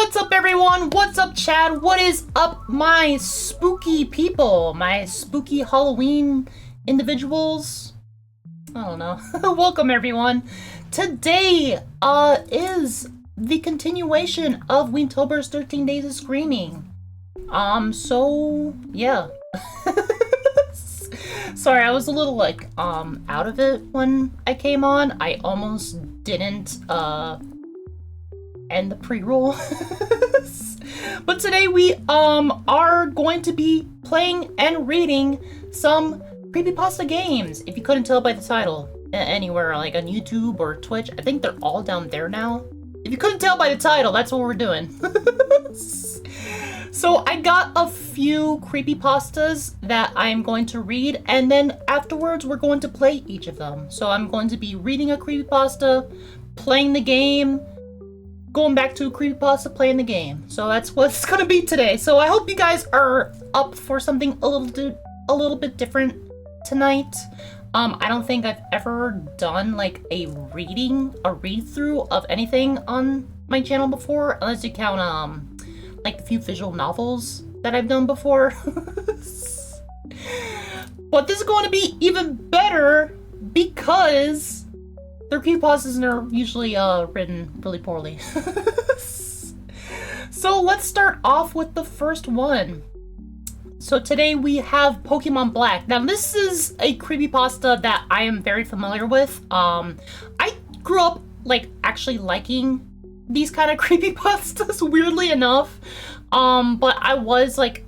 What's up, everyone? What's up, Chad? What is up, my spooky people? My spooky Halloween individuals? I don't know. Welcome, everyone. Today, is the continuation of Weentober's 13 Days of Screaming. So, yeah. Sorry, I was a little, out of it when I came on. I almost didn't, end the pre-roll. But today we, are going to be playing and reading some Creepypasta games. If you couldn't tell by the title, anywhere, like on YouTube or Twitch. I think they're all down there now. If you couldn't tell by the title, that's what we're doing. So I got a few creepypastas that I'm going to read, and then afterwards we're going to play each of them. So I'm going to be reading a creepypasta, playing the game, going back to a creepypasta, playing the game. So that's what it's gonna be today. So I hope you guys are up for something a little bit different tonight. I don't think I've ever done like a read-through of anything on my channel before, unless you count like a few visual novels that I've done before. But this is going to be even better because they're creepypastas and they're usually written really poorly. So let's start off with the first one. So today we have Pokemon Black. Now this is a creepypasta that I am very familiar with. I grew up like actually liking these kind of creepypastas, weirdly enough. But I was like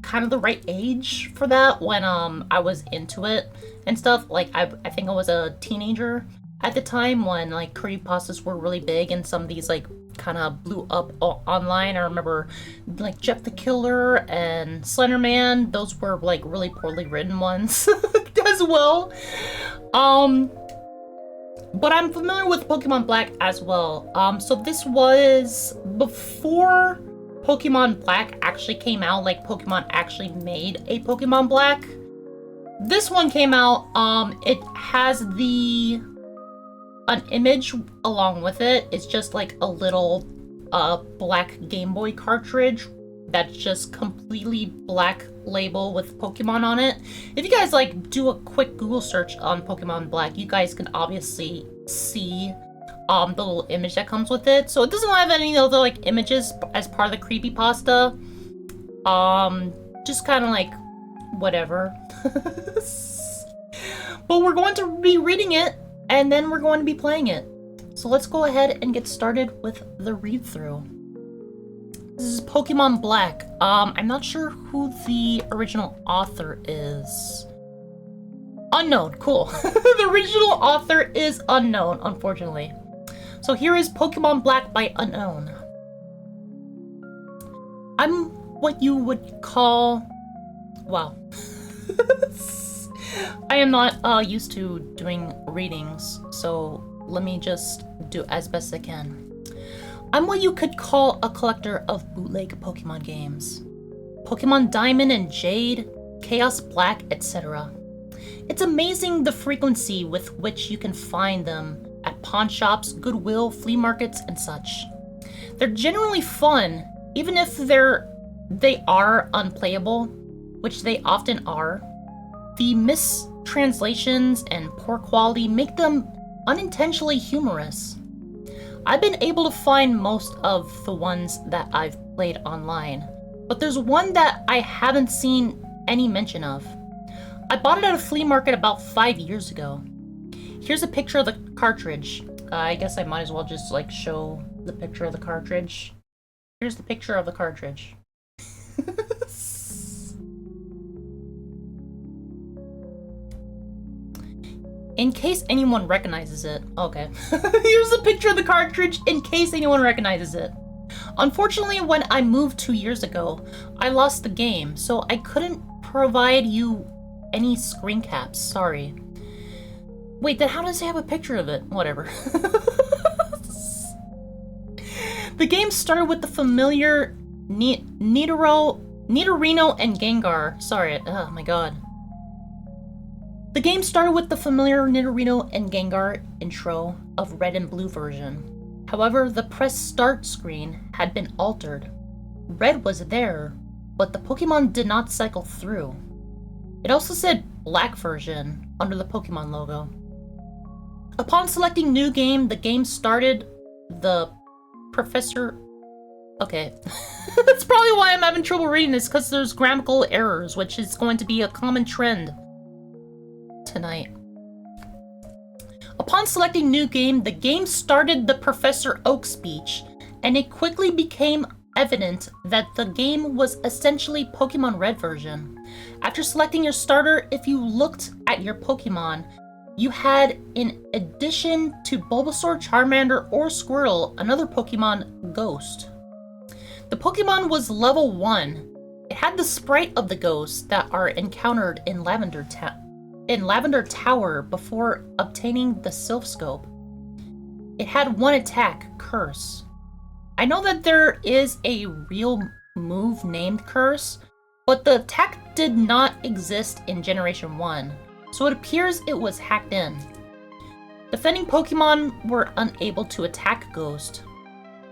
kind of the right age for that when I was into it and stuff. Like I think I was a teenager at the time when like creepypastas were really big and some of these like kind of blew up online. I remember like Jeff the Killer and Slenderman. Those were like really poorly written ones as well. But I'm familiar with Pokemon Black as well. So this was before Pokemon Black actually came out, like Pokemon actually made a Pokemon Black. This one came out, it has an image along with it. It's just like a little black Game Boy cartridge that's just completely black label with Pokemon on it. If you guys like do a quick Google search on Pokemon Black, you guys can obviously see the little image that comes with it. So it doesn't have any other like images as part of the creepypasta. Just kind of like whatever. But we're going to be reading it and then we're going to be playing it. So let's go ahead and get started with the read-through. This is Pokemon Black. I'm not sure who the original author is. Unknown, cool. The original author is unknown, unfortunately. So here is Pokemon Black by Unknown. I'm what you would call... Wow. I am not used to doing readings, so let me just do as best I can. I'm what you could call a collector of bootleg Pokemon games. Pokemon Diamond and Jade, Chaos Black, etc. It's amazing the frequency with which you can find them at pawn shops, Goodwill, flea markets, and such. They're generally fun, even if they are unplayable, which they often are. The mistranslations and poor quality make them unintentionally humorous. I've been able to find most of the ones that I've played online, but there's one that I haven't seen any mention of. I bought it at a flea market about 5 years ago. Here's a picture of the cartridge. I guess I might as well just like show the picture of the cartridge. Here's the picture of the cartridge. In case anyone recognizes it. Okay. Here's a picture of the cartridge in case anyone recognizes it. Unfortunately, when I moved 2 years ago, I lost the game, so I couldn't provide you any screen caps. Sorry. Wait, then how does it have a picture of it? Whatever. The game started with the familiar Nidorino and Gengar. Sorry, oh my god. The game started with the familiar Nidorino and Gengar intro of Red and Blue version. However, the press start screen had been altered. Red was there, but the Pokemon did not cycle through. It also said black version under the Pokemon logo. Upon selecting new game, the game started. The professor... Okay. That's probably why I'm having trouble reading this, because there's grammatical errors, which is going to be a common trend tonight. Upon selecting new game, the game started the Professor Oak speech, and it quickly became evident that the game was essentially Pokemon Red version. After selecting your starter, if you looked at your Pokemon, you had, in addition to Bulbasaur, Charmander, or Squirtle, another Pokemon, Ghost. The Pokemon was level 1. It had the sprite of the ghosts that are encountered in Lavender Tower before obtaining the Sylph Scope. It had one attack, Curse. I know that there is a real move named Curse, but the attack did not exist in Generation 1, so it appears it was hacked in. Defending Pokemon were unable to attack Ghost.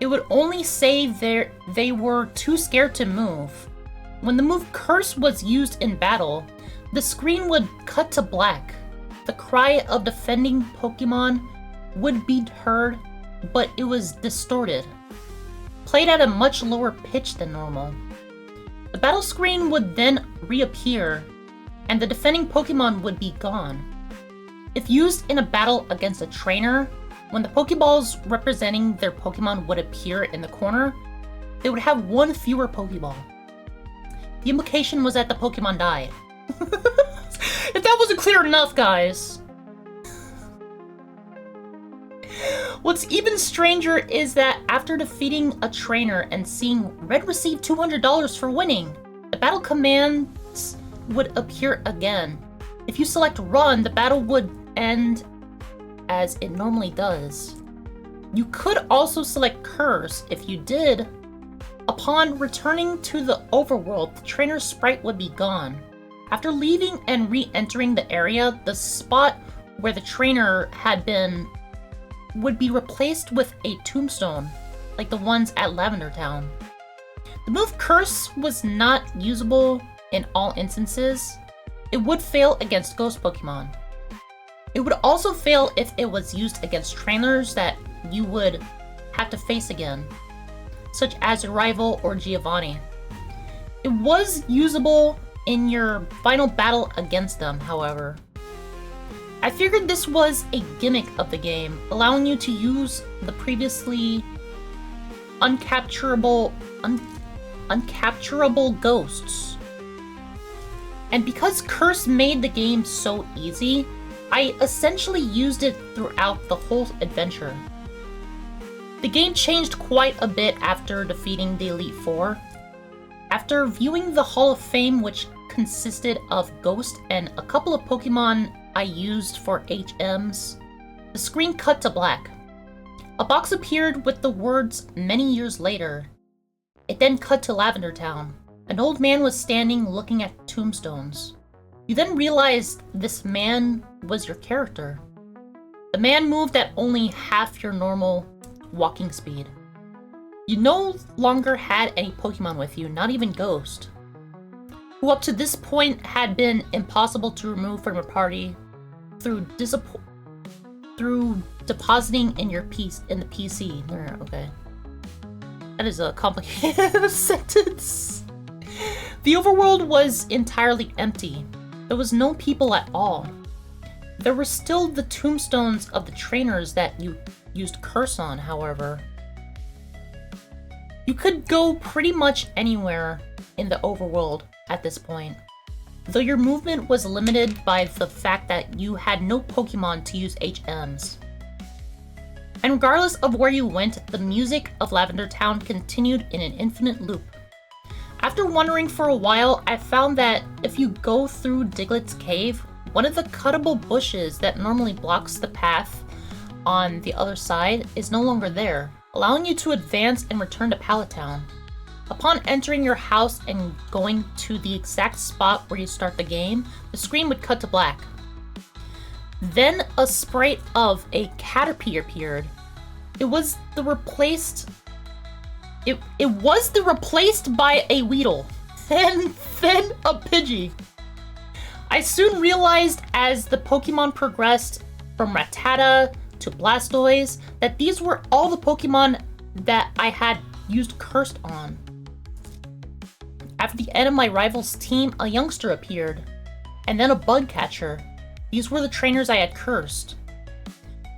It would only say they were too scared to move. When the move Curse was used in battle, the screen would cut to black. The cry of defending Pokemon would be heard, but it was distorted, played at a much lower pitch than normal. The battle screen would then reappear, and the defending Pokemon would be gone. If used in a battle against a trainer, when the Pokeballs representing their Pokemon would appear in the corner, they would have one fewer Pokeball. The implication was that the Pokemon died. If that wasn't clear enough, guys. What's even stranger is that after defeating a trainer and seeing Red receive $200 for winning, the battle commands would appear again. If you select Run, the battle would end as it normally does. You could also select Curse. If you did, upon returning to the overworld, the trainer's sprite would be gone. After leaving and re-entering the area, the spot where the trainer had been would be replaced with a tombstone, like the ones at Lavender Town. The move Curse was not usable in all instances. It would fail against Ghost Pokemon. It would also fail if it was used against trainers that you would have to face again, such as your rival or Giovanni. It was usable in your final battle against them, however. I figured this was a gimmick of the game, allowing you to use the previously uncapturable ghosts. And because Curse made the game so easy, I essentially used it throughout the whole adventure. The game changed quite a bit after defeating the Elite Four. After viewing the Hall of Fame, which consisted of Ghost and a couple of Pokemon I used for HMs, the screen cut to black. A box appeared with the words "Many years later." It then cut to Lavender Town. An old man was standing looking at tombstones. You then realized this man was your character. The man moved at only half your normal walking speed. You no longer had any Pokemon with you, not even Ghost, who up to this point had been impossible to remove from your party through depositing in your in the PC. Okay. That is a complicated sentence. The overworld was entirely empty. There was no people at all. There were still the tombstones of the trainers that you used Curse on, however. You could go pretty much anywhere in the overworld at this point, though your movement was limited by the fact that you had no Pokemon to use HMs. And regardless of where you went, the music of Lavender Town continued in an infinite loop. After wandering for a while, I found that if you go through Diglett's cave, one of the cuttable bushes that normally blocks the path on the other side is no longer there, allowing you to advance and return to Pallet Town. Upon entering your house and going to the exact spot where you start the game, the screen would cut to black. Then a sprite of a Caterpie appeared. It was the replaced... It was the replaced by a Weedle. And then a Pidgey. I soon realized as the Pokemon progressed from Rattata to Blastoise that these were all the Pokemon that I had used Cursed on. After the end of my rival's team, a youngster appeared, and then a bug catcher. These were the trainers I had cursed.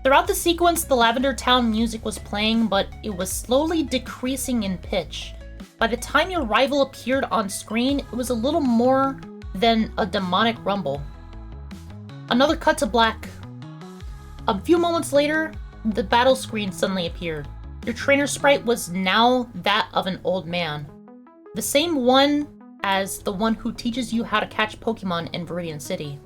Throughout the sequence, the Lavender Town music was playing, but it was slowly decreasing in pitch. By the time your rival appeared on screen, it was a little more than a demonic rumble. Another cut to black. A few moments later, the battle screen suddenly appeared. Your trainer sprite was now that of an old man. The same one as the one who teaches you how to catch Pokemon in Viridian City.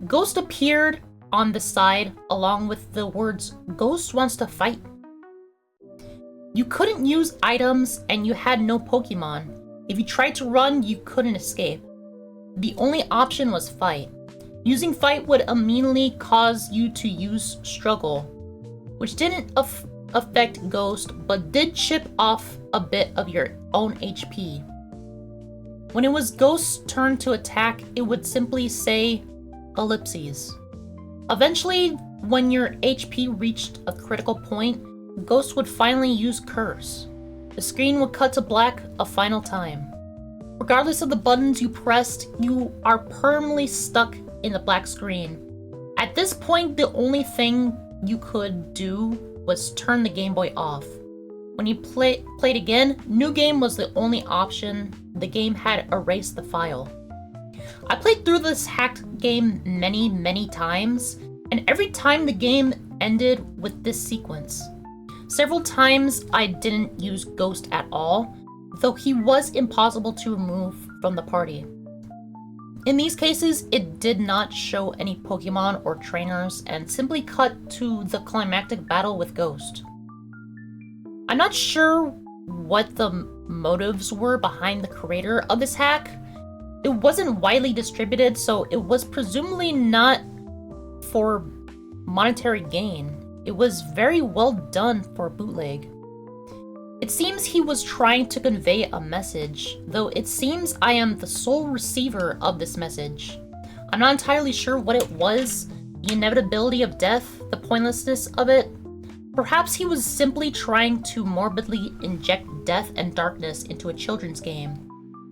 Ghost appeared on the side along with the words, "Ghost wants to fight." You couldn't use items and you had no Pokemon. If you tried to run, you couldn't escape. The only option was fight. Using fight would immediately cause you to use struggle, which didn't affect Ghost, but did chip off a bit of your own HP. When it was Ghost's turn to attack, it would simply say, ellipses. Eventually, when your HP reached a critical point, Ghost would finally use Curse. The screen would cut to black a final time. Regardless of the buttons you pressed, you are permanently stuck in the black screen. At this point, the only thing you could do was turn the Game Boy off. When you played again, New Game was the only option. The game had erased the file. I played through this hacked game many times, and every time the game ended with this sequence. Several times I didn't use Ghost at all, though he was impossible to remove from the party. In these cases, it did not show any Pokemon or trainers and simply cut to the climactic battle with Ghost. I'm not sure what the motives were behind the creator of this hack. It wasn't widely distributed, so it was presumably not for monetary gain. It was very well done for a bootleg. It seems he was trying to convey a message, though it seems I am the sole receiver of this message. I'm not entirely sure what it was, the inevitability of death, the pointlessness of it. Perhaps he was simply trying to morbidly inject death and darkness into a children's game.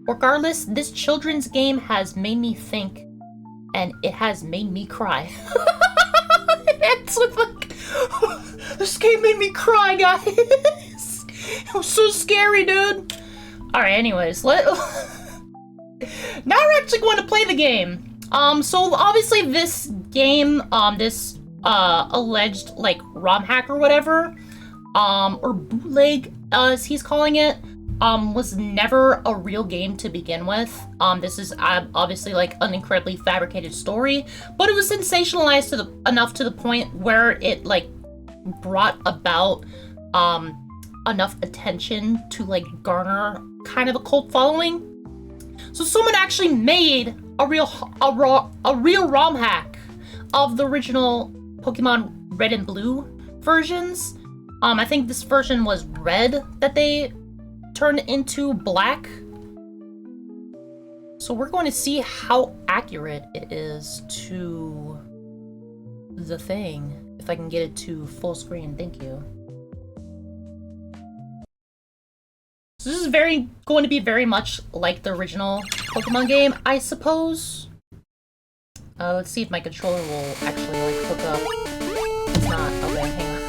Regardless, this children's game has made me think, and it has made me cry. It's like, this game made me cry, guys. It was so scary, dude. Alright, anyways, now we're actually going to play the game. So obviously this game, this alleged, like, ROM hack or whatever, or bootleg, as he's calling it, was never a real game to begin with. This is obviously like an incredibly fabricated story, but it was sensationalized enough to the point where it like brought about enough attention to like garner kind of a cult following. So someone actually made a real ROM hack of the original Pokemon Red and Blue versions. I think this version was red that they turned into black. So we're going to see how accurate it is to the thing. If I can get it to full screen, thank you. So this is going to be very much like the original Pokemon game, I suppose. Let's see if my controller will actually like hook up. It's not. Okay, hang on.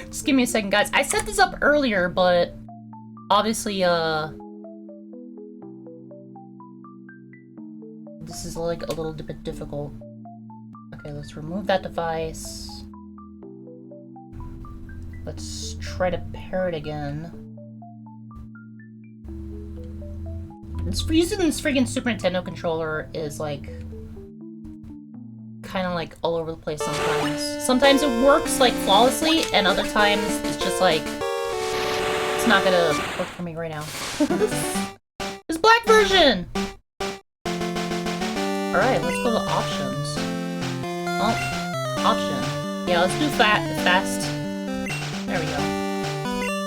Just give me a second, guys. I set this up earlier, but obviously, this is like a little bit difficult. Okay, let's remove that device. Let's try to pair it again. Using this freaking Super Nintendo controller is like kind of like all over the place sometimes. Sometimes it works like flawlessly, and other times it's just like it's not gonna work for me right now. This black version! Alright, let's go to options. Oh, option. Yeah, let's do fast. There we go.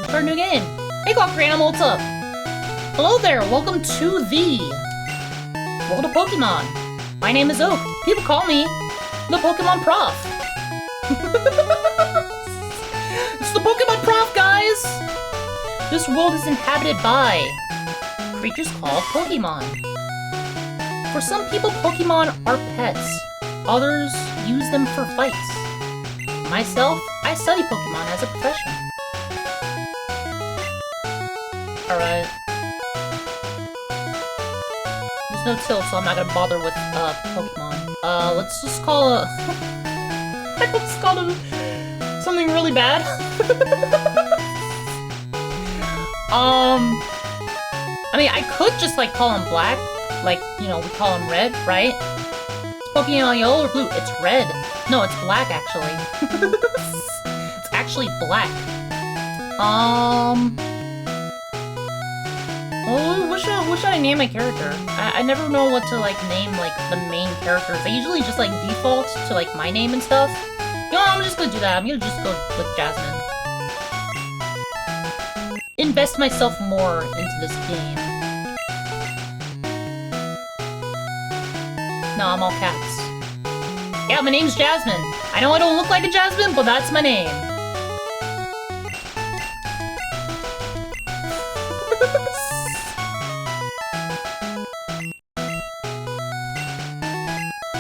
Start a new game. Hey, Clockwork Animal, what's up? Hello there, welcome to the World of Pokemon. My name is Oak. People call me the Pokemon Prof. It's the Pokemon Prof, guys! This world is inhabited by creatures called Pokemon. For some people, Pokemon are pets. Others use them for fights. Myself, I study Pokemon as a profession. Alright. There's no tilt, so I'm not gonna bother with Pokemon. Let's just call a... let's call it something really bad. I mean, I could just, like, call him black. Like, you know, we call him red, right? It's Pokemon yellow or blue? It's red. No, it's black, actually. It's actually black. Well, what should I name my character? I never know what to, like, name, like, the main characters. I usually just, like, default to, like, my name and stuff. You know, I'm just gonna do that. I'm gonna just go with Jasmine. Invest myself more into this game. No, I'm all caps. Yeah, my name's Jasmine. I know I don't look like a Jasmine, but that's my name.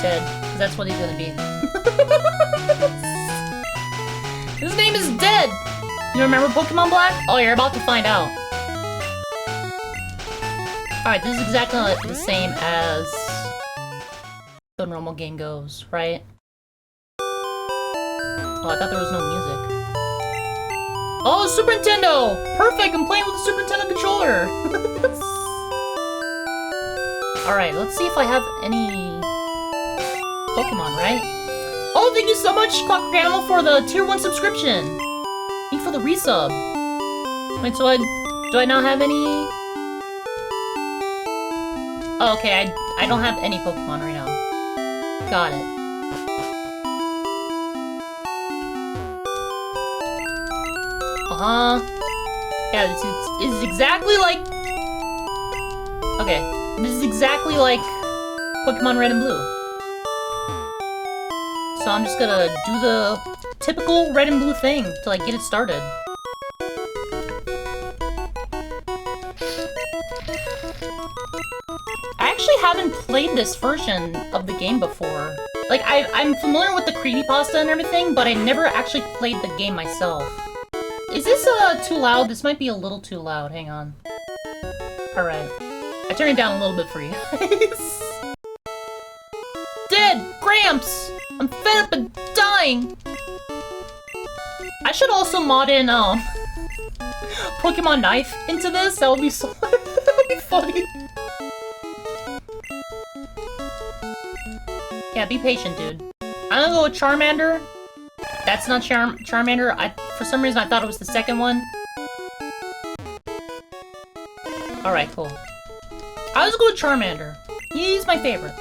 Dead, because that's what he's gonna be. His name is Dead! You remember Pokemon Black? Oh, you're about to find out. Alright, this is exactly the same as the normal game goes, right? Oh, I thought there was no music. Oh, Super Nintendo! Perfect! I'm playing with the Super Nintendo controller! Alright, let's see if I have any Pokemon, right? Oh, thank you so much, Clockwork Animal, for the Tier 1 subscription! Thank you for the resub. Wait, so do I not have any? Oh, okay, I don't have any Pokemon right now. Got it. Yeah, this is exactly like... Okay, this is exactly like Pokemon Red and Blue. So I'm just gonna do the typical Red and Blue thing to, like, get it started. I actually haven't played this version of the game before. Like, I'm familiar with the Creepypasta and everything, but I never actually played the game myself. Is this, too loud? This might be a little too loud. Hang on. Alright. I turned it down a little bit for you guys. Dead! Gramps! I'm fed up and dying! I should also mod in, Pokemon Knife into this. That would be so... that would be funny. Yeah, be patient, dude. I'm gonna go with Charmander. That's not Charmander. For some reason, I thought it was the second one. Alright, cool. I'll just go with Charmander. He's my favorite.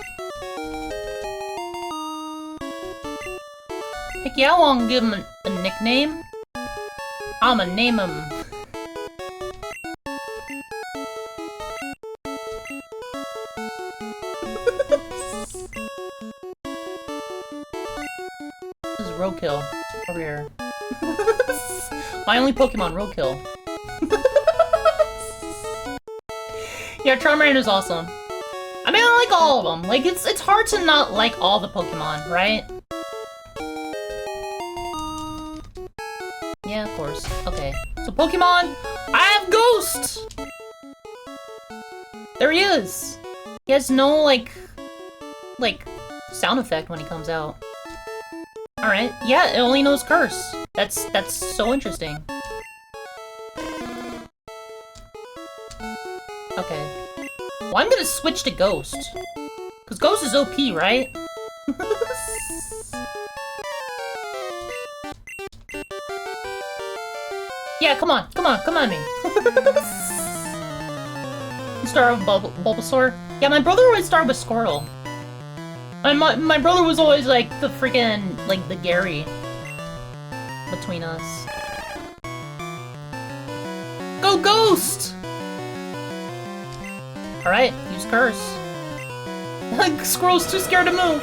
Heck yeah, I want to give him a nickname. I'ma name him. This is Roadkill over here. My only Pokemon, Roadkill. Yeah, Charmander's awesome. I mean, I like all of them. Like, it's hard to not like all the Pokemon, right? Yeah, of course. Okay. So Pokemon, I have Ghost! There he is! He has no, like, sound effect when he comes out. Alright, yeah, it only knows Curse. That's so interesting. Okay. Well, I'm gonna switch to Ghost. Because Ghost is OP, right? Yeah, come on me. You start with Bulbasaur? Yeah, my brother always started with Squirtle. And my brother was always like the freaking, like the Gary. between us. Go Ghost! Alright, use curse. Squirrel's too scared to move.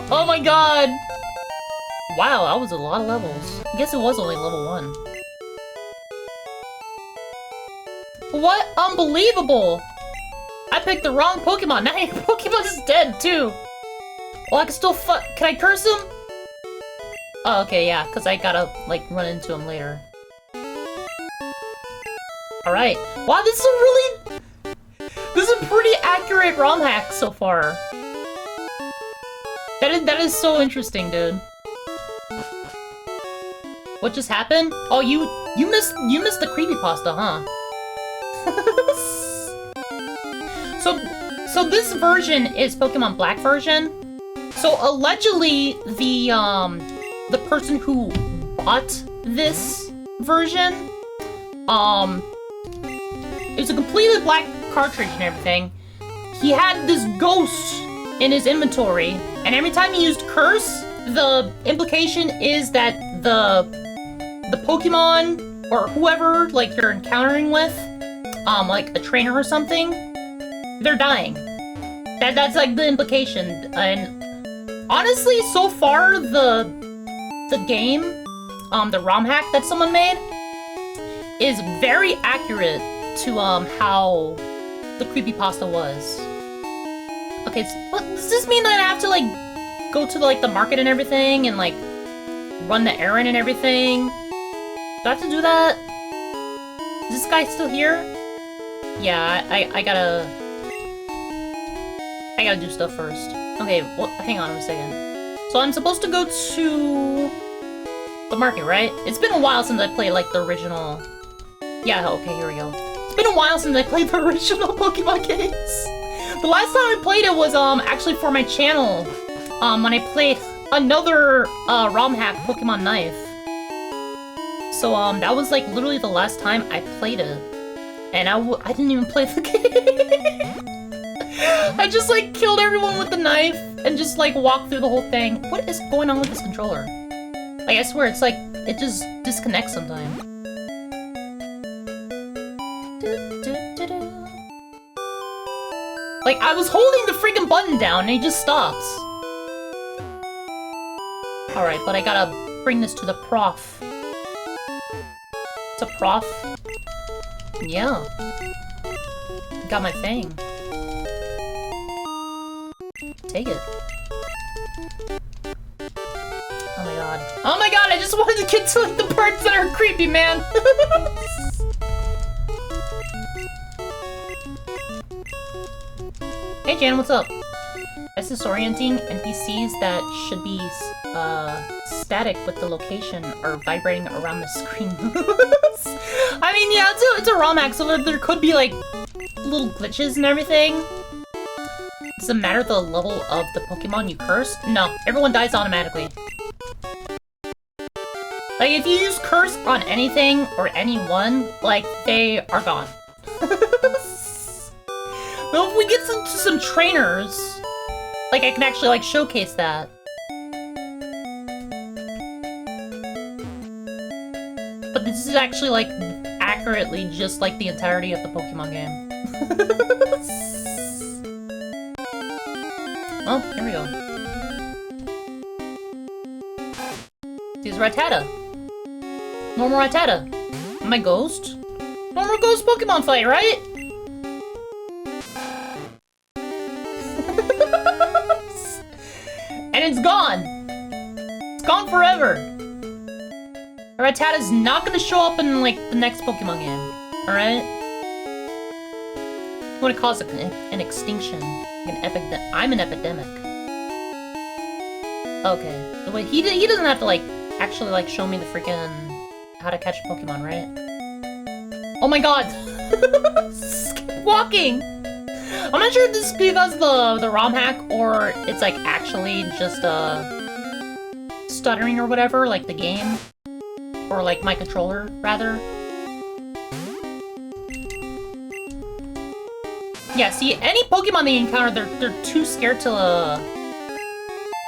Oh my god! Wow, that was a lot of levels. I guess it was only level 1. What? Unbelievable! I picked the wrong Pokemon. Now your Pokemon is dead, too. Well, I can still can I curse him? Oh, okay, yeah, because I gotta, like, run into him later. Alright. Wow, this is a pretty accurate ROM hack so far. That is so interesting, dude. What just happened? Oh, you missed the creepypasta, huh? So this version is Pokemon Black version. So allegedly the person who bought this version, it was a completely black cartridge and everything. He had this ghost in his inventory, and every time he used curse, the implication is that the Pokemon or whoever like you're encountering with, like a trainer or something, they're dying. That's like the implication. And honestly, so far the game, the ROM hack that someone made is very accurate to how the creepypasta was. Okay, so, does this mean that I have to like go to like the market and everything and like run the errand and everything? Do I have to do that? Is this guy still here? Yeah, I gotta do stuff first. Okay, well, hang on a second. So I'm supposed to go to the market, right? It's been a while since I played like the original. Yeah, okay, here we go. It's been a while since I played the original Pokemon games. The last time I played it was actually for my channel. When I played another ROM hack, Pokemon Knife. So that was like literally the last time I played it, and I didn't even play the game. I just like killed everyone with the knife and just like walked through the whole thing. What is going on with this controller? Like I swear it's like it just disconnects sometimes. Like I was holding the freaking button down and it just stops. Alright, but I gotta bring this to the prof. It's a prof. Yeah. Got my thing. Take it. Oh my god. Oh my god, I just wanted to get to like the parts that are creepy, man. Hey Jan, what's up? It's disorienting. NPCs that should be static with the location are vibrating around the screen. I mean, yeah, it's a ROM hack, so there could be like little glitches and everything. Does it matter the level of the Pokemon you curse? No, everyone dies automatically. Like, if you use curse on anything or anyone, like, they are gone. But if we get to some trainers, like, I can actually, like, showcase that. But this is actually, like, accurately just like the entirety of the Pokemon game. Well, here we go. Use Rattata. Normal Rattata. My ghost? Normal ghost Pokemon fight, right? And it's gone. It's gone forever. Rattata's not gonna show up in, like, the next Pokemon game. Alright? I'm gonna cause an extinction. I'm an epidemic. Okay. Wait, he doesn't have to, like, actually, like, show me the freaking how to catch a Pokemon, right? Oh my god! Keep walking! I'm not sure if this is because the ROM hack, or it's, like, actually just, stuttering or whatever, like the game. Or, like, my controller, rather. Yeah, see, any Pokemon they encounter, they're too scared to,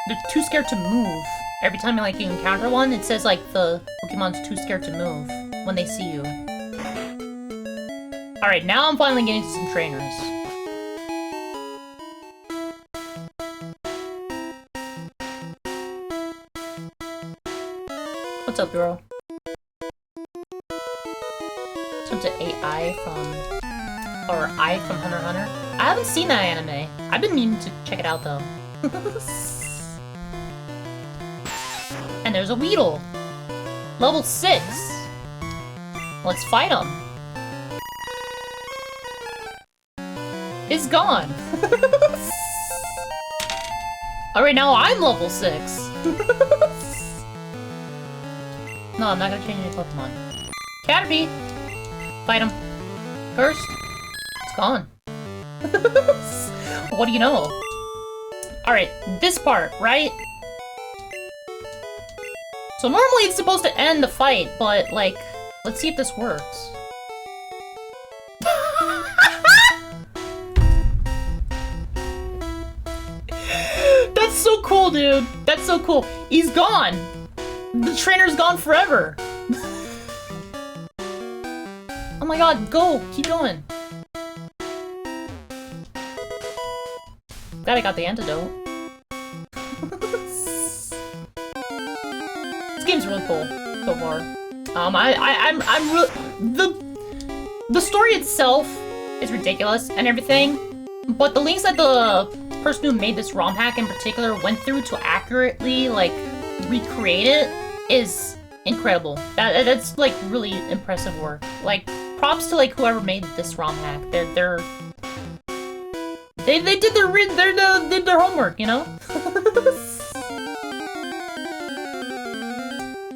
They're too scared to move. Every time like you encounter one, it says like the Pokemon's too scared to move when they see you. Alright, now I'm finally getting to some trainers. What's up, girl? Turn to AI from... or I from Hunter x Hunter. I haven't seen that anime. I've been meaning to check it out, though. And there's a Weedle. Level 6. Let's fight him. It's gone. Alright, now I'm level 6. No, I'm not gonna change any Pokemon. Caterpie! Fight him. Cursed. It's gone. What do you know? Alright, this part, right? So normally it's supposed to end the fight, but, like, let's see if this works. That's so cool, dude. That's so cool. He's gone. The trainer's gone forever. Oh my god, go! Keep going. Glad I got the antidote. This game's really cool so far. I'm really the story itself is ridiculous and everything, but the links that the person who made this ROM hack in particular went through to accurately like recreate it is incredible. That's like really impressive work. Like props to like whoever made this ROM hack. They did their homework, you know?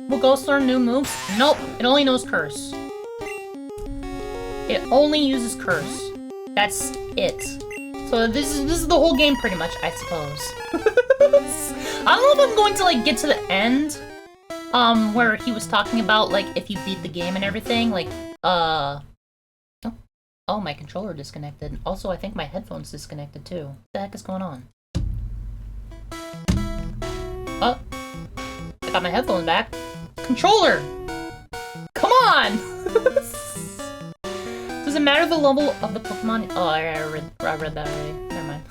Will Ghost learn new moves? Nope, it only knows Curse. It only uses Curse. That's it. So this is the whole game pretty much, I suppose. I don't know if I'm going to like get to the end, where he was talking about like if you beat the game and everything, like Oh, my controller disconnected. Also, I think my headphone's disconnected too. What the heck is going on? Oh, I got my headphone back. Controller! Come on! Does it matter the level of the Pokemon? Oh, I read that already. Never mind.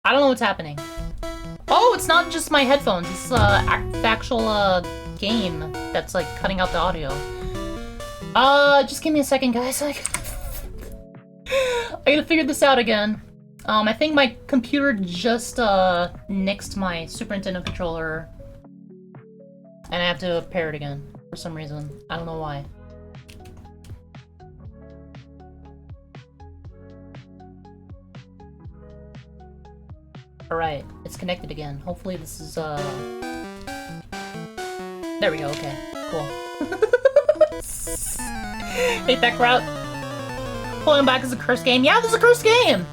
I don't know what's happening. Oh, it's not just my headphones. It's the actual game that's like cutting out the audio. Just give me a second, guys. I gotta figure this out again. I think my computer just nixed my Super Nintendo controller, and I have to pair it again for some reason. I don't know why. Alright, it's connected again. Hopefully this is, There we go, okay. Cool. Hate that crowd. Pulling back is a cursed game. Yeah, this is a cursed game!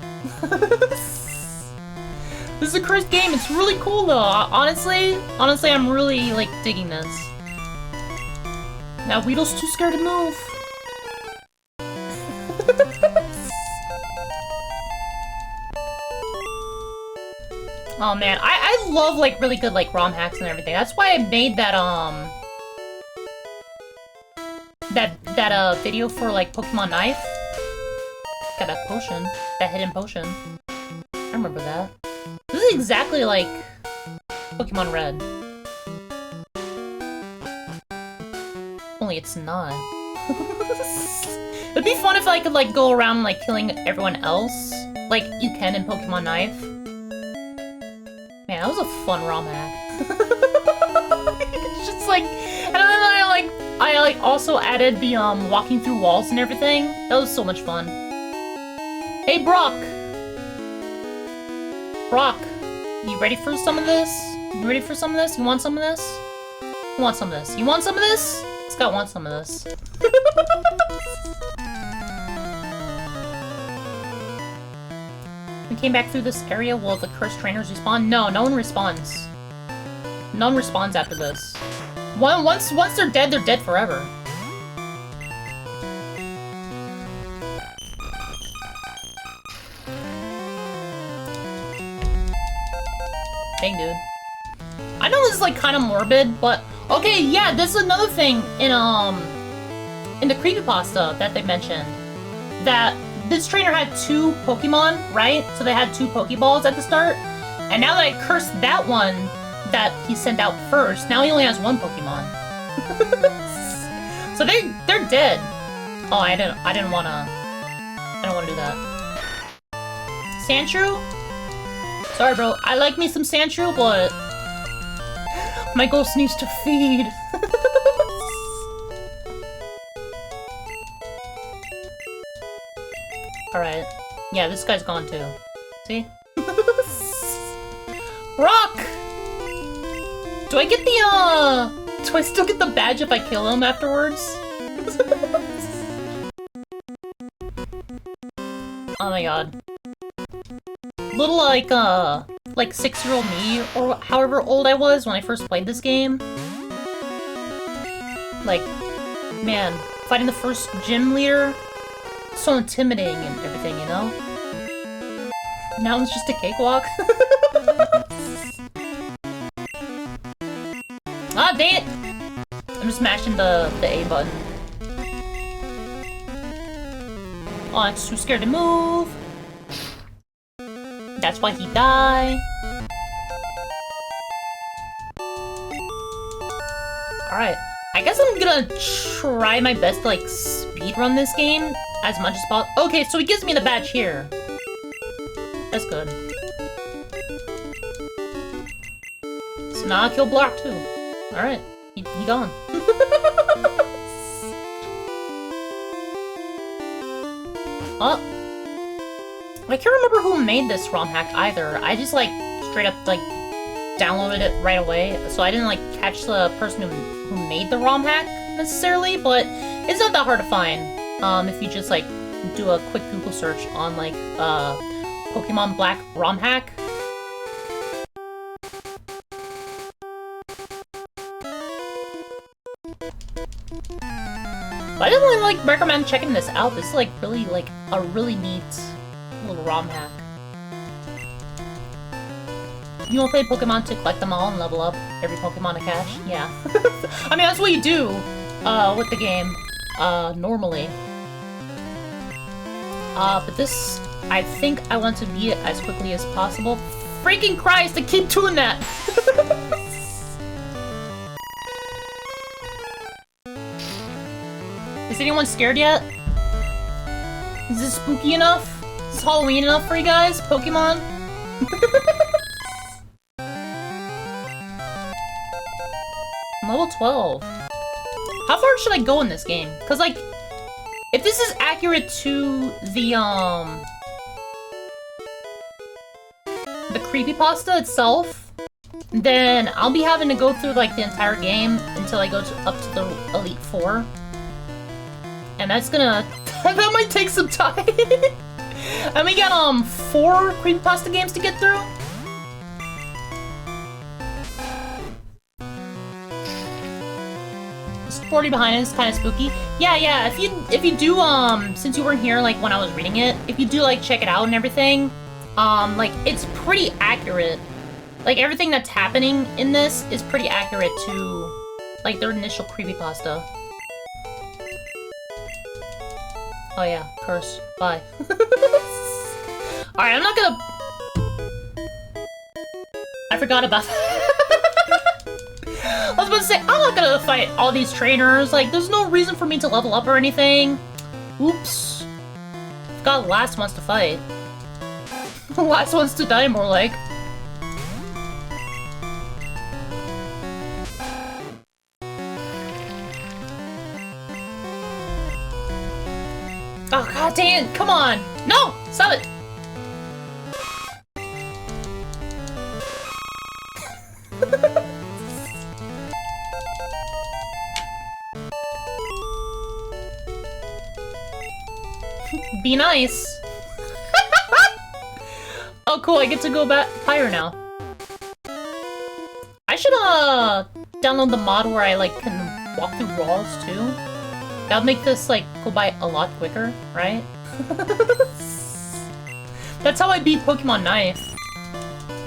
This is a cursed game. It's really cool, though. Honestly, I'm really, like, digging this. Now Weedle's too scared to move. Oh man, I love like really good like ROM hacks and everything. That's why I made that video for like Pokemon Knife. Got that potion, that hidden potion. I remember that. This is exactly like Pokemon Red. Only it's not. It'd be fun if I could like go around like killing everyone else, like you can in Pokemon Knife. Man, that was a fun ROM hack. It's just like, and then I also added the walking through walls and everything. That was so much fun. Hey Brock! Brock, you ready for some of this? You ready for some of this? You want some of this? You want some of this? You want some of this? Scott wants some of this. We came back through this area. Will the cursed trainers respawn? No, no one responds. No one responds after this. Once they're dead forever. Dang, dude. I know this is like kind of morbid, but okay, yeah, this is another thing in the creepypasta that they mentioned. That this trainer had 2 Pokemon, right? So they had 2 Pokeballs at the start. And now that I cursed that one that he sent out first, now he only has 1 Pokemon. So they're dead. Oh, I didn't wanna do that. Sandshrew? Sorry, bro. I like me some Sandshrew, but my ghost needs to feed. Alright. Yeah, this guy's gone too. See? Rock! Do I get the, do I still get the badge if I kill him afterwards? Oh my god. Little like 6-year-old me, or however old I was when I first played this game. Like, man, fighting the first gym leader, so intimidating and everything, you know? Now it's just a cakewalk. Ah, dang it! I'm just mashing the A button. Oh, I'm too scared to move. That's why he died. Alright. I guess I'm gonna try my best to, like, speedrun this game as much as possible. Okay, so he gives me the badge here. That's good. So now I kill Block too. Alright. He gone. Oh. I can't remember who made this ROM hack either. I just, like, straight up, like, downloaded it right away. So I didn't, like, catch the person who made the ROM hack, necessarily. But it's not that hard to find. If you just, like, do a quick Google search on, like, Pokemon Black ROM hack. But I definitely, like, recommend checking this out. This is, like, really, like, a really neat little ROM hack. You want to play Pokemon to collect them all and level up every Pokemon to catch? Yeah. I mean, that's what you do, with the game, normally. But this, I think I want to beat it as quickly as possible. Freaking Christ, I keep doing that! Is anyone scared yet? Is this spooky enough? Is this Halloween enough for you guys? Pokemon? I'm level 12. How far should I go in this game? Cause like, if this is accurate to the creepypasta itself, then I'll be having to go through like the entire game until I go up to the Elite Four. And that's gonna... that might take some time! And we got, 4 creepypasta games to get through? The story behind it is kind of spooky. Yeah, if you do, since you weren't here, like, when I was reading it, if you do, like, check it out and everything, like, it's pretty accurate. Like, everything that's happening in this is pretty accurate to, like, their initial creepypasta. Oh yeah, curse. Bye. Alright, I'm not gonna... I forgot about that. I was about to say, I'm not gonna fight all these trainers. Like, there's no reason for me to level up or anything. Oops. I've got last ones to fight. Last ones to die, more like. Oh god dang it, come on! No! Stop it! Be nice! Oh cool, I get to go back higher now. I should download the mod where I like can walk through walls too. That'll make this, like, go by a lot quicker, right? That's how I beat Pokemon Knife.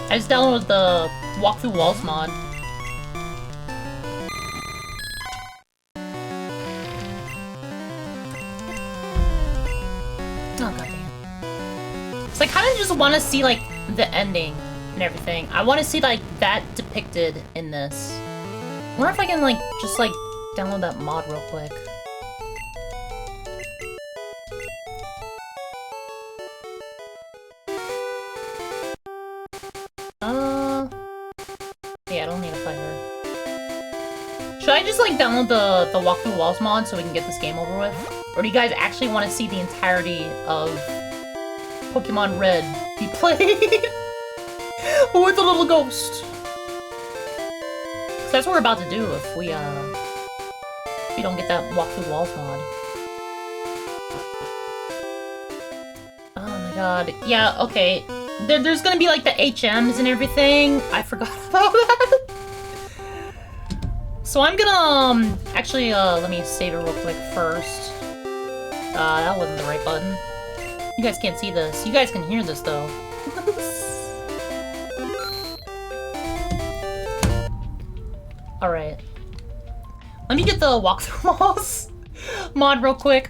I just downloaded the walk through walls mod. Oh goddamn. So I kind of just want to see like the ending and everything. I want to see like that depicted in this. I wonder if I can like just like download that mod real quick. Yeah, I don't need to fight her. Should I just like download the walk through walls mod so we can get this game over with? Or do you guys actually want to see the entirety of Pokemon Red be played with a little ghost? So that's what we're about to do if we don't get that walk through walls mod. Oh my god. Yeah, okay. There's gonna be like the HMs and everything. I forgot about that. So I'm gonna actually let me save it real quick first. That wasn't the right button. You guys can't see this. You guys can hear this though. Alright. Let me get the walkthrough walls mod real quick.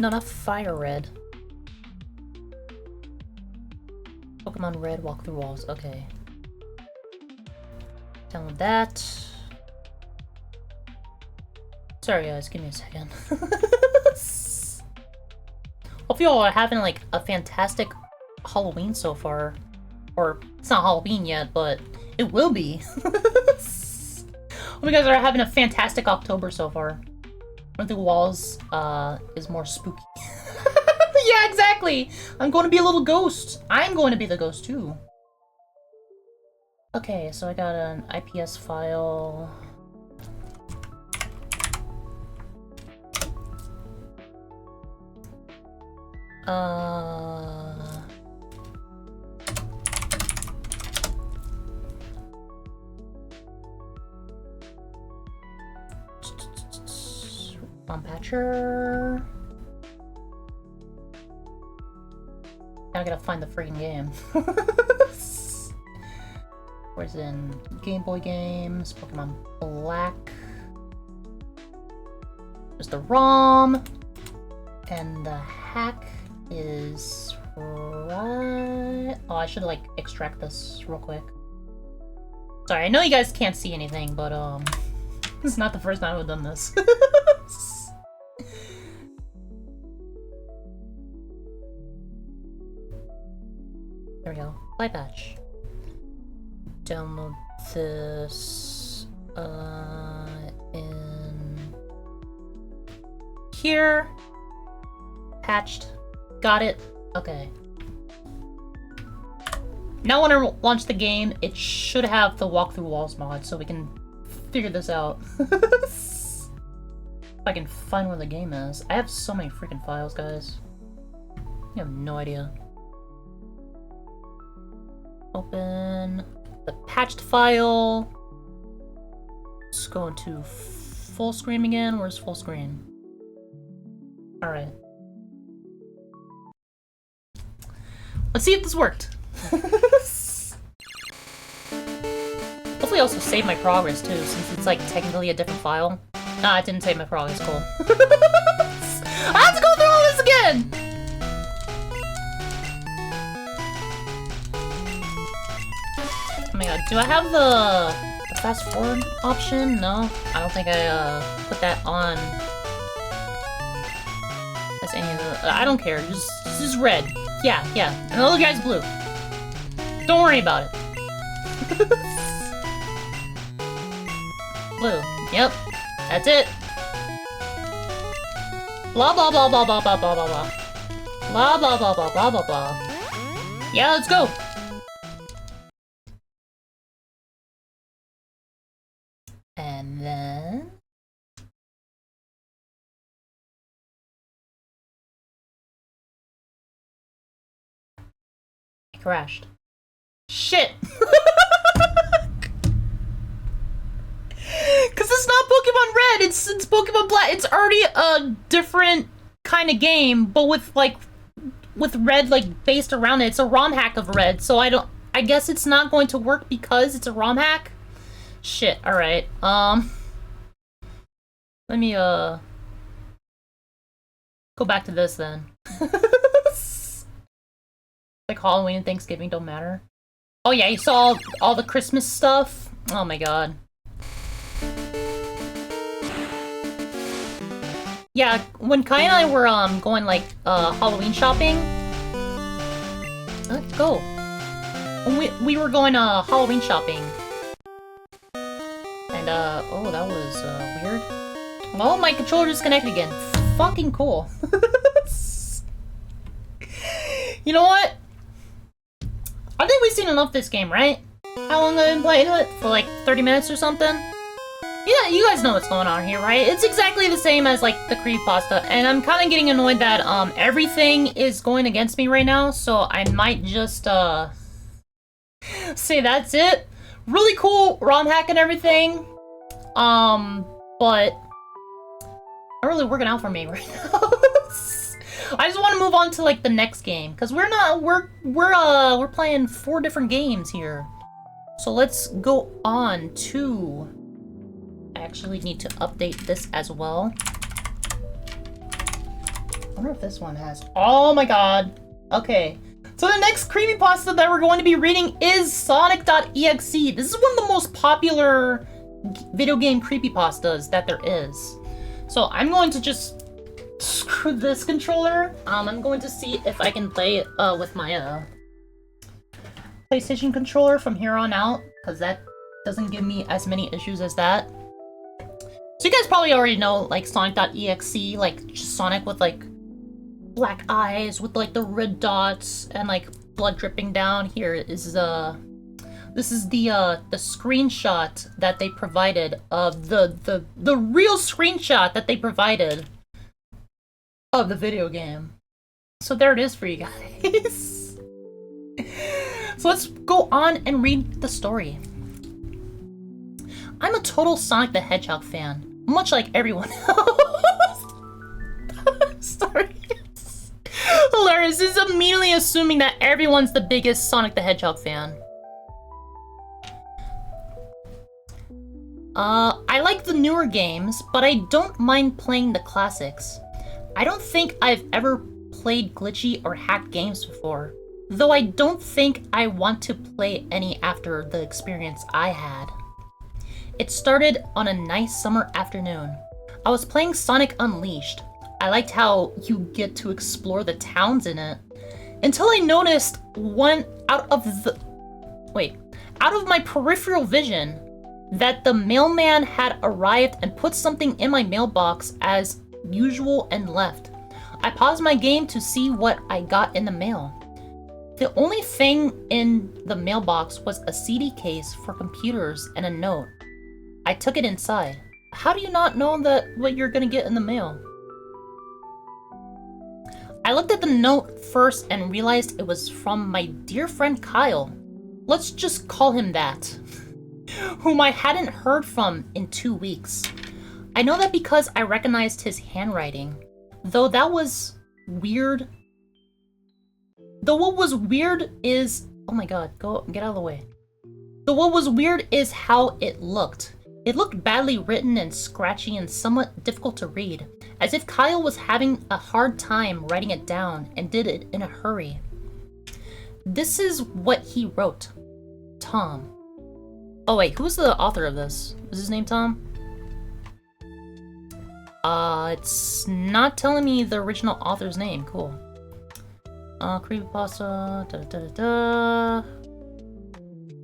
No, not Fire Red. Pokemon Red walk through walls. Okay. Download that. Sorry guys, give me a second. Hope you all are having like a fantastic Halloween so far. Or, it's not Halloween yet, but it will be. Hope you guys are having a fantastic October so far. Run through walls is more spooky. Yeah, exactly! I'm going to be a little ghost. I'm going to be the ghost too. Okay, so I got an IPS file. Bomb Patcher. Now I gotta find the freaking game. Where's it in Game Boy games? Pokemon Black. There's the ROM. And the hack is right. Oh, I should like extract this real quick. Sorry, I know you guys can't see anything, but this is not the first time I've done this. There we go. Light patch. Download this in here. Patched. Got it. Okay. Now when I launch the game, it should have the walk through walls mod, so we can figure this out. If I can find where the game is. I have so many freaking files, guys. You have no idea. Open the patched file. Let's go into full screen again. Where's full screen? Alright. Let's see if this worked. Hopefully I also save my progress too, since it's like technically a different file. Nah, it didn't save my progress, cool. I have to go through all this again! Oh my god, do I have the fast forward option? No, I don't think I put that on. That's any of the, I don't care, just red. Yeah, and the other guy's blue. Don't worry about it. Blue, yep, that's it. Blah blah blah blah blah blah blah blah blah. Blah blah blah blah blah blah blah. Yeah, let's go. And then I crashed. Shit. said, it's Pokemon Black. It's already a different kind of game, but with red like based around it. It's a ROM hack of red, so I guess it's not going to work because it's a ROM hack. Shit. All right. Let me go back to this then. Like Halloween and Thanksgiving don't matter. Oh yeah, you saw all the Christmas stuff? Oh my god. Yeah, when Kai and I were going like Halloween shopping. Let's go. When we were going Halloween shopping. And oh, that was weird. Oh, my controller disconnected again. Fucking cool. You know what? I think we've seen enough of this game, right? How long have I been playing it? For like 30 minutes or something? Yeah, you guys know what's going on here, right? It's exactly the same as like the Creepypasta, and I'm kind of getting annoyed that everything is going against me right now, so I might just say that's it. Really cool ROM hack and everything. But not really working out for me right now. I just want to move on to like the next game because we're playing 4 different games here. So let's go on to. I actually need to update this as well. I wonder if this one has. Oh my god. Okay. So the next creepypasta that we're going to be reading is sonic.exe. This is one of the most popular video game creepypastas that there is. So I'm going to just screw this controller. I'm going to see if I can play it with my PlayStation controller from here on out, because that doesn't give me as many issues as that. So you guys probably already know like sonic.exe, like just Sonic with like black eyes with like the red dots and like blood dripping down. Here is this is the screenshot that they provided of the real screenshot that they provided of the video game. So there it is for you guys. So let's go on and read the story. I'm a total Sonic the Hedgehog fan, much like everyone else. Sorry. Hilarious. This is immediately assuming that everyone's the biggest Sonic the Hedgehog fan. I like the newer games, but I don't mind playing the classics. I don't think I've ever played glitchy or hacked games before, though I don't think I want to play any after the experience I had. It started on a nice summer afternoon. I was playing Sonic Unleashed. I liked how you get to explore the towns in it, until I noticed out of my peripheral vision that the mailman had arrived and put something in my mailbox as usual and left. I paused my game to see what I got in the mail. The only thing in the mailbox was a CD case for computers and a note. I took it inside. How do you not know that what you're gonna get in the mail? I looked at the note first and realized it was from my dear friend Kyle. Let's just call him that. Whom I hadn't heard from in 2 weeks. I know that because I recognized his handwriting. Though that was weird. Though what was weird is... Oh my god, get out of the way. Though what was weird is how it looked. It looked badly written and scratchy and somewhat difficult to read, as if Kyle was having a hard time writing it down and did it in a hurry. This is what he wrote. Tom. Oh wait, who's the author of this? Is his name Tom? It's not telling me the original author's name. Cool. Creepypasta,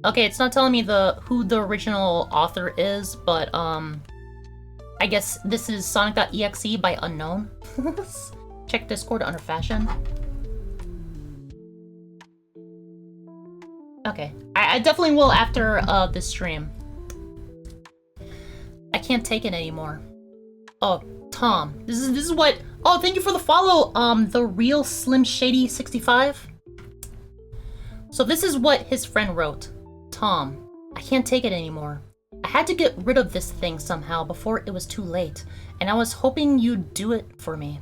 Okay, it's not telling me who the original author is, but I guess this is sonic.exe by unknown. Check Discord under fashion. Okay, I definitely will after this stream. I can't take it anymore. Oh, Tom, this is what. Oh, thank you for the follow. The real Slim Shady 65. So this is what his friend wrote. Tom, I can't take it anymore. I had to get rid of this thing somehow before it was too late, and I was hoping you'd do it for me.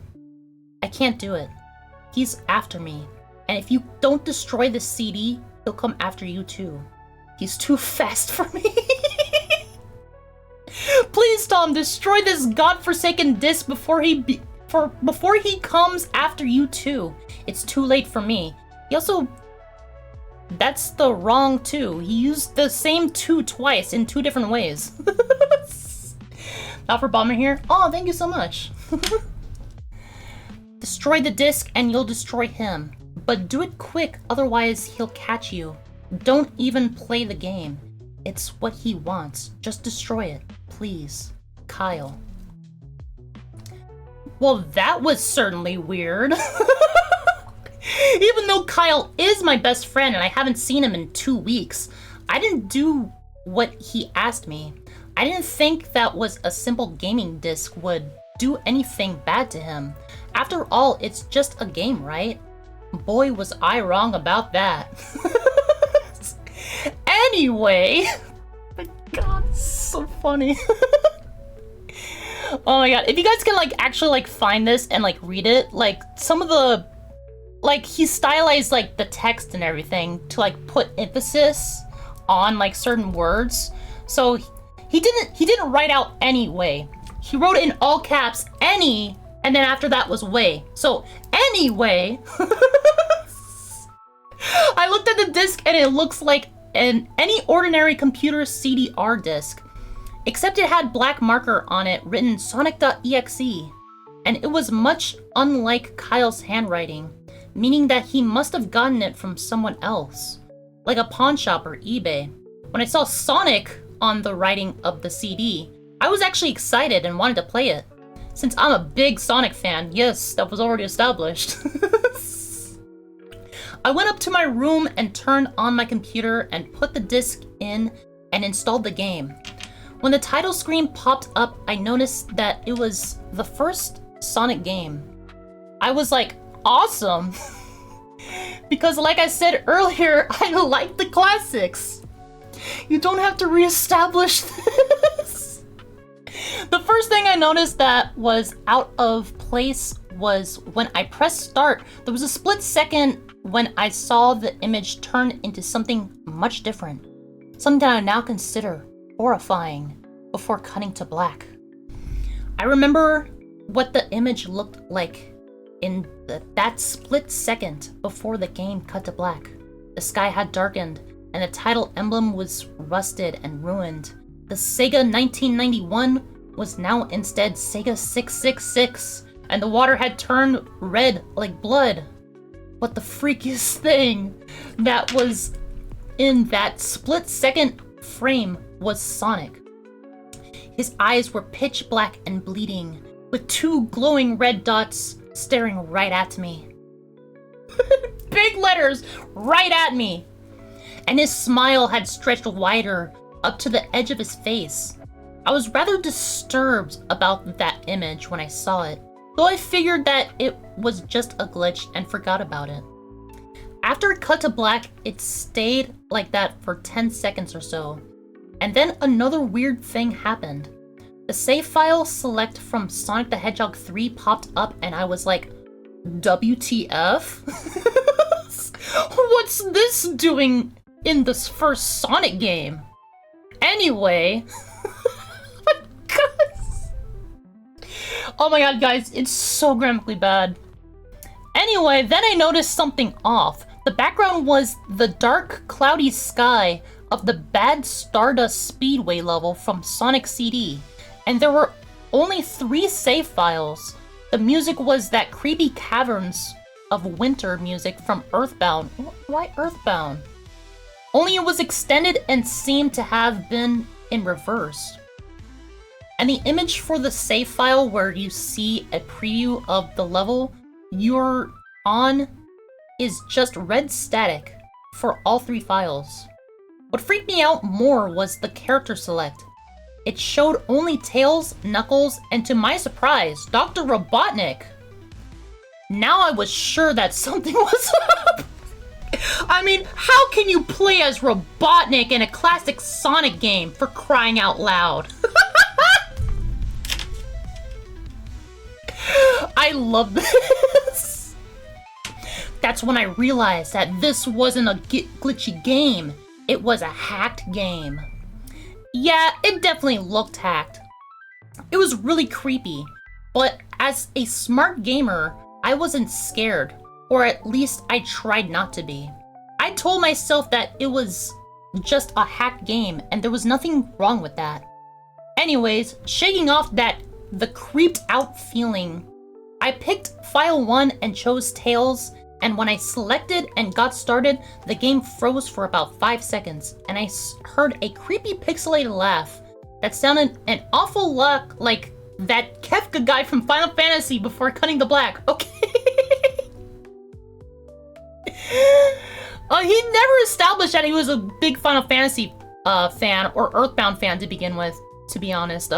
I can't do it. He's after me, and if you don't destroy this CD, he'll come after you too. He's too fast for me. Please, Tom, destroy this godforsaken disc before he comes after you too. It's too late for me. He also... That's the wrong 2. He used the same 2 twice in 2 different ways. Not for Bomber here. Oh, thank you so much. Destroy the disc and you'll destroy him. But do it quick, otherwise he'll catch you. Don't even play the game. It's what he wants. Just destroy it, please. Kyle. Well, that was certainly weird. Even though Kyle is my best friend and I haven't seen him in 2 weeks, I didn't do what he asked me. I didn't think that was a simple gaming disc would do anything bad to him. After all, it's just a game, right? Boy, was I wrong about that. Anyway, my God, it's so funny. Oh my God, if you guys can like actually like find this and like read it, like some of the, like he stylized like the text and everything to like put emphasis on like certain words. So he didn't write out anyway. He wrote it in all caps, any, and then after that was way. So anyway, I looked at the disc and it looks like any ordinary computer CDR disc, except it had black marker on it written sonic.exe, and it was much unlike Kyle's handwriting, meaning that he must have gotten it from someone else, like a pawn shop or eBay. When I saw Sonic on the writing of the CD, I was actually excited and wanted to play it. Since I'm a big Sonic fan, yes, that was already established. I went up to my room and turned on my computer and put the disc in and installed the game. When the title screen popped up, I noticed that it was the first Sonic game. I was like, awesome! Because like I said earlier, I like the classics. You don't have to reestablish this. The first thing I noticed that was out of place was when I pressed start, there was a split second when I saw the image turn into something much different. Something that I now consider horrifying before cutting to black. I remember what the image looked like in that split second before the game cut to black. The sky had darkened and the title emblem was rusted and ruined. The Sega 1991 was now instead Sega 666, and the water had turned red like blood. What the freakiest thing that was in that split second frame was Sonic. His eyes were pitch black and bleeding, with 2 glowing red dots staring right at me. Big letters, right at me! And his smile had stretched wider up to the edge of his face. I was rather disturbed about that image when I saw it, though I figured that it was just a glitch and forgot about it. After it cut to black, it stayed like that for 10 seconds or so. And then another weird thing happened. The save file select from Sonic the Hedgehog 3 popped up and I was like, WTF? What's this doing in this first Sonic game? Anyway... Oh my god, guys, it's so grammatically bad. Anyway, then I noticed something off. The background was the dark, cloudy sky of the Bad Stardust Speedway level from Sonic CD. And there were only 3 save files. The music was that creepy Caverns of Winter music from Earthbound. Why Earthbound? Only it was extended and seemed to have been in reverse. And the image for the save file where you see a preview of the level you're on is just red static for all 3 files. What freaked me out more was the character select. It showed only Tails, Knuckles, and to my surprise, Dr. Robotnik. Now I was sure that something was up. I mean, how can you play as Robotnik in a classic Sonic game, for crying out loud? I love this. That's when I realized that this wasn't a glitchy game. It was a hacked game. Yeah, it definitely looked hacked. It was really creepy, but as a smart gamer, I wasn't scared, or at least I tried not to be. I told myself that it was just a hacked game and there was nothing wrong with that. Anyways, shaking off the creeped out feeling, I picked file 1 and chose Tails, and when I selected and got started, the game froze for about 5 seconds, and I heard a creepy pixelated laugh that sounded an awful lot like that Kefka guy from Final Fantasy before cutting to black. Okay. He never established that he was a big Final Fantasy fan or Earthbound fan to begin with, to be honest.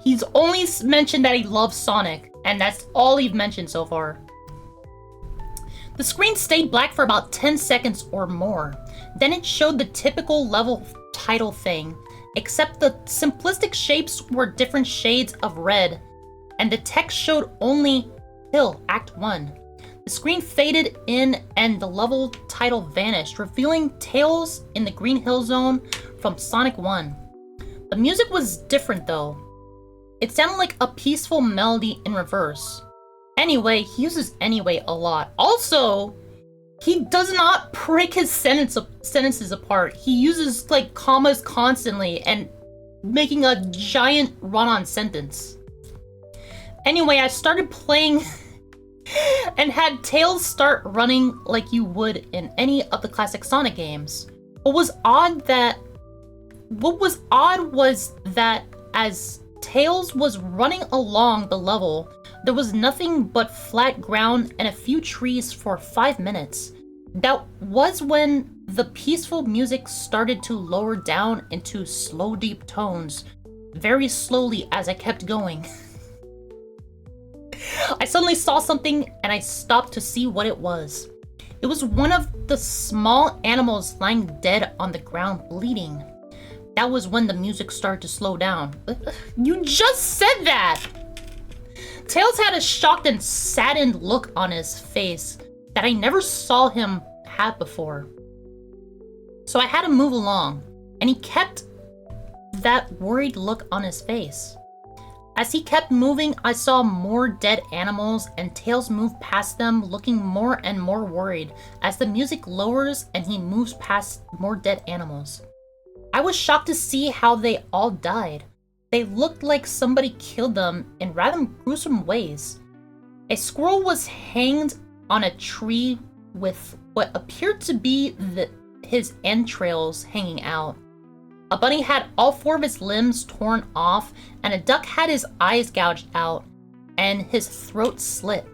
He's only mentioned that he loves Sonic, and that's all he's mentioned so far. The screen stayed black for about 10 seconds or more. Then it showed the typical level title thing, except the simplistic shapes were different shades of red, and the text showed only Hill Act 1. The screen faded in and the level title vanished, revealing Tails in the Green Hill Zone from Sonic 1. The music was different though. It sounded like a peaceful melody in reverse. Anyway, he uses anyway a lot. Also, he does not break his sentences apart. He uses like commas constantly and making a giant run-on sentence. Anyway, I started playing and had Tails start running like you would in any of the classic Sonic games. What was odd was that as Tails was running along the level, there was nothing but flat ground and a few trees for 5 minutes. That was when the peaceful music started to lower down into slow, deep tones, very slowly as I kept going. I suddenly saw something and I stopped to see what it was. It was one of the small animals lying dead on the ground bleeding. That was when the music started to slow down. You just said that! Tails had a shocked and saddened look on his face that I never saw him have before. So I had to move along, and he kept that worried look on his face. As he kept moving, I saw more dead animals, and Tails moved past them, looking more and more worried as the music lowers and he moves past more dead animals. I was shocked to see how they all died. They looked like somebody killed them in rather gruesome ways. A squirrel was hanged on a tree with what appeared to be his entrails hanging out. A bunny had all 4 of his limbs torn off, and a duck had his eyes gouged out and his throat slit.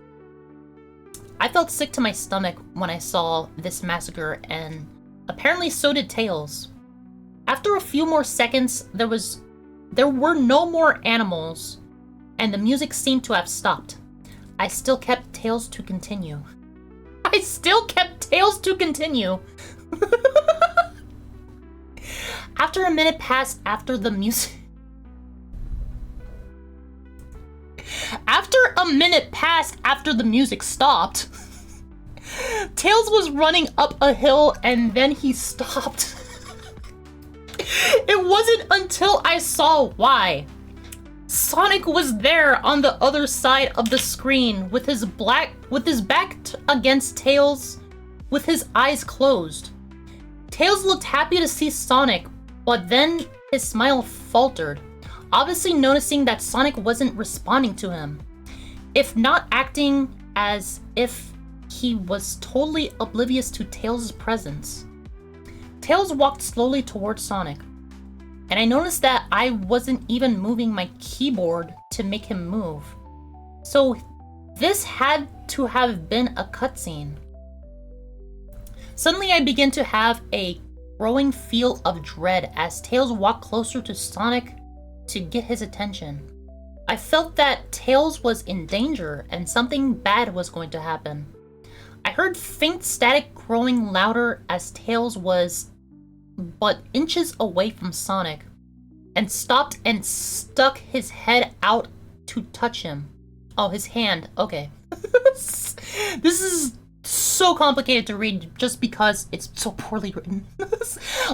I felt sick to my stomach when I saw this massacre, and apparently so did Tails. After a few more seconds, there were no more animals, and the music seemed to have stopped. I still kept Tails to continue. After a minute passed after the music... After a minute passed after the music stopped, Tails was running up a hill and then he stopped. It wasn't until I saw why. Sonic was there on the other side of the screen with his back against Tails, with his eyes closed. Tails looked happy to see Sonic, but then his smile faltered, obviously noticing that Sonic wasn't responding to him, if not acting as if he was totally oblivious to Tails' presence. Tails walked slowly towards Sonic, and I noticed that I wasn't even moving my keyboard to make him move. So this had to have been a cutscene. Suddenly I began to have a growing feel of dread as Tails walked closer to Sonic to get his attention. I felt that Tails was in danger and something bad was going to happen. I heard faint static growing louder as Tails was but inches away from Sonic and stopped and stuck his head out to touch him. Oh, his hand. Okay. This is so complicated to read just because it's so poorly written.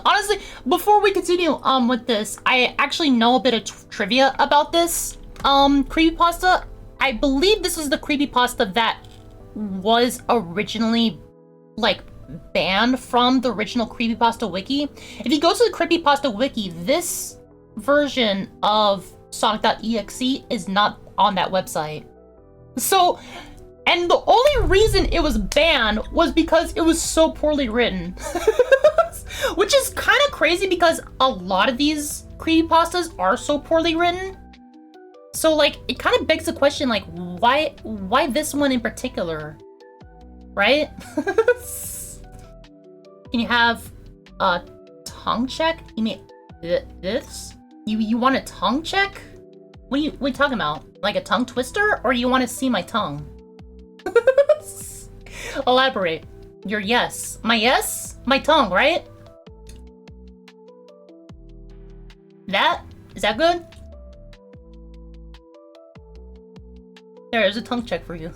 Honestly, before we continue with this, I actually know a bit of trivia about this creepypasta. I believe this is the creepypasta that was originally like banned from the original creepypasta wiki. If you go to the creepypasta wiki, this version of sonic.exe is not on that website. So, and the only reason it was banned was because it was so poorly written. Which is kind of crazy because a lot of these creepypastas are so poorly written. So, like, it kind of begs the question, like, why this one in particular? Right? Can you have a tongue check? You mean this? You want a tongue check? What are you talking about? Like a tongue twister? Or you want to see my tongue? Elaborate. Your yes. My yes? My tongue, right? Is that good? There's a tongue check for you.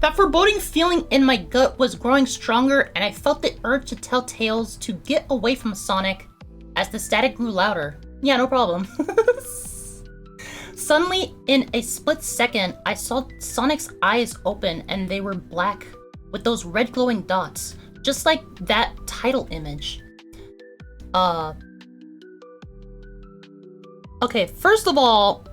That foreboding feeling in my gut was growing stronger, and I felt the urge to tell Tails to get away from Sonic as the static grew louder. Yeah, no problem. Suddenly, in a split second, I saw Sonic's eyes open, and they were black with those red glowing dots, just like that title image. Okay, first of all,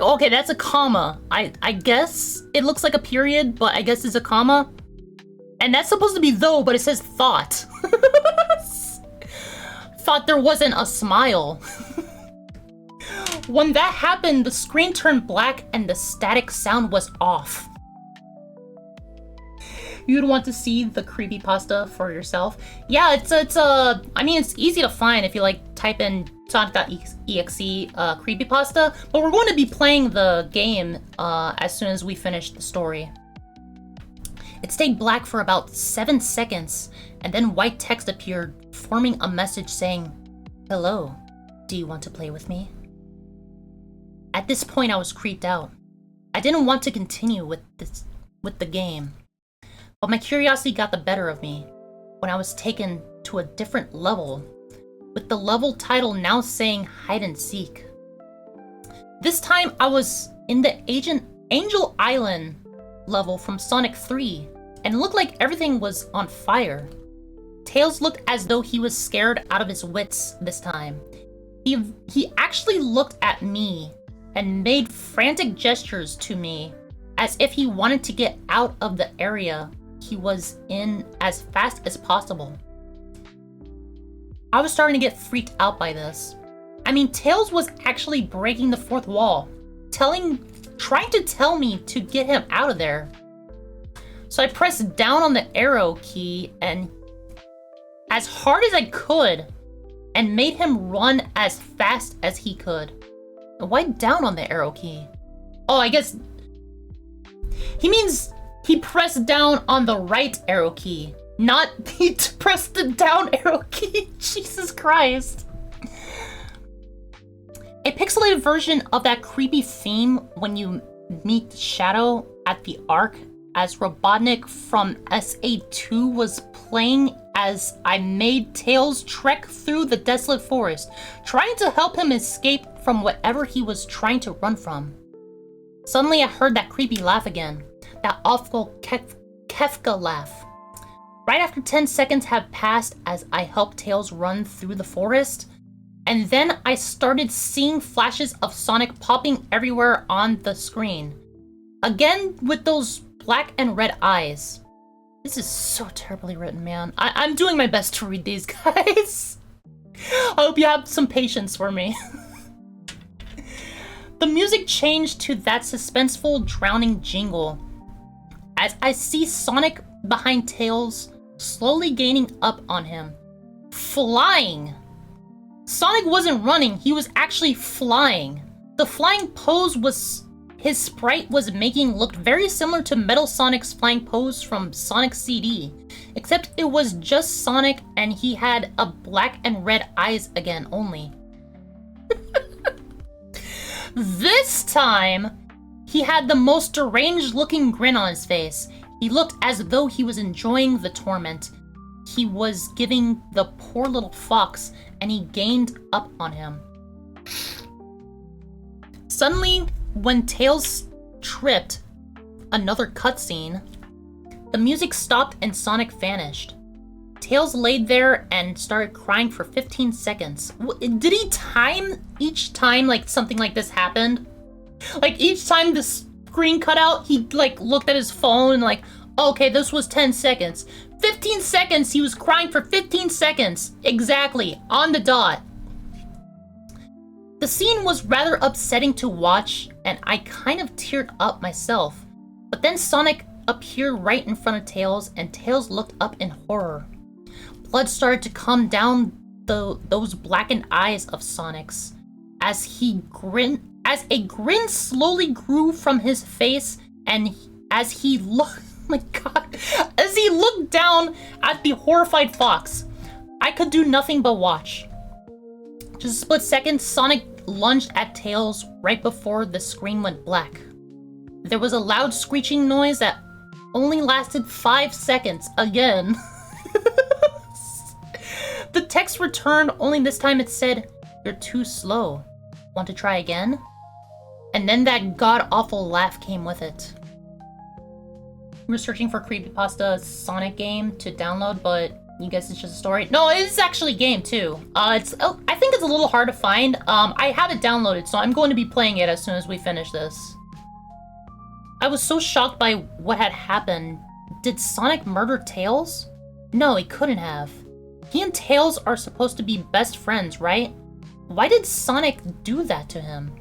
okay, that's a comma. I guess it looks like a period, but I guess it's a comma. And that's supposed to be though, but it says thought. Thought there wasn't a smile. When that happened, the screen turned black and the static sound was off. You'd want to see the creepypasta for yourself. Yeah, I mean, it's easy to find if you like type in sonic.exe creepypasta, but we're going to be playing the game as soon as we finish the story. It stayed black for about 7 seconds, and then white text appeared, forming a message saying, "Hello, do you want to play with me?" At this point, I was creeped out. I didn't want to continue with the game, but my curiosity got the better of me when I was taken to a different level, with the level title now saying Hide and Seek. This time I was in the Angel Island level from Sonic 3, and it looked like everything was on fire. Tails looked as though he was scared out of his wits this time. He actually looked at me and made frantic gestures to me as if he wanted to get out of the area he was in as fast as possible. I was starting to get freaked out by this. I mean, Tails was actually breaking the fourth wall, trying to tell me to get him out of there. So I pressed down on the arrow key and as hard as I could and made him run as fast as he could. Why down on the arrow key? Oh, I guess he means he pressed down on the right arrow key. Not he pressed the down arrow key. Jesus Christ. A pixelated version of that creepy theme when you meet Shadow at the Ark as Robotnik from SA2 was playing as I made Tails trek through the desolate forest, trying to help him escape from whatever he was trying to run from. Suddenly I heard that creepy laugh again, that awful Kefka laugh. Right after 10 seconds had passed as I helped Tails run through the forest, and then I started seeing flashes of Sonic popping everywhere on the screen. Again with those black and red eyes. This is so terribly written, man. I'm doing my best to read these, guys. I hope you have some patience for me. The music changed to that suspenseful, drowning jingle as I see Sonic behind Tails, slowly gaining up on him. Flying! Sonic wasn't running, he was actually flying. The flying pose was his sprite was making looked very similar to Metal Sonic's flying pose from Sonic CD, except it was just Sonic and he had a black and red eyes again only. This time, he had the most deranged looking grin on his face. He looked as though he was enjoying the torment he was giving the poor little fox, and he gained up on him. Suddenly, when Tails tripped, another cutscene, the music stopped and Sonic vanished. Tails laid there and started crying for 15 seconds. Did he time each time like something like this happened? Like each time the screen cut out, he like looked at his phone and like, okay, this was 10 seconds. 15 seconds, he was crying for 15 seconds. Exactly, on the dot. The scene was rather upsetting to watch, and I kind of teared up myself. But then Sonic appeared right in front of Tails, and Tails looked up in horror. Blood started to come down those blackened eyes of Sonic's as a grin slowly grew from his face, and as he looked, oh my god, as he looked down at the horrified fox, I could do nothing but watch. Just a split second, Sonic lunged at Tails right before the screen went black. There was a loud screeching noise that only lasted 5 seconds again. The text returned, only this time it said, "You're too slow. Want to try again?" And then that god-awful laugh came with it. We were searching for Creepypasta Sonic game to download, but you guess it's just a story. No, it's actually a game too. I think it's a little hard to find. I have it downloaded, so I'm going to be playing it as soon as we finish this. I was so shocked by what had happened. Did Sonic murder Tails? No, he couldn't have. He and Tails are supposed to be best friends, right? Why did Sonic do that to him?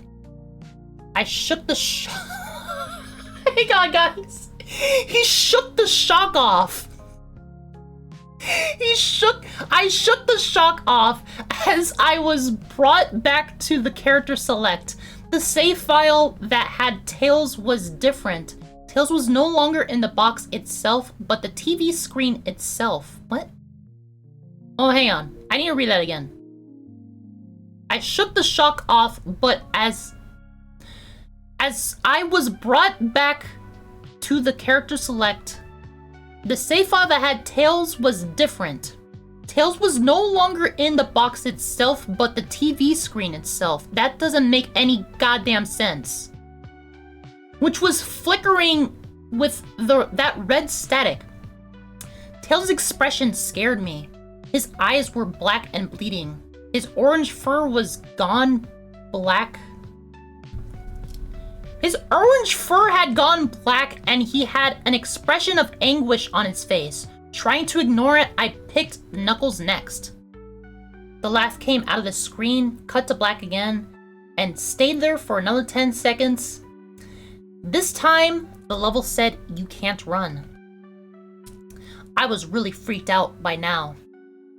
I shook the Hang on, guys. He shook the shock off. I shook the shock off as I was brought back to the character select. The save file that had Tails was different. Tails was no longer in the box itself, but the TV screen itself. What? Oh, hang on. I need to read that again. I shook the shock off, but as I was brought back to the character select, the save file that had Tails was different. Tails was no longer in the box itself, but the TV screen itself. That doesn't make any goddamn sense. Which was flickering with that red static. Tails' expression scared me. His eyes were black and bleeding. His orange fur was gone black. His orange fur had gone black, and he had an expression of anguish on his face. Trying to ignore it, I picked Knuckles next. The laugh came out of the screen, cut to black again, and stayed there for another 10 seconds. This time, the level said, "You can't run." I was really freaked out by now.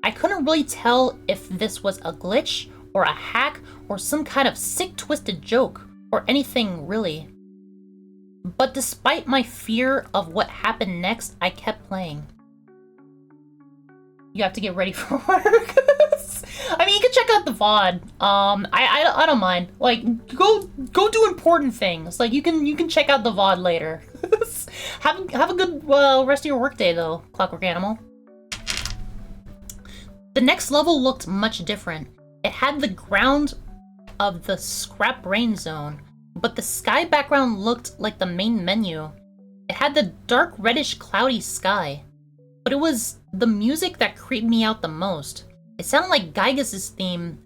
I couldn't really tell if this was a glitch, or a hack, or some kind of sick twisted joke, or anything really. But despite my fear of what happened next, I kept playing. You have to get ready for work. I mean, you can check out the VOD. I don't mind. Like, go do important things. Like, you can check out the VOD later. Have a good rest of your workday though, Clockwork Animal. The next level looked much different. It had the ground of the Scrap Brain Zone, but the sky background looked like the main menu. It had the dark reddish cloudy sky, but it was the music that creeped me out the most. It sounded like Gygas's theme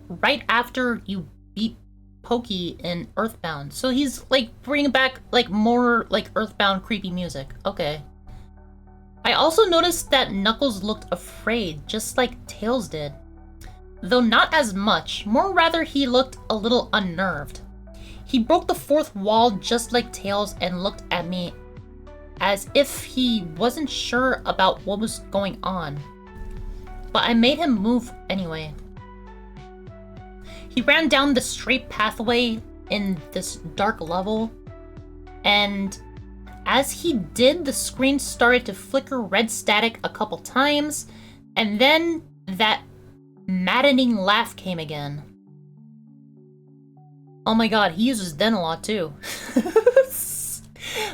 right after you beat Pokey in Earthbound. So he's like bringing back like more like Earthbound creepy music. Okay. I also noticed that Knuckles looked afraid, just like Tails did. Though not as much, more rather he looked a little unnerved. He broke the fourth wall just like Tails and looked at me as if he wasn't sure about what was going on. But I made him move anyway. He ran down the straight pathway in this dark level, and as he did, the screen started to flicker red static a couple times, and then that maddening laugh came again. Oh my god, he uses den a lot too.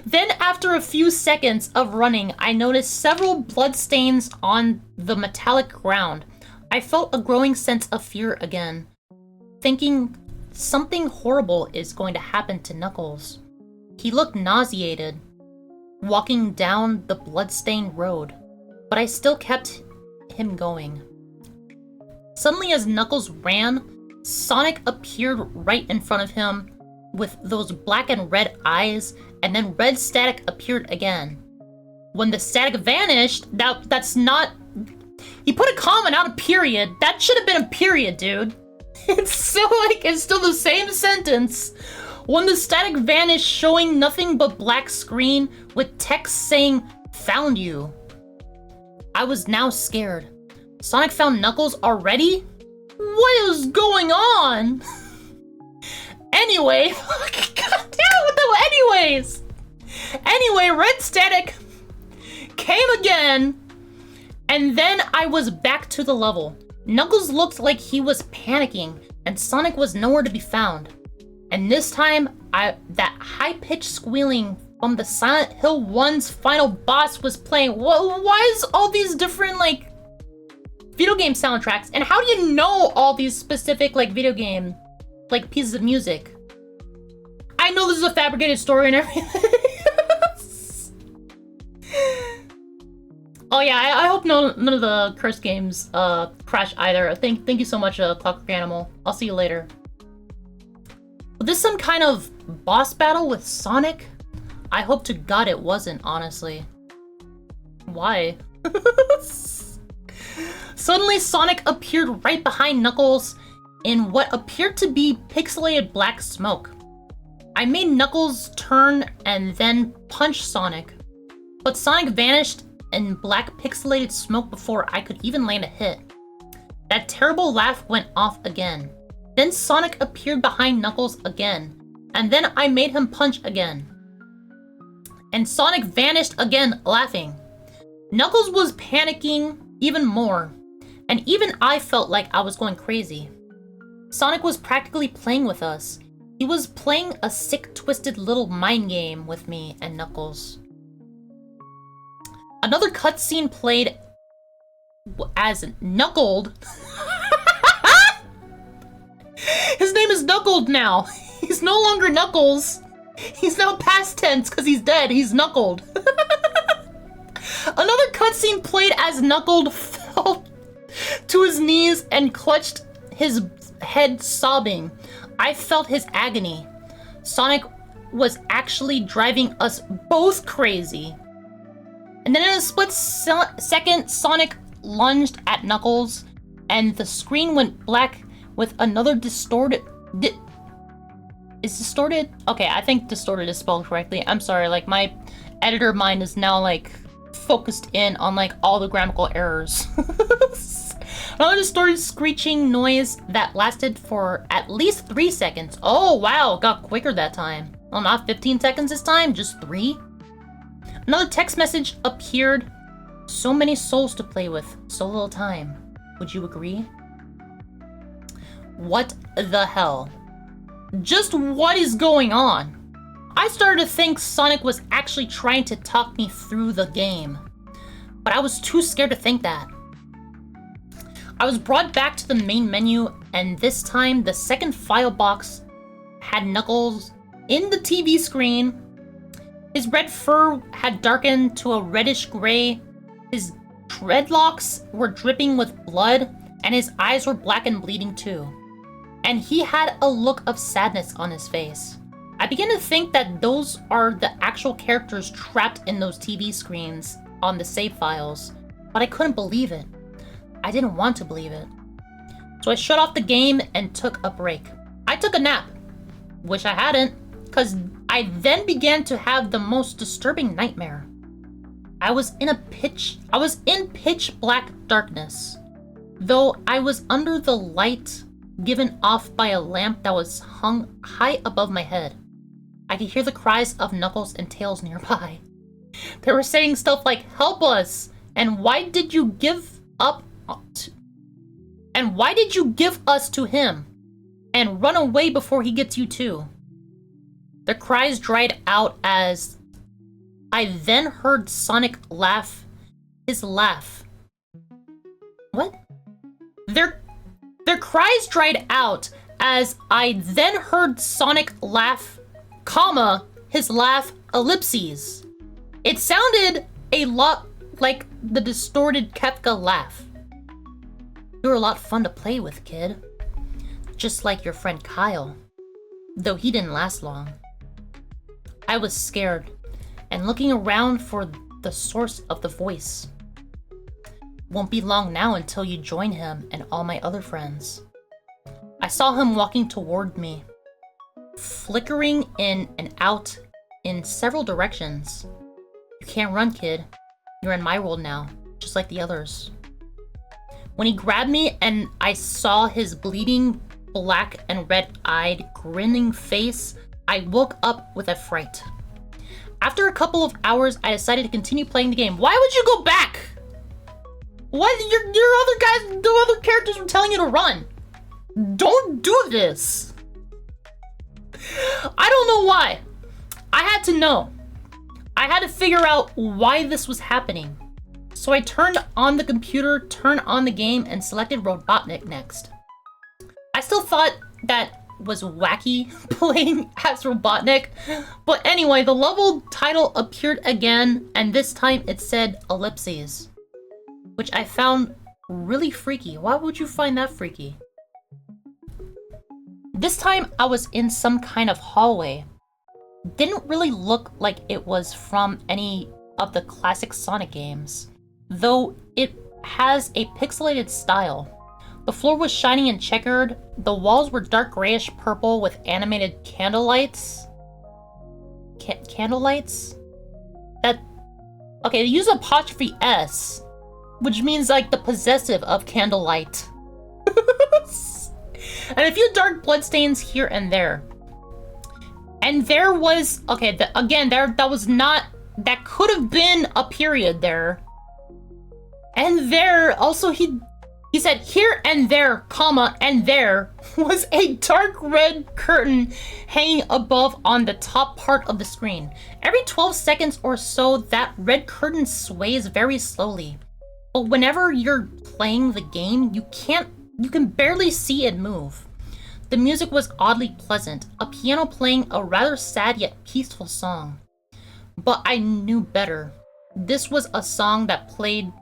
Then after a few seconds of running, I noticed several bloodstains on the metallic ground. I felt a growing sense of fear again, thinking something horrible is going to happen to Knuckles. He looked nauseated, walking down the bloodstained road, but I still kept him going. Suddenly, as Knuckles ran, Sonic appeared right in front of him with those black and red eyes, and then red static appeared again. When the static vanished, that's not... He put a comma, not a period. That should have been a period, dude. It's still the same sentence. When the static vanished, showing nothing but black screen with text saying, "Found you." I was now scared. Sonic found Knuckles already? What is going on? Anyway, god damn it though, anyways! Anyway, red static came again, and then I was back to the level. Knuckles looked like he was panicking, and Sonic was nowhere to be found. And this time, that high-pitched squealing from the Silent Hill 1's final boss was playing. Why is all these different, video game soundtracks? And how do you know all these specific, video game, pieces of music? I know this is a fabricated story and everything. Oh yeah, I hope none of the cursed games crash either. Thank you so much, Clockwork Animal. I'll see you later. Was this some kind of boss battle with Sonic? I hope to God it wasn't, honestly. Why? Suddenly, Sonic appeared right behind Knuckles in what appeared to be pixelated black smoke. I made Knuckles turn and then punch Sonic, but Sonic vanished in black pixelated smoke before I could even land a hit. That terrible laugh went off again. Then Sonic appeared behind Knuckles again, and then I made him punch again. And Sonic vanished again, laughing. Knuckles was panicking even more, and even I felt like I was going crazy. Sonic was practically playing with us. He was playing a sick, twisted little mind game with me and Knuckles. Another cutscene played as Knuckled. His name is Knuckled now. He's no longer Knuckles. He's now past tense because he's dead. He's Knuckled. Another cutscene played as Knuckled fell to his knees and clutched his head, sobbing. I felt his agony. Sonic was actually driving us both crazy. And then in a split second, Sonic lunged at Knuckles, and the screen went black with another distorted... Is distorted? Okay, I think distorted is spelled correctly. I'm sorry, my editor mind is now, focused in on, all the grammatical errors. Another distorted screeching noise that lasted for at least 3 seconds. Oh, wow, got quicker that time. Well, not 15 seconds this time, just 3. Another text message appeared. So many souls to play with, so little time. Would you agree? What the hell? Just what is going on? I started to think Sonic was actually trying to talk me through the game, but I was too scared to think that. I was brought back to the main menu, and this time the second file box had Knuckles in the TV screen. His red fur had darkened to a reddish gray, his dreadlocks were dripping with blood, and his eyes were black and bleeding too. And he had a look of sadness on his face. I began to think that those are the actual characters trapped in those TV screens on the save files, but I couldn't believe it. I didn't want to believe it. So I shut off the game and took a break. I took a nap. Wish I hadn't, because I then began to have the most disturbing nightmare. I was in pitch black darkness. Though I was under the light given off by a lamp that was hung high above my head. I could hear the cries of Knuckles and Tails nearby. They were saying stuff like, "Help us!" and "Why did you give us to him? And run away before he gets you too." The cries dried out as I then heard Sonic laugh. His laugh. What? Their cries dried out as I then heard Sonic laugh, comma, his laugh, ellipses. It sounded a lot like the distorted Kefka laugh. "You were a lot fun to play with, kid. Just like your friend Kyle. Though he didn't last long." I was scared and looking around for the source of the voice. "Won't be long now until you join him and all my other friends." I saw him walking toward me, flickering in and out in several directions. "You can't run, kid. You're in my world now, just like the others." When he grabbed me and I saw his bleeding, black and red-eyed, grinning face, I woke up with a fright. After a couple of hours, I decided to continue playing the game. Why would you go back? What? The other characters were telling you to run. Don't do this. I don't know why. I had to know. I had to figure out why this was happening. So I turned on the computer, turned on the game, and selected Robotnik next. I still thought that was wacky playing as Robotnik, but anyway, the level title appeared again, and this time it said ellipses, which I found really freaky. Why would you find that freaky? This time I was in some kind of hallway. Didn't really look like it was from any of the classic Sonic games, though it has a pixelated style. The floor was shiny and checkered. The walls were dark grayish purple with animated candlelights. Candlelights? Okay, they use apostrophe S, which means like the possessive of candlelight. And a few dark bloodstains here and there. And there was, okay, that could have been a period there. And there, also he said here and there, comma, and there was a dark red curtain hanging above on the top part of the screen. Every 12 seconds or so, that red curtain sways very slowly. But whenever you're playing the game, you can barely see it move. The music was oddly pleasant, a piano playing a rather sad yet peaceful song. But I knew better. This was a song that played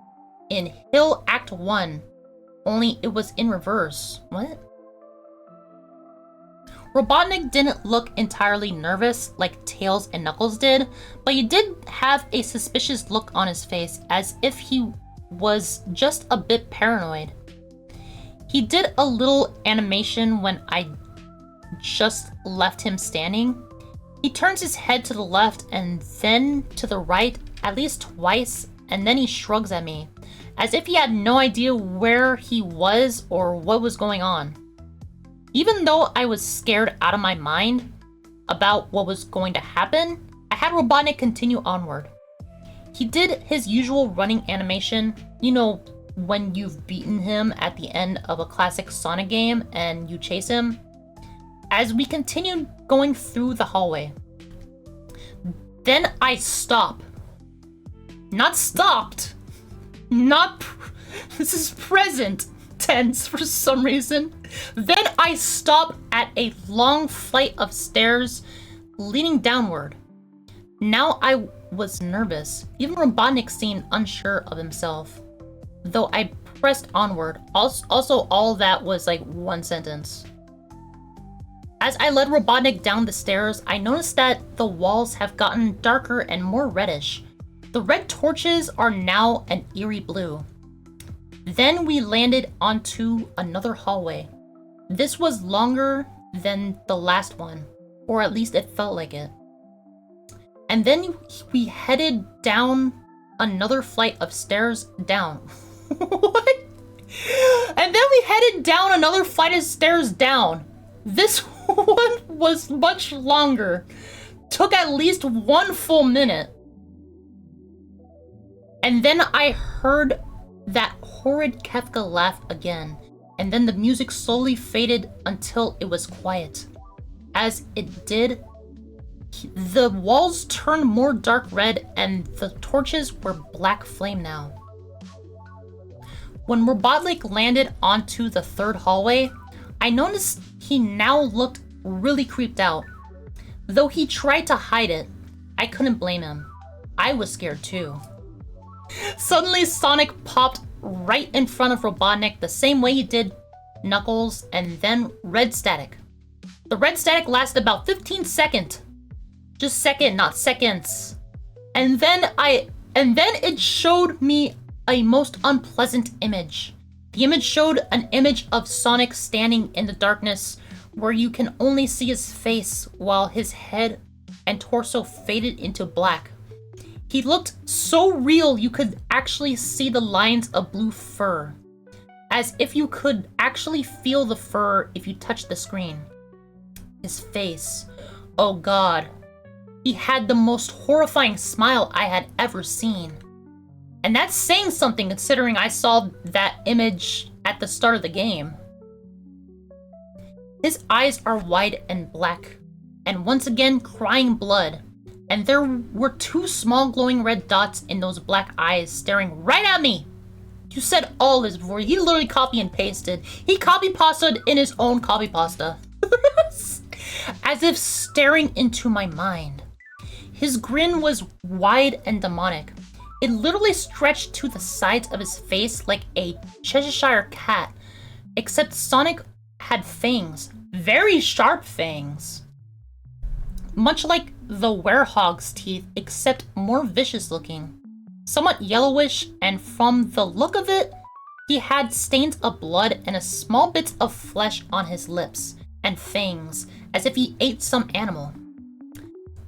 in Hill Act 1, only it was in reverse. What? Robotnik didn't look entirely nervous like Tails and Knuckles did, but he did have a suspicious look on his face, as if he was just a bit paranoid. He did a little animation when I just left him standing. He turns his head to the left and then to the right at least twice, and then he shrugs at me, as if he had no idea where he was or what was going on. Even though I was scared out of my mind about what was going to happen, I had Robotnik continue onward. He did his usual running animation, you know, when you've beaten him at the end of a classic Sonic game and you chase him, as we continued going through the hallway. Then I stop. Not stopped. This is present tense for some reason. Then I stop at a long flight of stairs leading downward. Now I was nervous. Even Robotnik seemed unsure of himself, though I pressed onward. Also, all that was like one sentence. As I led Robotnik down the stairs, I noticed that the walls have gotten darker and more reddish. The red torches are now an eerie blue. Then we landed onto another hallway. This was longer than the last one, or at least it felt like it. And then we headed down another flight of stairs down. What? And then we headed down another flight of stairs down. This one was much longer. Took at least 1 full minute. And then I heard that horrid Kefka laugh again. And then the music slowly faded until it was quiet. As it did, the walls turned more dark red and the torches were black flame now. When Robotnik landed onto the third hallway, I noticed he now looked really creeped out. Though he tried to hide it, I couldn't blame him. I was scared too. Suddenly Sonic popped right in front of Robotnik the same way he did Knuckles, and then red static. The red static lasted about 15 seconds. Just second, not seconds. And then it showed me a most unpleasant image. The image showed an image of Sonic standing in the darkness where you can only see his face while his head and torso faded into black. He looked so real you could actually see the lines of blue fur, as if you could actually feel the fur if you touched the screen. His face, oh god, he had the most horrifying smile I had ever seen. And that's saying something considering I saw that image at the start of the game. His eyes are wide and black, and once again crying blood. And there were 2 small glowing red dots in those black eyes staring right at me. You said all this before. He literally copy and pasted. He copy-pasted in his own copy-pasta. As if staring into my mind. His grin was wide and demonic. It literally stretched to the sides of his face like a Cheshire cat, except Sonic had fangs, very sharp fangs. Much like the werehog's teeth, except more vicious looking. Somewhat yellowish, and from the look of it, he had stains of blood and a small bits of flesh on his lips and fangs, as if he ate some animal.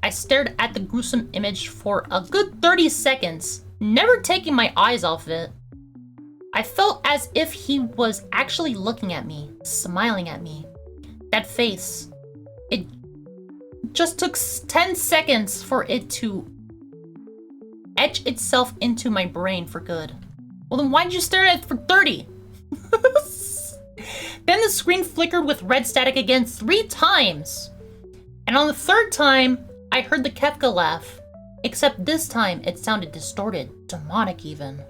I stared at the gruesome image for a good 30 seconds, never taking my eyes off it. I felt as if he was actually looking at me, smiling at me. That face. It just took 10 seconds for it to etch itself into my brain for good. Well then why'd you stare at it for 30? Then the screen flickered with red static again 3 times. And on the 3rd time, I heard the Kefka laugh. Except this time, it sounded distorted, demonic even.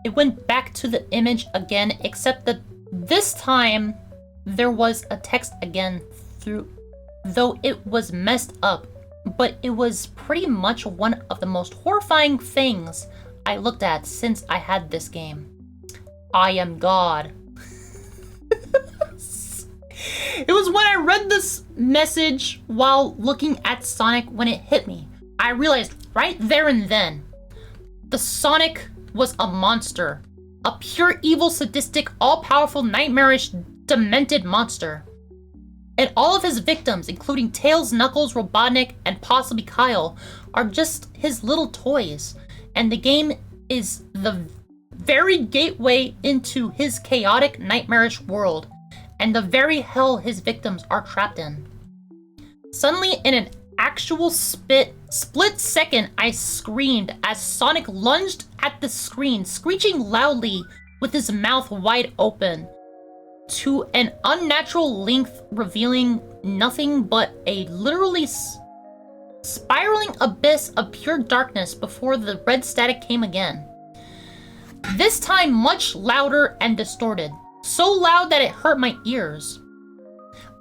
It went back to the image again, except that this time, there was a text again though it was messed up. But it was pretty much one of the most horrifying things I looked at since I had this game. I am God. It was when I read this message while looking at Sonic when it hit me. I realized right there and then, the Sonic was a monster. A pure evil, sadistic, all-powerful, nightmarish, demented monster. And all of his victims, including Tails, Knuckles, Robotnik, and possibly Kyle, are just his little toys. And the game is the very gateway into his chaotic, nightmarish world, and the very hell his victims are trapped in. Suddenly, in an actual split second, I screamed as Sonic lunged at the screen, screeching loudly with his mouth wide open, to an unnatural length, revealing nothing but a literally spiraling abyss of pure darkness before the red static came again. This time much louder and distorted. So loud that it hurt my ears.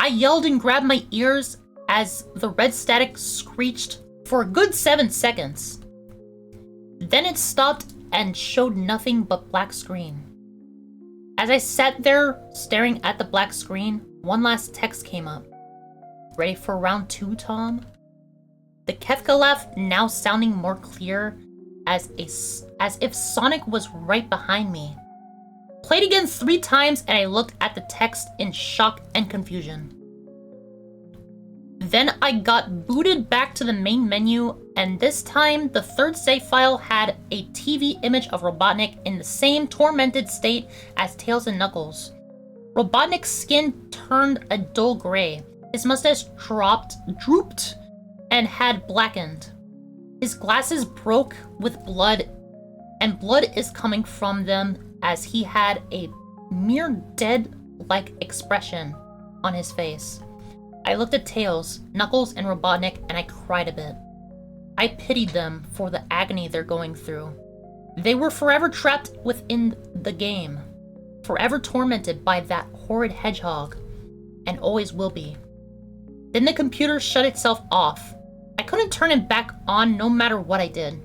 I yelled and grabbed my ears as the red static screeched for a good 7 seconds. Then it stopped and showed nothing but black screen. As I sat there staring at the black screen, one last text came up. Ready for round 2, Tom? The Kefka laugh now sounding more clear as if Sonic was right behind me. Played again 3 times and I looked at the text in shock and confusion. Then I got booted back to the main menu, and this time the third save file had a TV image of Robotnik in the same tormented state as Tails and Knuckles. Robotnik's skin turned a dull gray. His mustache drooped, and had blackened. His glasses broke with blood, and blood is coming from them as he had a mere dead-like expression on his face. I looked at Tails, Knuckles, and Robotnik, and I cried a bit. I pitied them for the agony they're going through. They were forever trapped within the game, forever tormented by that horrid hedgehog, and always will be. Then the computer shut itself off. I couldn't turn it back on no matter what I did.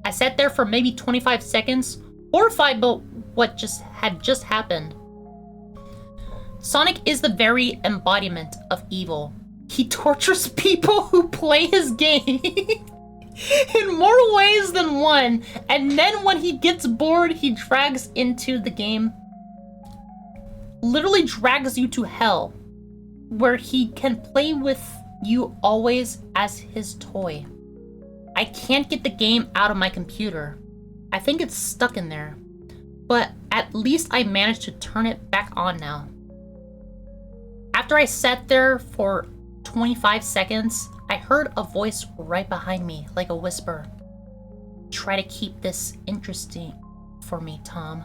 I sat there for maybe 25 seconds, horrified about what had just happened. Sonic is the very embodiment of evil. He tortures people who play his game in more ways than one, and then when he gets bored, he drags into the game. Literally drags you to hell, where he can play with you always as his toy. I can't get the game out of my computer. I think it's stuck in there, but at least I managed to turn it back on now. After I sat there for 25 seconds, I heard a voice right behind me, like a whisper. Try to keep this interesting for me, Tom.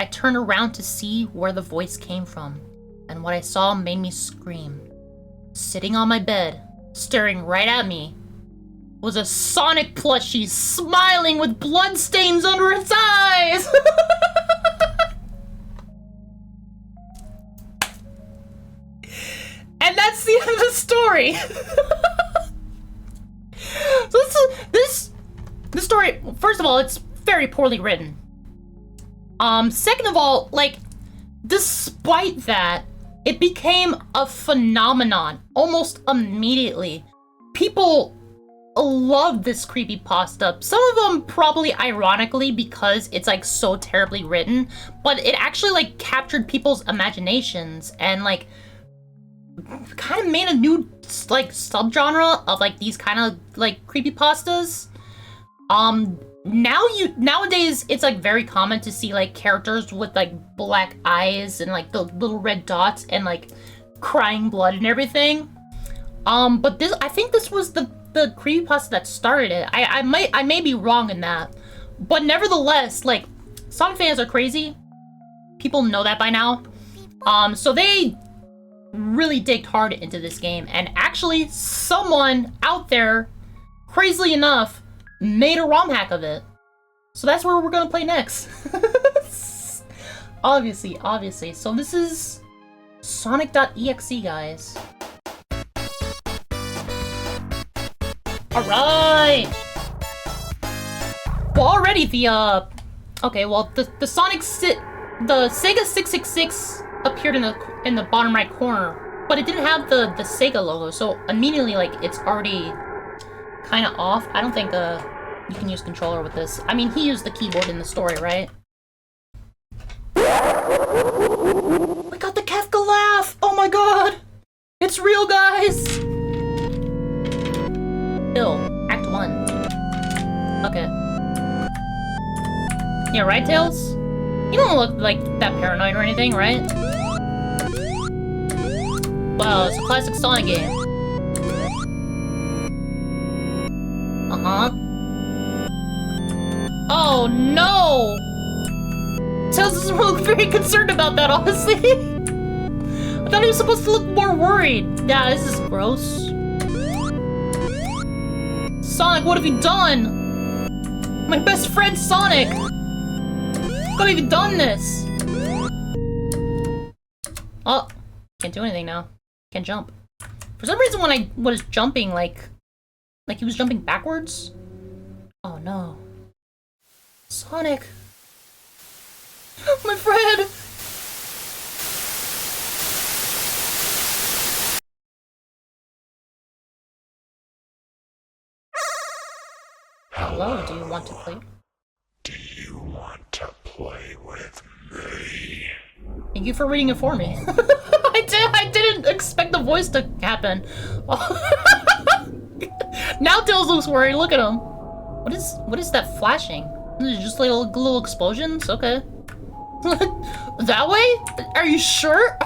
I turned around to see where the voice came from, and what I saw made me scream. Sitting on my bed, staring right at me, was a Sonic plushie smiling with bloodstains under its eyes! And that's the end of the story! So this story, first of all, it's very poorly written. Second of all, like, despite that, it became a phenomenon almost immediately. People love this creepypasta. Some of them probably ironically because it's like so terribly written, but it actually like captured people's imaginations and like kind of made a new like subgenre of like these kind of like creepypastas. Nowadays it's like very common to see like characters with like black eyes and like the little red dots and like crying blood and everything. But I think this was the creepypasta that started it. I may be wrong in that, but nevertheless, like, Sonic fans are crazy. People know that by now. So they really digged hard into this game, and actually someone out there, crazily enough, made a ROM hack of it. So that's where we're gonna play next. Obviously. So this is sonic.exe, guys. Alright! Well, already the Sega 666 appeared in the bottom right corner, but it didn't have the Sega logo, so immediately, like, it's already kind of off. I don't think you can use controller with this. I mean, he used the keyboard in the story, right? We got the Kefka laugh! Oh my god! It's real, guys! Act 1. Okay. Yeah, right, Tails? You don't look like that paranoid or anything, right? Wow, it's a classic Sonic game. Uh-huh. Oh, no! Tails doesn't look very concerned about that, honestly. I thought he was supposed to look more worried. Yeah, this is gross. Sonic, what have you done? My best friend, Sonic! How have you done this? Oh, can't do anything now. Can't jump. For some reason when I was jumping, like he was jumping backwards? Oh no. Sonic! My friend! Hello, do you want to play? Do you want to play with me? Thank you for reading it for me. I didn't expect the voice to happen. Now Tails looks worried. Look at him. What is that flashing? Is it just like little explosions? Okay. That way? Are you sure?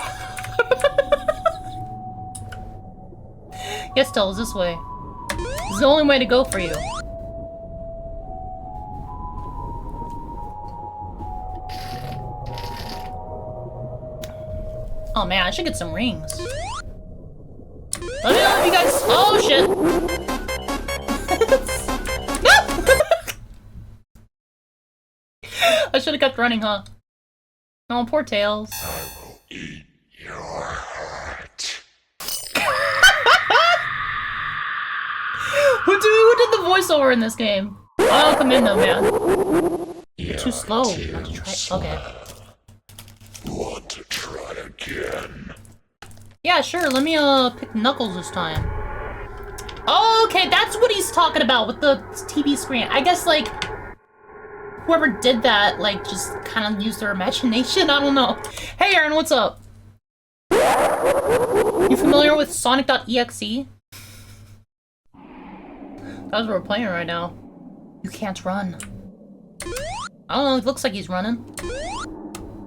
Yes, Tails, this way. It's the only way to go for you. Oh man, I should get some rings. Let me know if you guys. Oh shit! I should have kept running, huh? Oh, poor Tails. I will eat your heart. Who did the voiceover in this game? I don't come in though, man. You're too slow. Not to try. Okay. Want to try again? Yeah, sure. Let me pick Knuckles this time. Oh, okay, that's what he's talking about with the TV screen. I guess like whoever did that, like, just kind of used their imagination. I don't know. Hey, Aaron, what's up? You familiar with sonic.exe? That's what we're playing right now. You can't run. I don't know. It looks like he's running.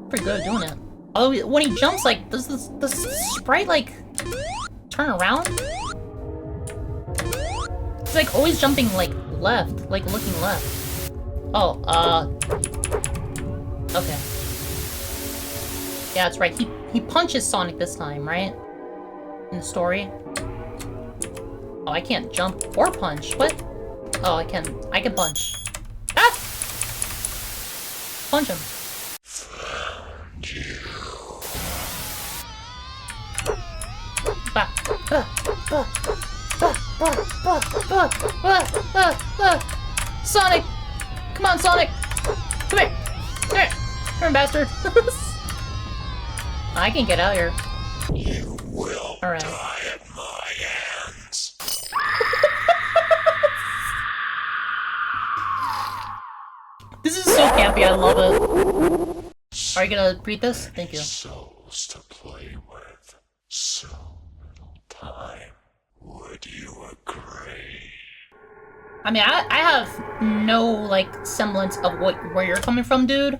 Pretty good at doing it. Although when he jumps, like, does the sprite like turn around? He's like always jumping like left, like looking left. Oh, okay. Yeah, that's right. He punches Sonic this time, right? In the story. Oh, I can't jump or punch. What? Oh, I can punch. Ah! Punch him. Found you. Sonic! Come on, Sonic! Come here! Come here! Come here, bastard! I can get out here. You will All right. die at my hands. This is so campy, I love it. Are you gonna read this? Thank you. Souls to play with. So little time. Would you agree? I mean, I have no, like, semblance of where you're coming from, dude.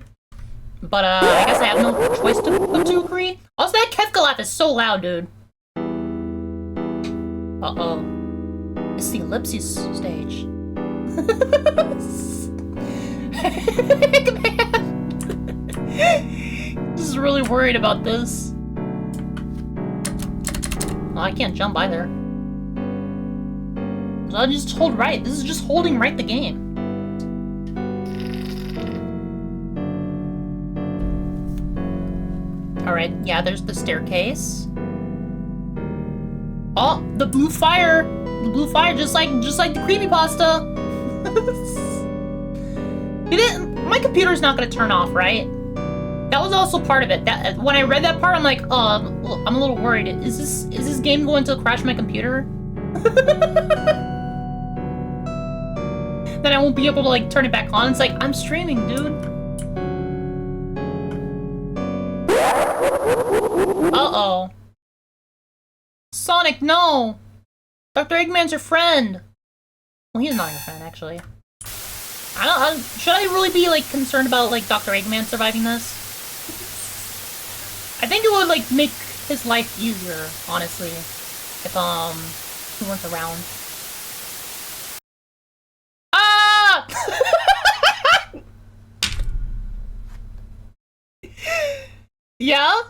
But, I guess I have no choice but to agree. Also, that Kefka laugh is so loud, dude. Uh-oh. It's the ellipses stage. Man. Just really worried about this. Oh, I can't jump either. So I'll just hold right. This is just holding right the game. Alright, yeah, there's the staircase. Oh, the blue fire! The blue fire, just like the creepypasta! My computer's not gonna turn off, right? That was also part of it. That when I read that part, I'm like, I'm a little worried. Is this game going to crash my computer? Then I won't be able to like turn it back on. It's like, I'm streaming, dude. Uh-oh. Sonic, no! Dr. Eggman's your friend! Well, he's not your friend, actually. Should I really be, like, concerned about, like, Dr. Eggman surviving this? I think it would, like, make his life easier, honestly, if, he weren't around. Ah! Yeah?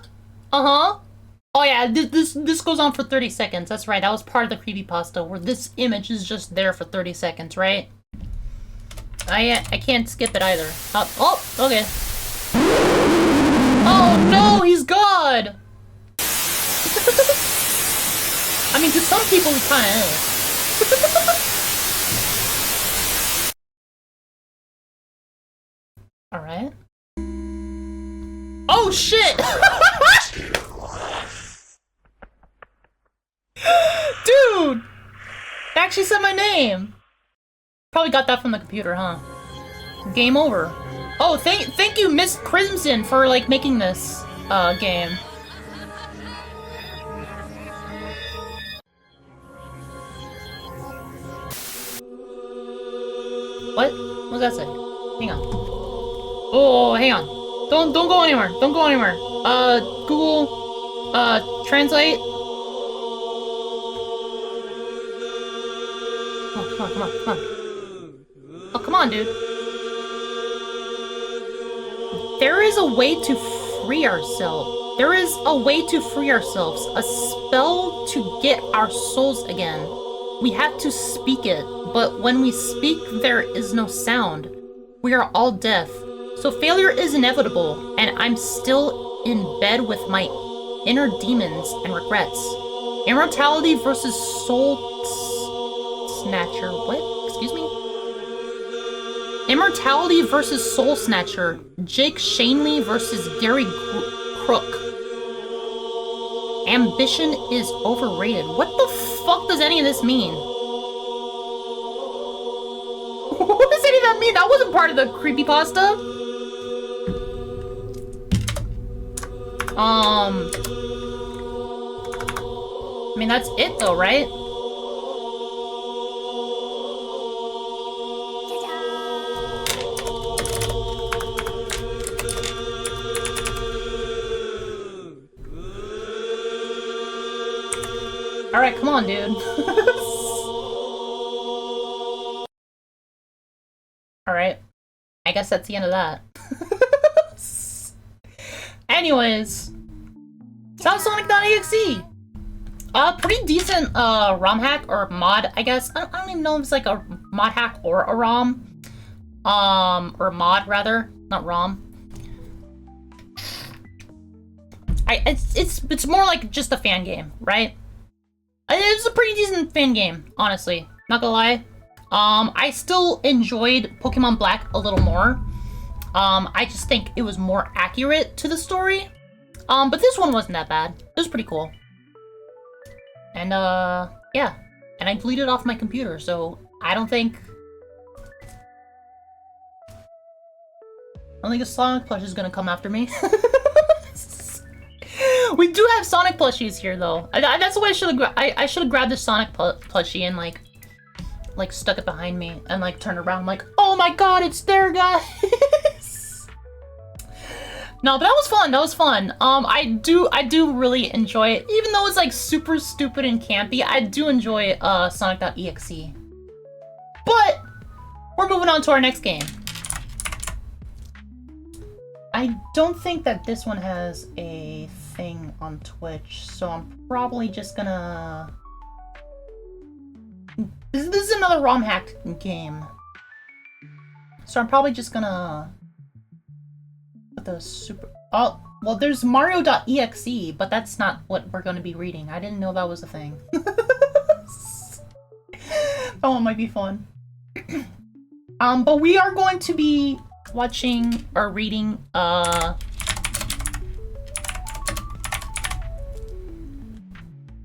Uh-huh. Oh yeah, this goes on for 30 seconds. That's right, that was part of the creepypasta, where this image is just there for 30 seconds, right? I can't skip it either. Oh, okay. Oh no, he's God! I mean, to some people he kinda is. Alright. Oh shit! Dude! It actually said my name! Probably got that from the computer, huh? Game over. Oh, thank you, Miss Crimson, for, like, making this. game. What? What does that say? Hang on. Oh, hang on. Don't go anywhere. Don't go anywhere. Google, translate. Come on, come on, come on. Oh, come on, dude. There is a way to free ourselves. There is a way to free ourselves. A spell to get our souls again. We have to speak it, but when we speak, there is no sound. We are all deaf. So failure is inevitable, and I'm still in bed with my inner demons and regrets. Immortality versus soul snatcher. What? Excuse me? Immortality versus soul snatcher. Jake Shanley versus Gary Crook. Ambition is overrated. What the fuck does any of this mean? What does any of that mean? That wasn't part of the creepypasta. I mean, that's it though, right? Alright, come on, dude. Alright. I guess that's the end of that. Anyways. Sonic.exe! Pretty decent, ROM hack, or mod, I guess. I don't even know if it's like a mod hack or a ROM. Or mod, rather. Not ROM. It's more like just a fan game, right? It's a pretty decent fan game, honestly. Not gonna lie. I still enjoyed Pokemon Black a little more. I just think it was more accurate to the story. But this one wasn't that bad. It was pretty cool. And, yeah. And I deleted it off my computer, so I don't think a Sonic plush is gonna come after me. We do have Sonic plushies here, though. That's why I should have I should have grabbed the Sonic plushie and like stuck it behind me and like turned around like, oh my god, it's there, guys. No, but that was fun. That was fun. I do really enjoy it, even though it's like super stupid and campy. I do enjoy Sonic.exe. But we're moving on to our next game. I don't think that this one has a thing on Twitch, so I'm probably just gonna... This is another ROM hack game. So I'm probably just gonna put the super... Oh, well, there's Mario.exe, but that's not what we're gonna be reading. I didn't know that was a thing. That one might be fun. But we are going to be watching or reading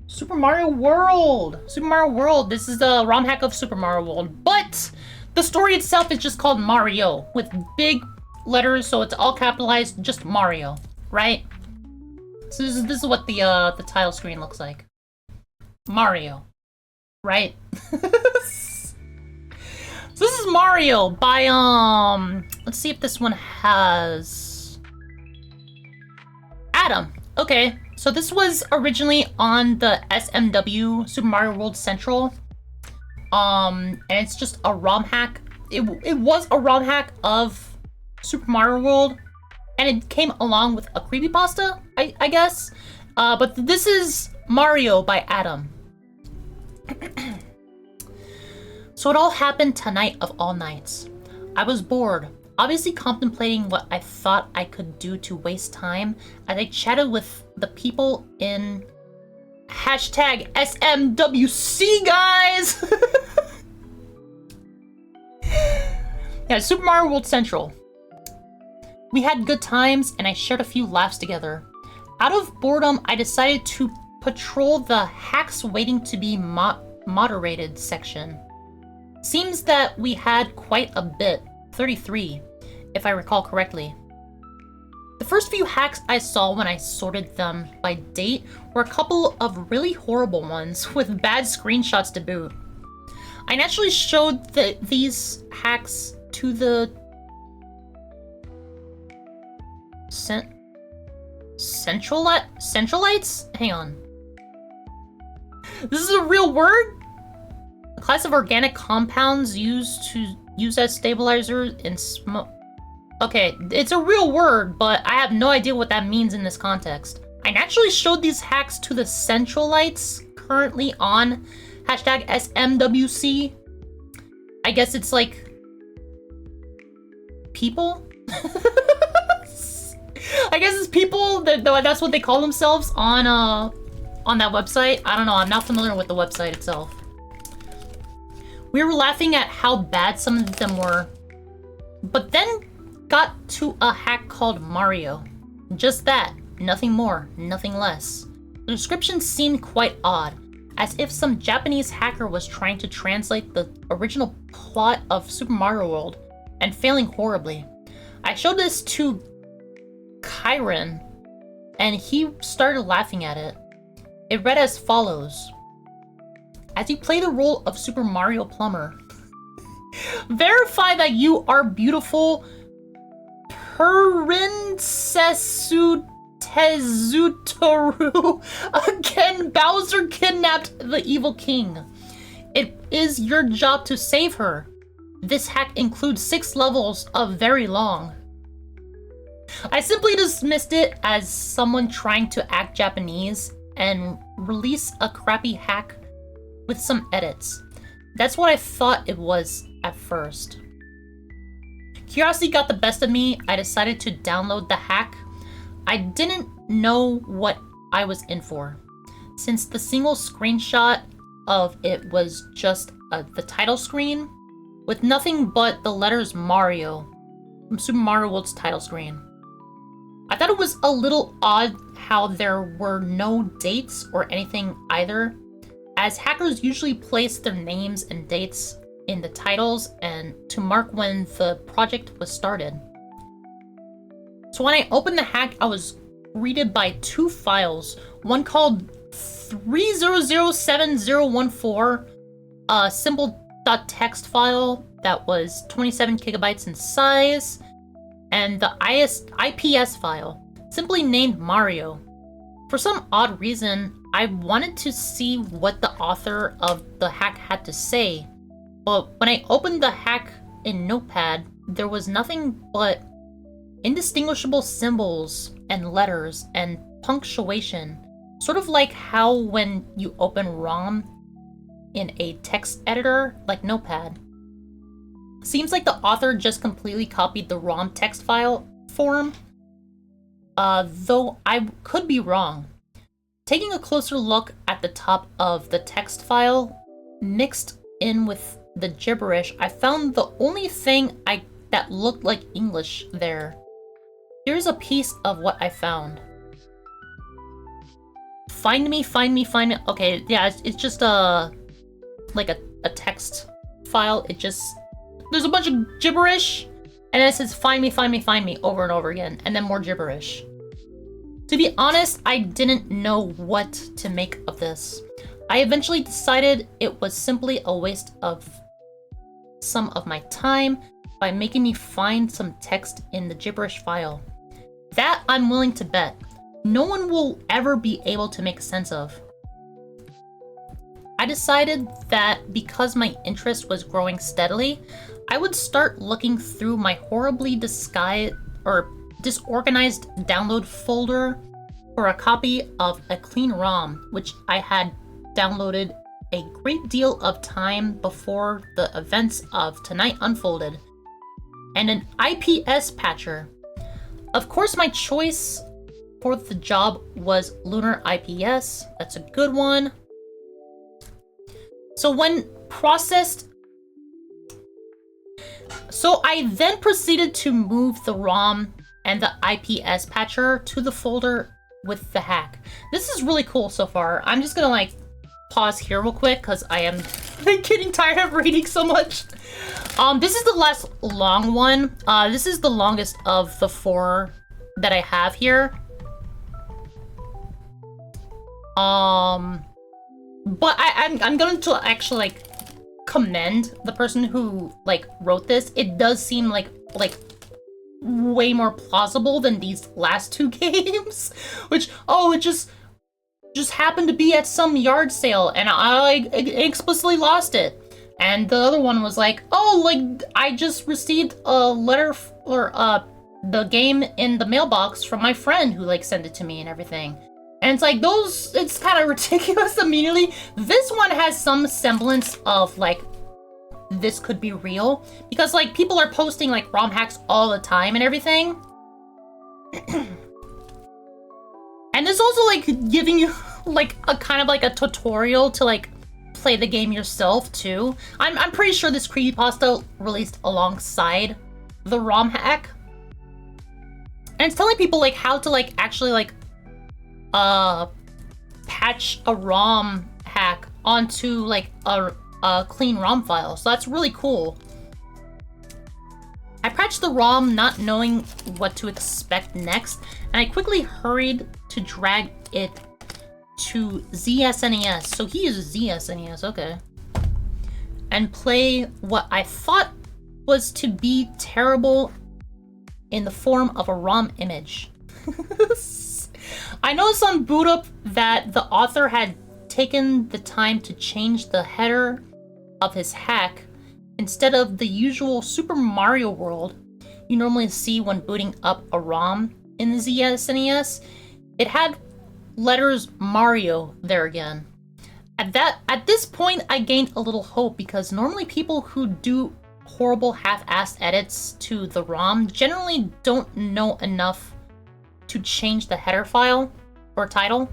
Super Mario World. Super Mario World. This is the ROM hack of Super Mario World, but the story itself is just called Mario with big letters, so it's all capitalized, just Mario, right? So this is what the title screen looks like. Mario, right? So this is Mario by, let's see if this one has... Adam. Okay, so this was originally on the SMW, Super Mario World Central. And it's just a ROM hack. It was a ROM hack of Super Mario World, and it came along with a creepypasta, I guess. But this is Mario by Adam. So it all happened tonight of all nights. I was bored, obviously contemplating what I thought I could do to waste time as I chatted with the people in hashtag SMWC, guys! Yeah, Super Mario World Central. We had good times and I shared a few laughs together. Out of boredom, I decided to patrol the hacks waiting to be moderated section. Seems that we had quite a bit, 33, if I recall correctly. The first few hacks I saw when I sorted them by date were a couple of really horrible ones with bad screenshots to boot. I naturally showed these hacks to the Centralites? Hang on. This is a real word? A class of organic compounds used as stabilizers in smoke. Okay, it's a real word, but I have no idea what that means in this context. I naturally showed these hacks to the Centralites currently on hashtag SMWC. I guess it's like people? I guess it's people, that's what they call themselves on that website. I don't know, I'm not familiar with the website itself. We were laughing at how bad some of them were, but then got to a hack called Mario. Just that, nothing more, nothing less. The description seemed quite odd, as if some Japanese hacker was trying to translate the original plot of Super Mario World and failing horribly. I showed this to Kyron, and he started laughing at it. It read as follows. As you play the role of Super Mario Plumber, verify that you are beautiful Princessu Tezutoru. Again, Bowser kidnapped the evil king. It is your job to save her. This hack includes 6 levels of very long. I simply dismissed it as someone trying to act Japanese and release a crappy hack with some edits. That's what I thought it was at first. Curiosity got the best of me. I decided to download the hack. I didn't know what I was in for, since the single screenshot of it was just the title screen with nothing but the letters Mario from Super Mario World's title screen. I thought it was a little odd how there were no dates or anything either, as hackers usually place their names and dates in the titles and to mark when the project was started. So when I opened the hack, I was greeted by 2 files, one called 3007014, a simple.txt file that was 27 gigabytes in size, and the IPS file, simply named Mario. For some odd reason, I wanted to see what the author of the hack had to say, but when I opened the hack in Notepad, there was nothing but indistinguishable symbols and letters and punctuation, sort of like how when you open ROM in a text editor like Notepad. Seems like the author just completely copied the ROM text file form, though I could be wrong. Taking a closer look at the top of the text file, mixed in with the gibberish, I found the only thing that looked like English there. Here's a piece of what I found. Find me, find me, find me. Okay, yeah, it's just like a text file. There's a bunch of gibberish, and then it says find me, find me, find me over and over again, and then more gibberish. To be honest, I didn't know what to make of this. I eventually decided it was simply a waste of some of my time by making me find some text in the gibberish file. That I'm willing to bet no one will ever be able to make sense of. I decided that because my interest was growing steadily, I would start looking through my horribly disorganized download folder for a copy of a clean ROM, which I had downloaded a great deal of time before the events of tonight unfolded, and an IPS patcher. Of course, my choice for the job was Lunar IPS. That's a good one. So I then proceeded to move the ROM and the IPS patcher to the folder with the hack. This is really cool so far. I'm just gonna pause here real quick because I am getting tired of reading so much. This is the last long one. This is the longest of the 4 that I have here. But I'm going to actually like commend the person who like wrote this. It does seem like way more plausible than these last two games, which it just happened to be at some yard sale and I explicitly lost it. And the other one was like, I just received a letter or the game in the mailbox from my friend who like sent it to me and everything. And it's like it's kind of ridiculous immediately. This one has some semblance of like, this could be real because like people are posting like ROM hacks all the time and everything. And it's also like giving you like a kind of like a tutorial to like play the game yourself too. I'm pretty sure this creepypasta released alongside the ROM hack. And it's telling people like how to like actually like patch a ROM hack onto like a clean ROM file. So that's really cool. I patched the ROM not knowing what to expect next, and I quickly hurried to drag it to ZSNES. So he uses ZSNES, okay. And play what I thought was to be terrible in the form of a ROM image. I noticed on boot up that the author had taken the time to change the header of his hack. Instead of the usual Super Mario World you normally see when booting up a ROM in the ZSNES, it had letters Mario there again. At this point, I gained a little hope because normally people who do horrible half-assed edits to the ROM generally don't know enough to change the header file or title.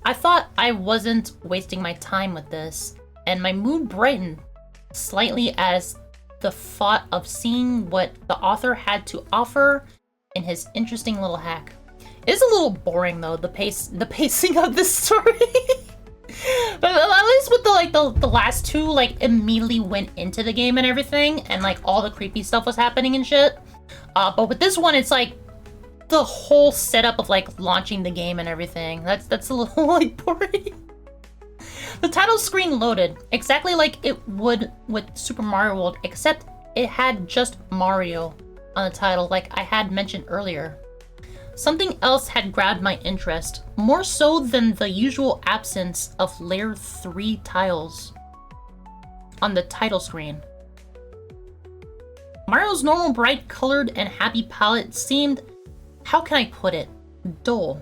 I thought I wasn't wasting my time with this, and my mood brightened slightly as the thought of seeing what the author had to offer in his interesting little hack. It's a little boring though, the pacing of this story. But at least with the last two, like immediately went into the game and everything, and like all the creepy stuff was happening and shit. But with this one, it's like the whole setup of like launching the game and everything. That's a little like boring. The title screen loaded, exactly like it would with Super Mario World, except it had just Mario on the title, like I had mentioned earlier. Something else had grabbed my interest, more so than the usual absence of layer 3 tiles on the title screen. Mario's normal bright colored and happy palette seemed, how can I put it, dull.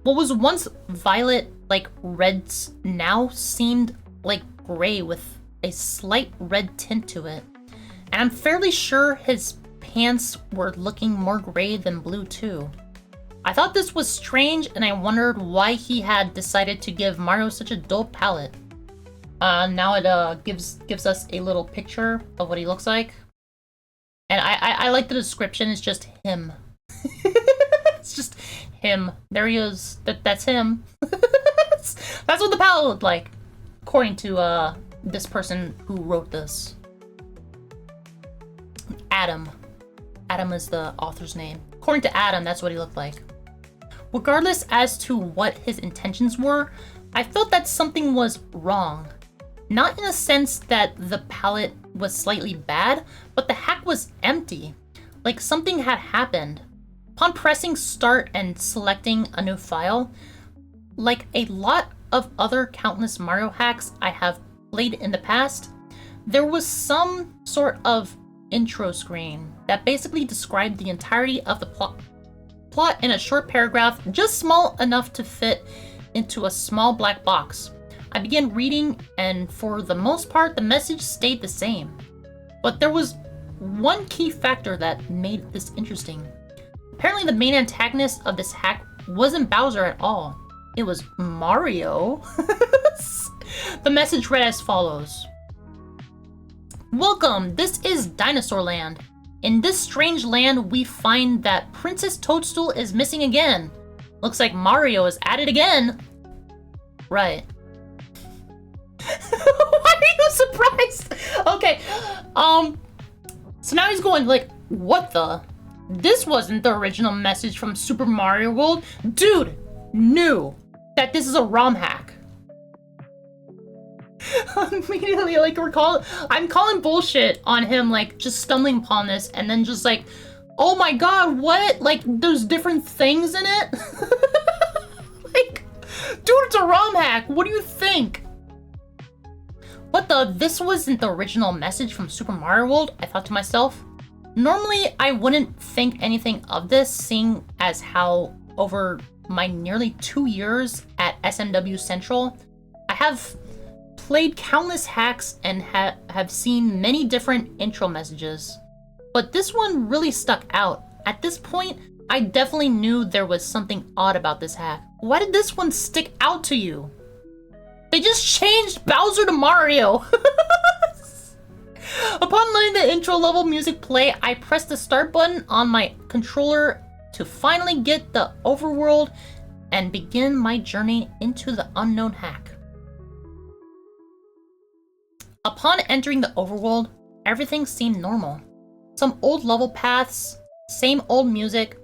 What was once violet like reds now seemed like gray with a slight red tint to it. And I'm fairly sure his pants were looking more gray than blue too. I thought this was strange and I wondered why he had decided to give Mario such a dull palette. Now it gives us a little picture of what he looks like. And I like the description, it's just him. It's just him. There he is. That's him. That's what the palette looked like, according to this person who wrote this. Adam. Adam is the author's name. According to Adam, that's what he looked like. Regardless as to what his intentions were, I felt that something was wrong. Not in a sense that the palette was slightly bad, but the hack was empty. Like something had happened. Upon pressing start and selecting a new file, like a lot of other countless Mario hacks I have played in the past, there was some sort of intro screen that basically described the entirety of the plot in a short paragraph, just small enough to fit into a small black box. I began reading, and for the most part, the message stayed the same. But there was one key factor that made this interesting. Apparently the main antagonist of this hack wasn't Bowser at all. It was Mario. The message read as follows. Welcome, this is Dinosaur Land. In this strange land, we find that Princess Toadstool is missing again. Looks like Mario is at it again. Right. Why are you surprised? Okay, so now he's going like, what the? this wasn't the original message from Super Mario World. Dude knew that this is a ROM hack. Immediately, like, I'm calling bullshit on him, like, just stumbling upon this, and then just like, oh my god, what? Like, there's different things in it? Like, dude, it's a ROM hack. What do you think? What the? This wasn't the original message from Super Mario World, I thought to myself. Normally, I wouldn't think anything of this, seeing as how over my nearly 2 years at SMW Central, I have played countless hacks and have seen many different intro messages. But this one really stuck out. At this point, I definitely knew there was something odd about this hack. Why did this one stick out to you? They just changed Bowser to Mario! Upon letting the intro level music play, I pressed the start button on my controller to finally get the overworld and begin my journey into the unknown hack. Upon entering the overworld, everything seemed normal. Some old level paths, same old music,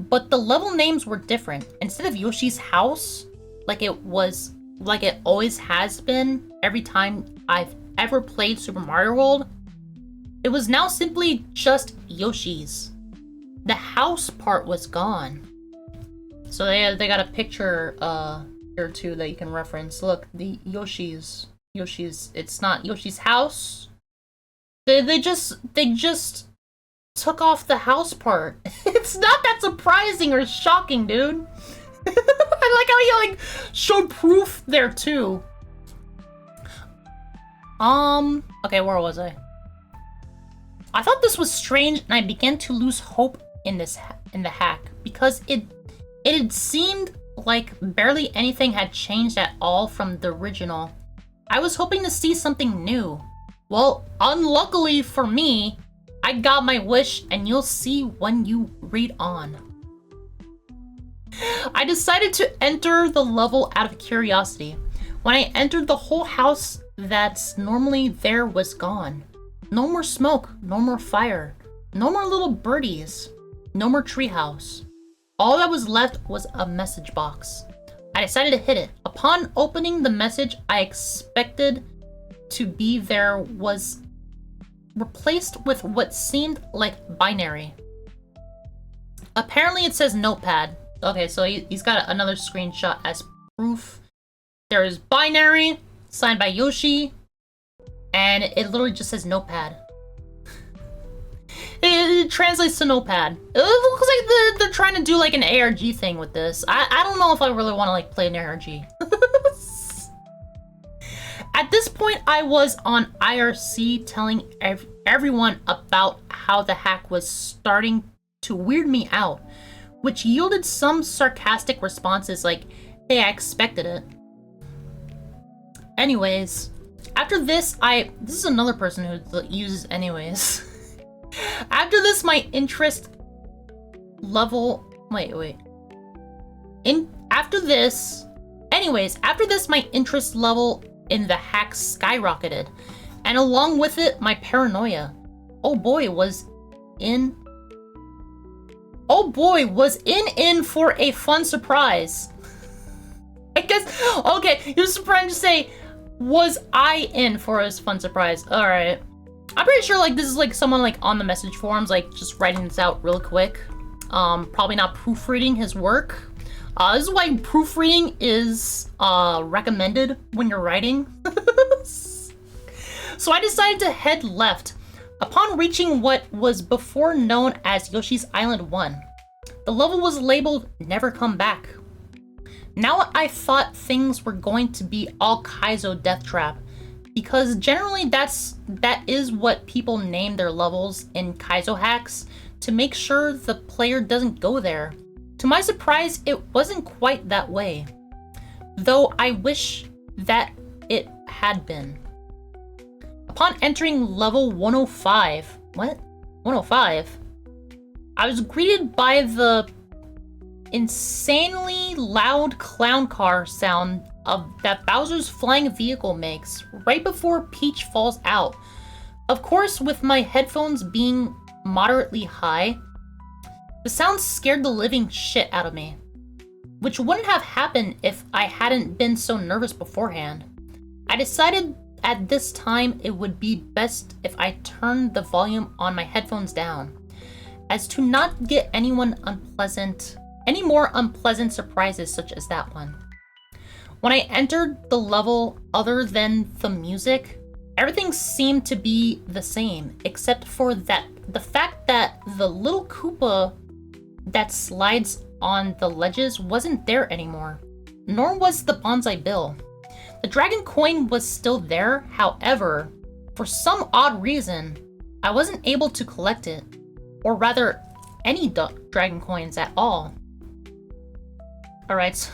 but the level names were different. Instead of Yoshi's house, like it always has been every time I've ever played Super Mario World, it was now simply just Yoshi's. The house part was gone. So they got a picture here too that you can reference. Look, the Yoshi's, it's not Yoshi's house. They just took off the house part. It's not that surprising or shocking, dude. I like how you like showed proof there too. Okay, where was I? I thought this was strange, and I began to lose hope in the hack because it had seemed like barely anything had changed at all from the original. I was hoping to see something new. Well, unluckily for me, I got my wish, and you'll see when you read on. I decided to enter the level out of curiosity. When I entered, the whole house that's normally there was gone. No more smoke, no more fire, no more little birdies, no more treehouse. All that was left was a message box. I decided to hit it. Upon opening the message I expected to be there was replaced with what seemed like binary. Apparently it says notepad. Okay, so he's got another screenshot as proof. There is binary, signed by Yoshi, and it literally just says notepad. It translates to notepad. It looks like they're trying to do like an ARG thing with this. I don't know if I really want to like play an ARG. At this point, I was on IRC telling everyone about how the hack was starting to weird me out, which yielded some sarcastic responses like, hey, I expected it. Anyways, after this, this is another person who uses anyways. After this, my interest level, after this, my interest level in the hack skyrocketed, and along with it, my paranoia. Oh boy, was in for a fun surprise. I guess, okay, you're surprised to say, was I in for a fun surprise? Alright. I'm pretty sure like this is like someone like on the message forums like just writing this out real quick. Probably not proofreading his work. This is why proofreading is recommended when you're writing. So I decided to head left. Upon reaching what was before known as Yoshi's Island 1, the level was labeled Never Come Back. Now I thought things were going to be all Kaizo Death Trap, because generally that is what people name their levels in Kaizo hacks to make sure the player doesn't go there. To my surprise, it wasn't quite that way, though I wish that it had been. Upon entering level 105, what? 105? I was greeted by the insanely loud clown car sound that Bowser's flying vehicle makes right before Peach falls out. Of course, with my headphones being moderately high, The sound scared the living shit out of me, which wouldn't have happened if I hadn't been so nervous beforehand. I decided at this time it would be best if I turned the volume on my headphones down, as to not get any more unpleasant surprises such as that one. When I entered the level, other than the music, everything seemed to be the same, except for the fact that the little Koopa that slides on the ledges wasn't there anymore, nor was the Bonsai Bill. The dragon coin was still there, however, for some odd reason, I wasn't able to collect it, or rather, any dragon coins at all. Alright, so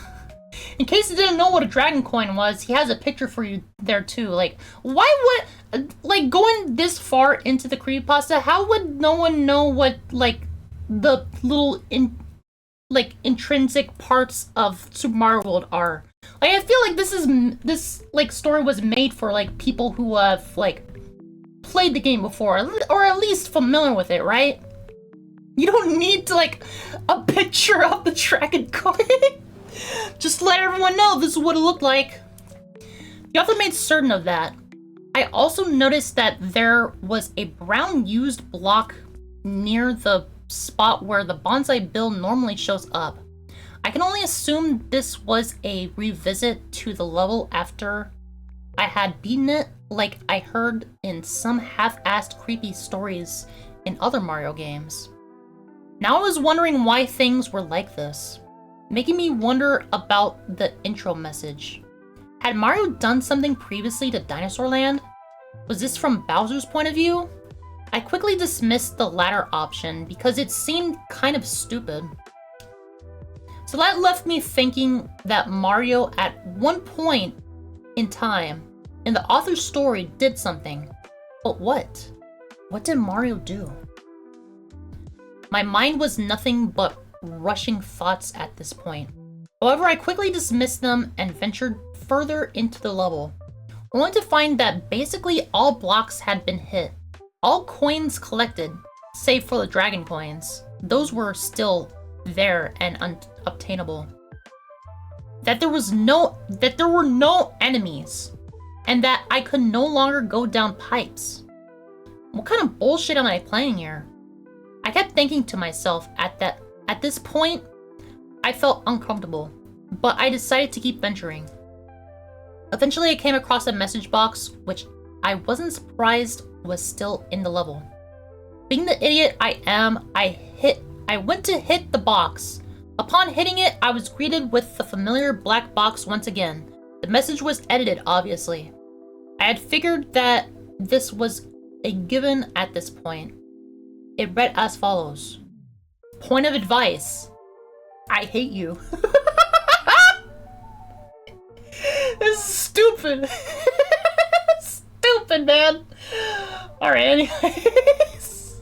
in case you didn't know what a dragon coin was, he has a picture for you there too. Like, why would, like, going this far into the creepypasta, how would no one know what, like, the little, intrinsic parts of Super Mario World are? Like, I feel like this story was made for, like, people who have, like, played the game before, or at least familiar with it, right? You don't need, like, a picture of the dragon coin. Just let everyone know this is what it looked like. The author made certain of that. I also noticed that there was a brown used block near the spot where the Bonsai Bill normally shows up. I can only assume this was a revisit to the level after I had beaten it, like I heard in some half-assed creepy stories in other Mario games. Now I was wondering why things were like this, making me wonder about the intro message. Had Mario done something previously to Dinosaur Land? Was this from Bowser's point of view? I quickly dismissed the latter option because it seemed kind of stupid. So that left me thinking that Mario at one point in time in the author's story did something. But what? What did Mario do? My mind was nothing but rushing thoughts at this point. However, I quickly dismissed them and ventured further into the level, only to find that basically all blocks had been hit. All coins collected, save for the dragon coins. Those were still there and unobtainable. That there were no enemies, and that I could no longer go down pipes. What kind of bullshit am I playing here? I kept thinking to myself at this point, I felt uncomfortable, but I decided to keep venturing. Eventually I came across a message box, which I wasn't surprised was still in the level. Being the idiot I am, I went to hit the box. Upon hitting it, I was greeted with the familiar black box once again. The message was edited, obviously. I had figured that this was a given at this point. It read as follows. Point of advice. I hate you. This is stupid. Stupid, man. Alright, anyways.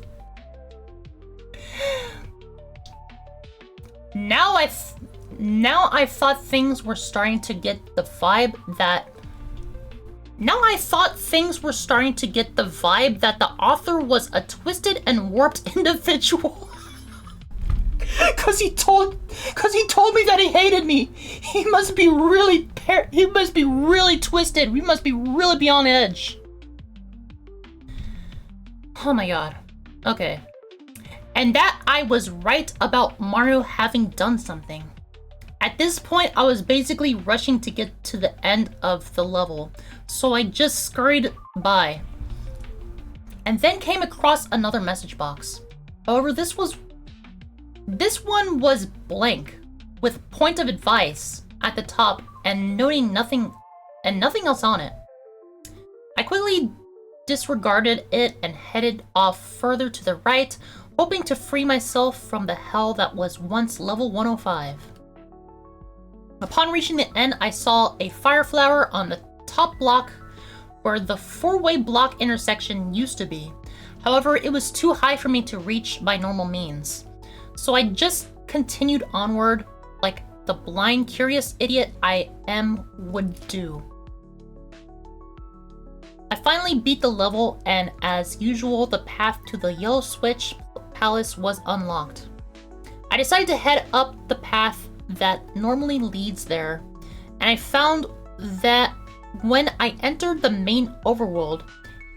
Now I thought things were starting to get the vibe that the author was a twisted and warped individual. Cause he told me that he hated me. He must be really twisted. We must be really beyond edge. Oh my god. Okay. And that I was right about Mario having done something. At this point, I was basically rushing to get to the end of the level, so I just scurried by. And then came across another message box. However, this one was blank, with point of advice at the top and noting nothing else on it. I quickly disregarded it and headed off further to the right, hoping to free myself from the hell that was once level 105. Upon reaching the end, I saw a fire flower on the top block where the four-way block intersection used to be. However, it was too high for me to reach by normal means. So I just continued onward like the blind, curious idiot I am would do. I finally beat the level, and as usual, the path to the Yellow Switch Palace was unlocked. I decided to head up the path that normally leads there, and I found that when I entered the main overworld,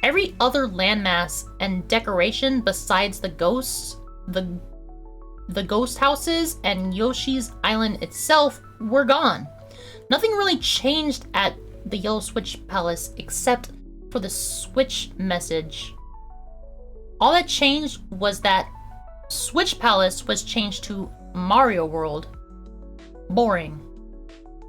every other landmass and decoration besides the ghosts, the ghost houses, and Yoshi's Island itself were gone. Nothing really changed at the Yellow Switch Palace except for the Switch message. All that changed was that Switch Palace was changed to Mario World. Boring.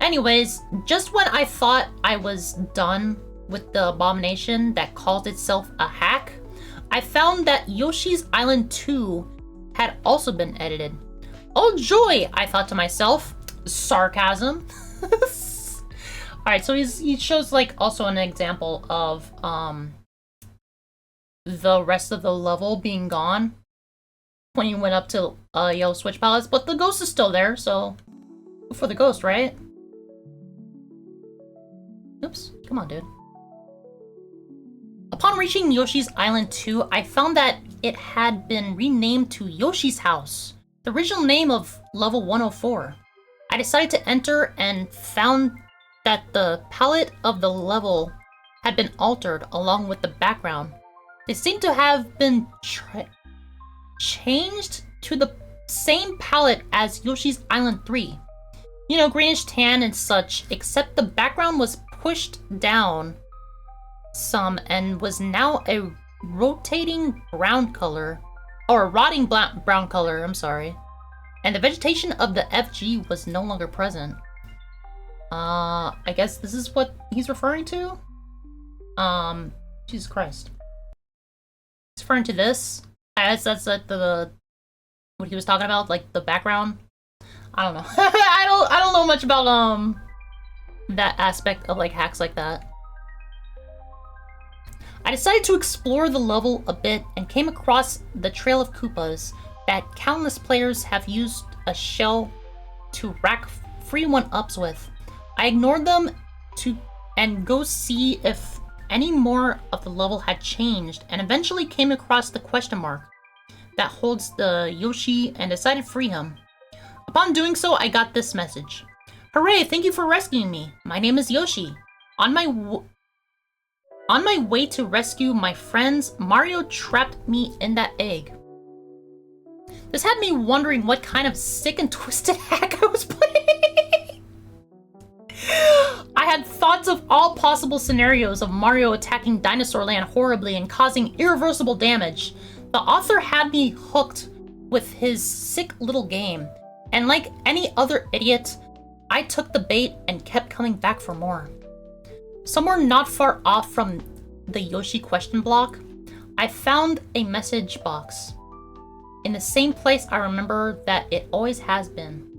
Anyways, just when I thought I was done with the abomination that called itself a hack, I found that Yoshi's Island 2 had also been edited. Oh joy, I thought to myself. Sarcasm. Alright, so he shows like also an example of the rest of the level being gone when you went up to Yellow Switch Palace, but the ghost is still there, so for the ghost, right? Oops, come on, dude. Upon reaching Yoshi's Island 2, I found that it had been renamed to Yoshi's House, the original name of level 104. I decided to enter and found that the palette of the level had been altered along with the background. They seem to have been changed to the same palette as Yoshi's Island 3. You know, greenish tan and such, except the background was pushed down some and was now a rotating brown color, or a rotting brown color, I'm sorry. And the vegetation of the FG was no longer present. I guess this is what he's referring to? Jesus Christ. He's referring to this. I guess that's like what he was talking about, like the background. I don't know. I don't know much about that aspect of like hacks like that. I decided to explore the level a bit and came across the Trail of Koopas that countless players have used a shell to rack free one-ups with. I ignored them and go see if any more of the level had changed, and eventually came across the question mark that holds the Yoshi and decided to free him. Upon doing so, I got this message. Hooray, thank you for rescuing me. My name is Yoshi. On my way to rescue my friends, Mario trapped me in that egg. This had me wondering what kind of sick and twisted hack I was playing. I had thoughts of all possible scenarios of Mario attacking Dinosaur Land horribly and causing irreversible damage. The author had me hooked with his sick little game, and like any other idiot, I took the bait and kept coming back for more. Somewhere not far off from the Yoshi question block, I found a message box. In the same place I remember that it always has been.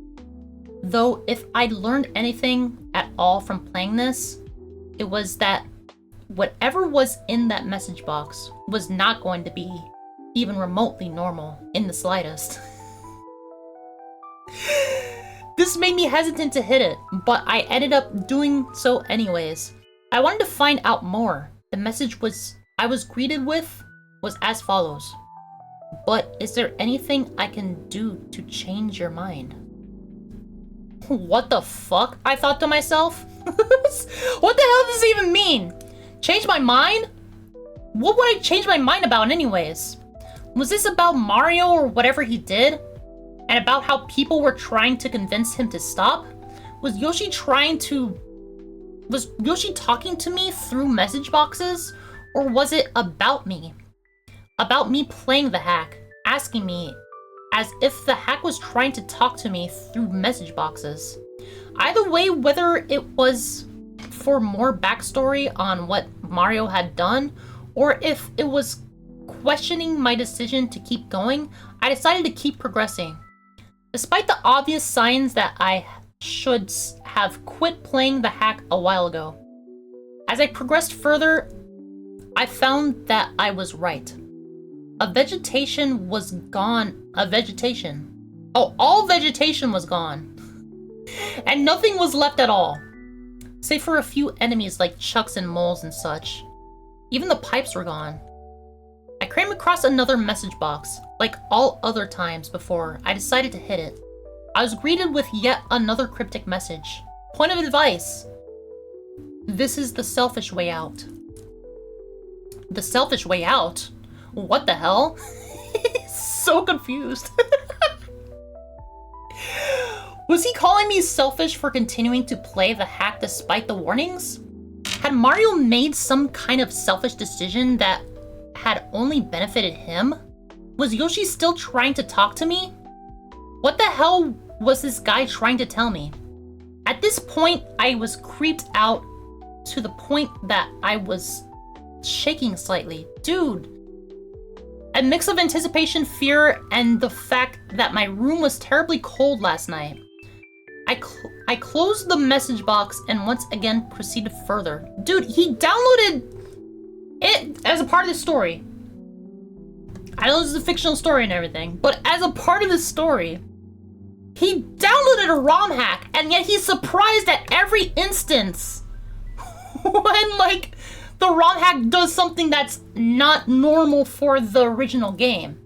Though if I'd learned anything at all from playing this, it was that whatever was in that message box was not going to be even remotely normal in the slightest. This made me hesitant to hit it, but I ended up doing so anyways. I wanted to find out more. The message I was greeted with was as follows. But is there anything I can do to change your mind? What the fuck? I thought to myself. What the hell does this even mean? Change my mind? What would I change my mind about anyways? Was this about Mario or whatever he did? And about how people were trying to convince him to stop? Was Yoshi talking to me through message boxes? Or was it about me? About me playing the hack, asking me as if the hack was trying to talk to me through message boxes. Either way, whether it was for more backstory on what Mario had done, or if it was questioning my decision to keep going, I decided to keep progressing. Despite the obvious signs that I should have quit playing the hack a while ago. As I progressed further, I found that I was right. All vegetation was gone. All vegetation was gone. And nothing was left at all. Save for a few enemies like chucks and moles and such. Even the pipes were gone. I came across another message box. Like all other times before, I decided to hit it. I was greeted with yet another cryptic message. Point of advice. This is the selfish way out. The selfish way out? What the hell? So confused. Was he calling me selfish for continuing to play the hack despite the warnings? Had Mario made some kind of selfish decision that had only benefited him? Was Yoshi still trying to talk to me? What the hell was this guy trying to tell me? At this point, I was creeped out to the point that I was shaking slightly. Dude. A mix of anticipation, fear, and the fact that my room was terribly cold last night. I closed the message box and once again proceeded further. Dude, he downloaded it as a part of the story. I know this is a fictional story and everything, but as a part of the story, he downloaded a ROM hack, and yet he's surprised at every instance when, like, the ROM hack does something that's not normal for the original game.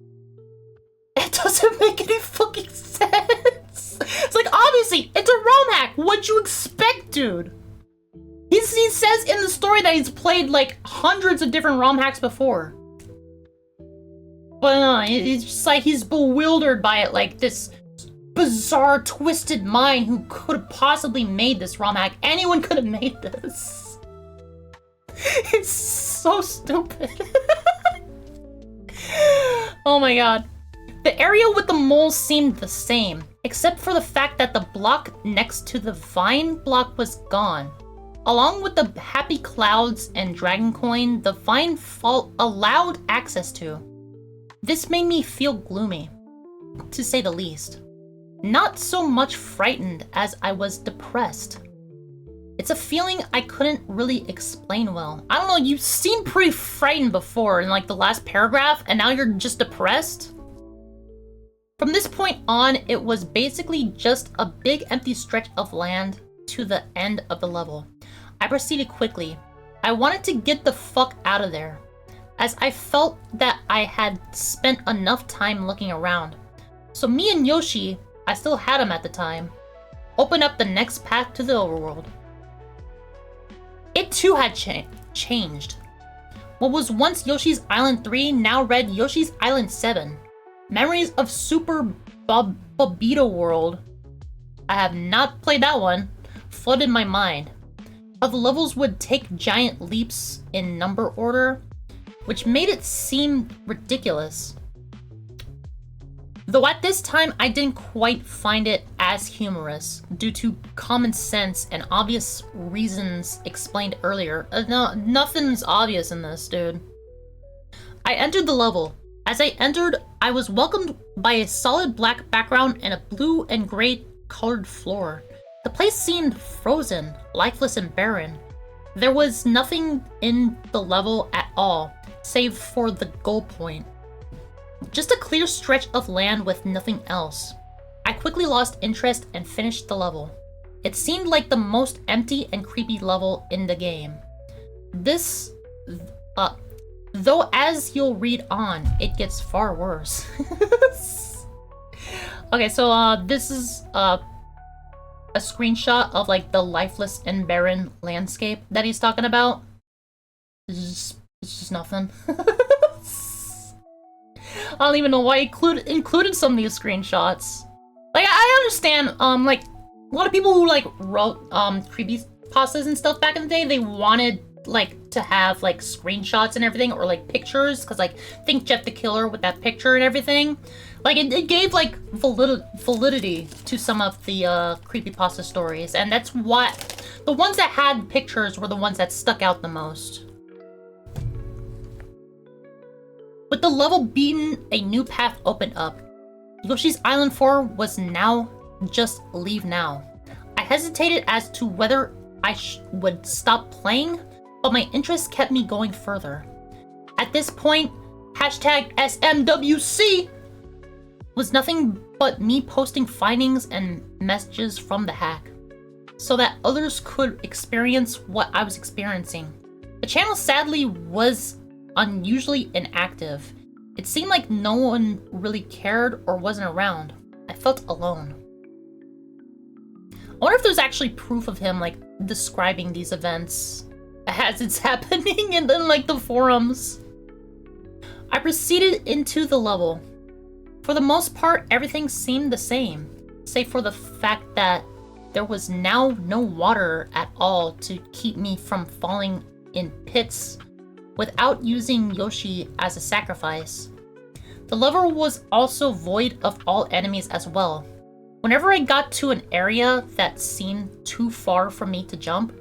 It doesn't make any fucking sense. It's like, obviously, it's a ROM hack. What'd you expect, dude? He says in the story that he's played, like, hundreds of different ROM hacks before. But it's just like he's bewildered by it, like this bizarre, twisted mind who could have possibly made this ROM hack. Anyone could have made this. It's so stupid. Oh my god. The area with the moles seemed the same, except for the fact that the block next to the vine block was gone. Along with the happy clouds and dragon coin, the vine fault allowed access to. This made me feel gloomy, to say the least. Not so much frightened as I was depressed. It's a feeling I couldn't really explain well. I don't know, you seemed pretty frightened before in like the last paragraph, and now you're just depressed? From this point on, it was basically just a big empty stretch of land to the end of the level. I proceeded quickly. I wanted to get the fuck out of there, as I felt that I had spent enough time looking around. So me and Yoshi, I still had him at the time, opened up the next path to the overworld. It too had changed. What was once Yoshi's Island 3 now read Yoshi's Island 7. Memories of Super Bobito World, I have not played that one, flooded my mind. How the levels would take giant leaps in number order, which made it seem ridiculous. Though at this time I didn't quite find it as humorous, due to common sense and obvious reasons explained earlier. No, nothing's obvious in this, dude. I entered the level. As I entered, I was welcomed by a solid black background and a blue and gray colored floor. The place seemed frozen, lifeless and barren. There was nothing in the level at all, save for the goal point. Just a clear stretch of land with nothing else. I quickly lost interest and finished the level. It seemed like the most empty and creepy level in the game. This, though as you'll read on, it gets far worse. Okay, so this is a screenshot of like the lifeless and barren landscape that he's talking about. It's just nothing. I don't even know why he included some of these screenshots. Like, I understand, like, a lot of people who, like, wrote, creepypastas and stuff back in the day, they wanted, like, to have, like, screenshots and everything, or, like, pictures, because, like, think Jeff the Killer with that picture and everything. Like, it gave, like, validity to some of the, creepypasta stories, and that's what, the ones that had pictures were the ones that stuck out the most. With the level beaten, a new path opened up. Yoshi's Island 4 was now just leave now. I hesitated as to whether I would stop playing, but my interest kept me going further. At this point, hashtag SMWC was nothing but me posting findings and messages from the hack, so that others could experience what I was experiencing. The channel sadly was unusually inactive. It seemed like no one really cared or wasn't around. I felt alone. I wonder if there's actually proof of him, like, describing these events as it's happening in like the forums. I proceeded into the level. For the most part, everything seemed the same, save for the fact that there was now no water at all to keep me from falling in pits without using Yoshi as a sacrifice. The level was also void of all enemies as well. Whenever I got to an area that seemed too far for me to jump,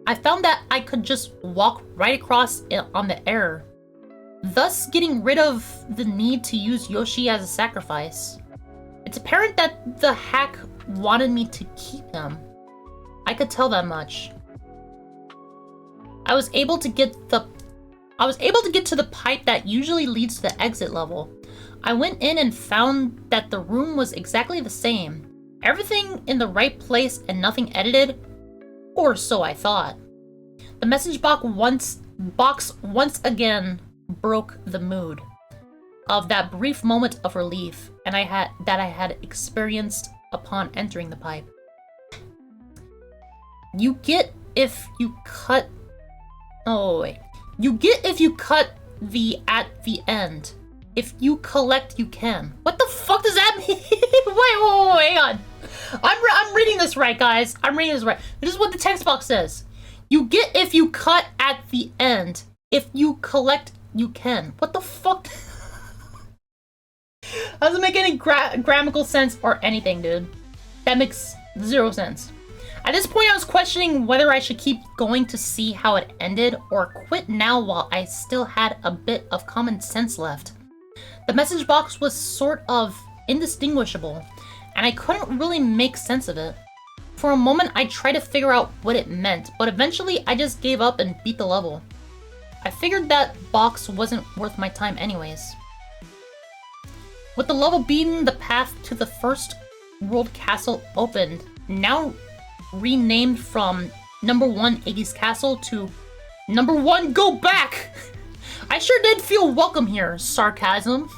I found that I could just walk right across it on the air, thus getting rid of the need to use Yoshi as a sacrifice. It's apparent that the hack wanted me to keep him. I could tell that much. I was able to get to the pipe that usually leads to the exit level. I went in and found that the room was exactly the same. Everything in the right place and nothing edited, or so I thought. The message box once again broke the mood of that brief moment of relief and I had experienced upon entering the pipe. You get if you cut the at the end. If you collect, you can. What the fuck does that mean? wait, hang on. I'm reading this right, guys. I'm reading this right. This is what the text box says. You get if you cut at the end. If you collect, you can. What the fuck? Doesn't make any grammatical sense or anything, dude. That makes zero sense. At this point, I was questioning whether I should keep going to see how it ended or quit now while I still had a bit of common sense left. The message box was sort of indistinguishable, and I couldn't really make sense of it. For a moment, I tried to figure out what it meant, but eventually I just gave up and beat the level. I figured that box wasn't worth my time anyways. With the level being the path to the first world castle opened, now renamed from number 1 Iggy's Castle to number 1 Go Back! I sure did feel welcome here, sarcasm.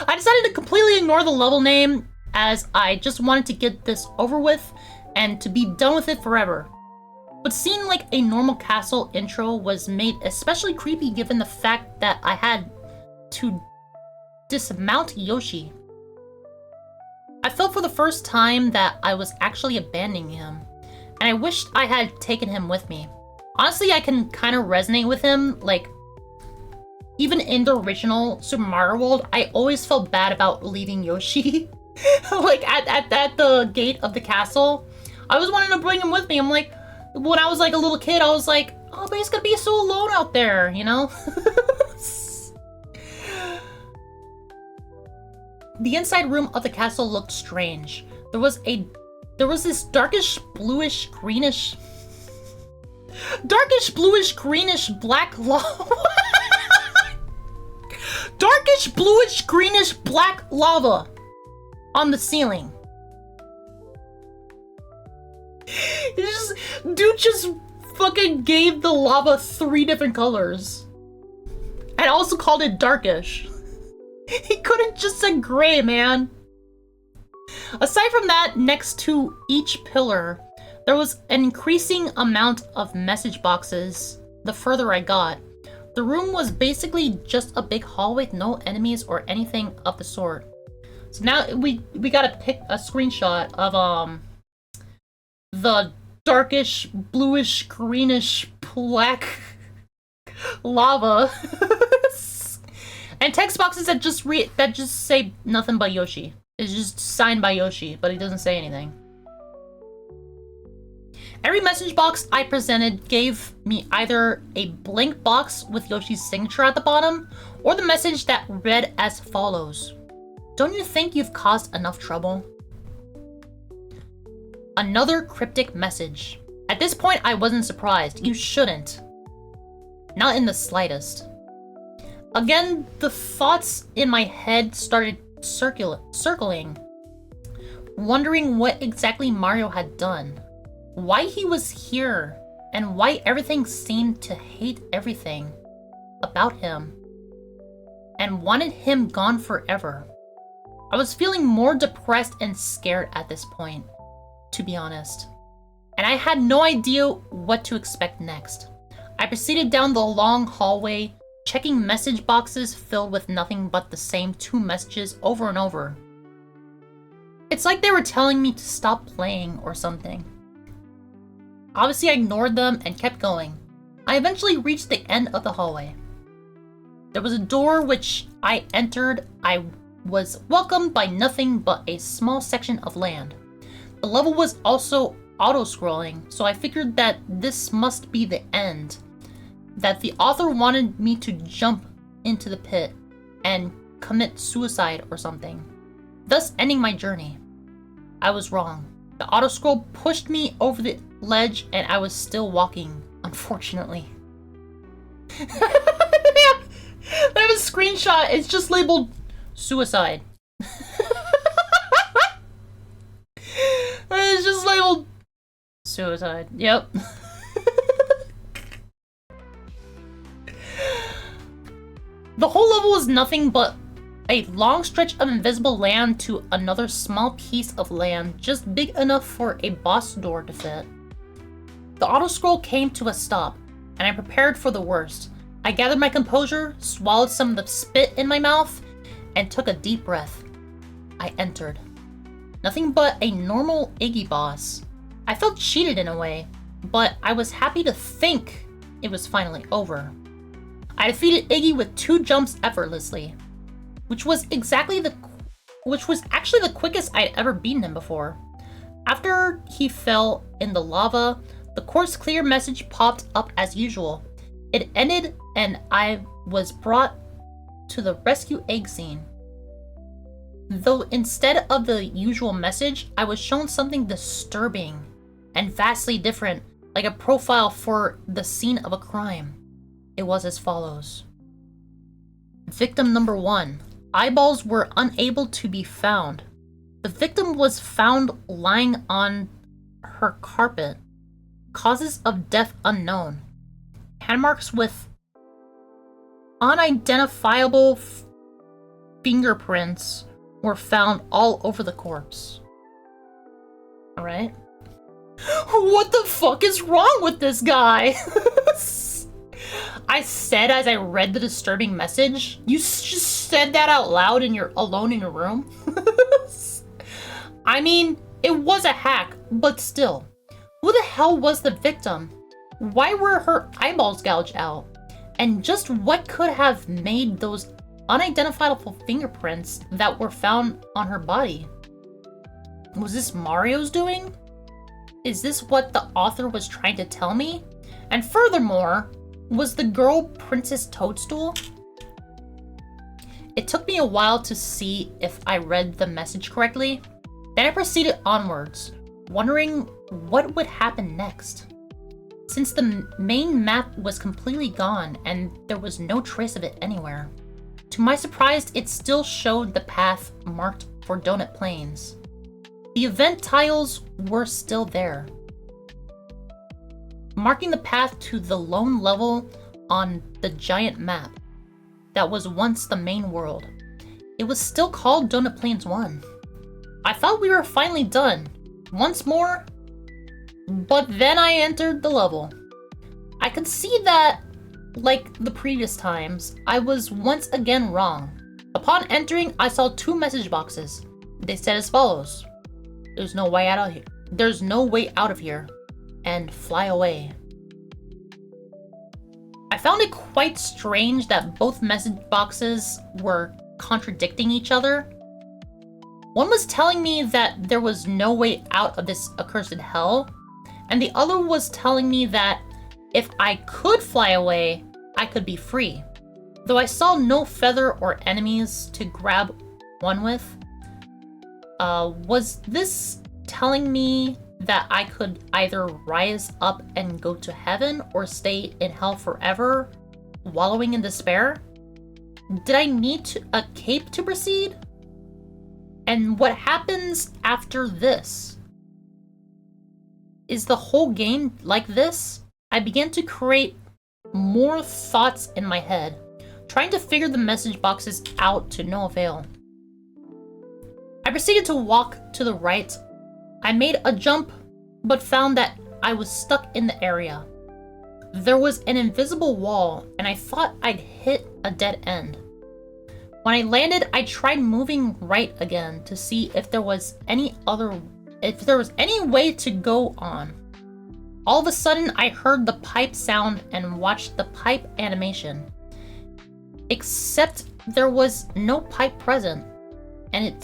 I decided to completely ignore the level name as I just wanted to get this over with and to be done with it forever. What seemed like a normal castle intro was made especially creepy given the fact that I had to dismount Yoshi. I felt for the first time that I was actually abandoning him, and I wished I had taken him with me. Honestly, I can kind of resonate with him, like, even in the original Super Mario World, I always felt bad about leaving Yoshi. Like, at the gate of the castle, I was wanting to bring him with me. I'm like, when I was like a little kid, I was like, oh, but he's gonna be so alone out there, you know? The inside room of the castle looked strange. There was this darkish bluish greenish black lava. Darkish bluish greenish black lava on the ceiling. Dude just fucking gave the lava 3 different colors. And also called it darkish. He couldn't just say gray, man. Aside from that, next to each pillar, there was an increasing amount of message boxes the further I got. The room was basically just a big hall with no enemies or anything of the sort. So now we gotta pick a screenshot of the darkish bluish greenish black lava and text boxes that just say nothing but Yoshi. It's just signed by Yoshi, but he doesn't say anything. Every message box I presented gave me either a blank box with Yoshi's signature at the bottom, or the message that read as follows. Don't you think you've caused enough trouble? Another cryptic message. At this point, I wasn't surprised. You shouldn't. Not in the slightest. Again, the thoughts in my head started circling, wondering what exactly Mario had done, why he was here, and why everything seemed to hate everything about him and wanted him gone forever. I was feeling more depressed and scared at this point, to be honest, and I had no idea what to expect next. I proceeded down the long hallway, checking message boxes filled with nothing but the same 2 messages over and over. It's like they were telling me to stop playing or something. Obviously, I ignored them and kept going. I eventually reached the end of the hallway. There was a door which I entered. I was welcomed by nothing but a small section of land. The level was also auto-scrolling, so I figured that this must be the end. That the author wanted me to jump into the pit and commit suicide or something, thus ending my journey. I was wrong. The auto-scroll pushed me over the ledge and I was still walking, unfortunately. I have a screenshot. It's just labeled suicide. It's just labeled suicide. Yep. The whole level was nothing but a long stretch of invisible land to another small piece of land just big enough for a boss door to fit. The auto-scroll came to a stop, and I prepared for the worst. I gathered my composure, swallowed some of the spit in my mouth, and took a deep breath. I entered. Nothing but a normal Iggy boss. I felt cheated in a way, but I was happy to think it was finally over. I defeated Iggy with 2 jumps effortlessly, which was actually the quickest I'd ever beaten him before. After he fell in the lava, the course clear message popped up as usual. It ended and I was brought to the rescue egg scene. Though instead of the usual message, I was shown something disturbing and vastly different, like a profile for the scene of a crime. It was as follows. Victim number 1. Eyeballs were unable to be found. The victim was found lying on her carpet. Causes of death unknown. Hand marks with unidentifiable fingerprints were found all over the corpse. Alright. What the fuck is wrong with this guy? I said as I read the disturbing message. You just said that out loud and you're alone in your room? I mean, it was a hack, but still. Who the hell was the victim? Why were her eyeballs gouged out? And just what could have made those unidentifiable fingerprints that were found on her body? Was this Mario's doing? Is this what the author was trying to tell me? And furthermore, was the girl Princess Toadstool? It took me a while to see if I read the message correctly. Then I proceeded onwards, wondering what would happen next. Since the main map was completely gone and there was no trace of it anywhere. To my surprise, it still showed the path marked for Donut Plains. The event tiles were still there, marking the path to the lone level on the giant map that was once the main world. It was still called Donut Plains 1. I thought we were finally done. Once more, but then I entered the level. I could see that, like the previous times, I was once again wrong. Upon entering, I saw 2 message boxes. They said as follows. There's no way out of here. There's no way out of here. And fly away. I found it quite strange that both message boxes were contradicting each other. One was telling me that there was no way out of this accursed hell, and the other was telling me that if I could fly away, I could be free. Though I saw no feather or enemies to grab one with. Was this telling me that I could either rise up and go to heaven or stay in hell forever, wallowing in despair? Did I need a cape to proceed? And what happens after this? Is the whole game like this? I began to create more thoughts in my head, trying to figure the message boxes out to no avail. I proceeded to walk to the right. I made a jump, but found that I was stuck in the area. There was an invisible wall, and I thought I'd hit a dead end. When I landed, I tried moving right again to see if there was any way to go on. All of a sudden, I heard the pipe sound and watched the pipe animation. Except there was no pipe present, and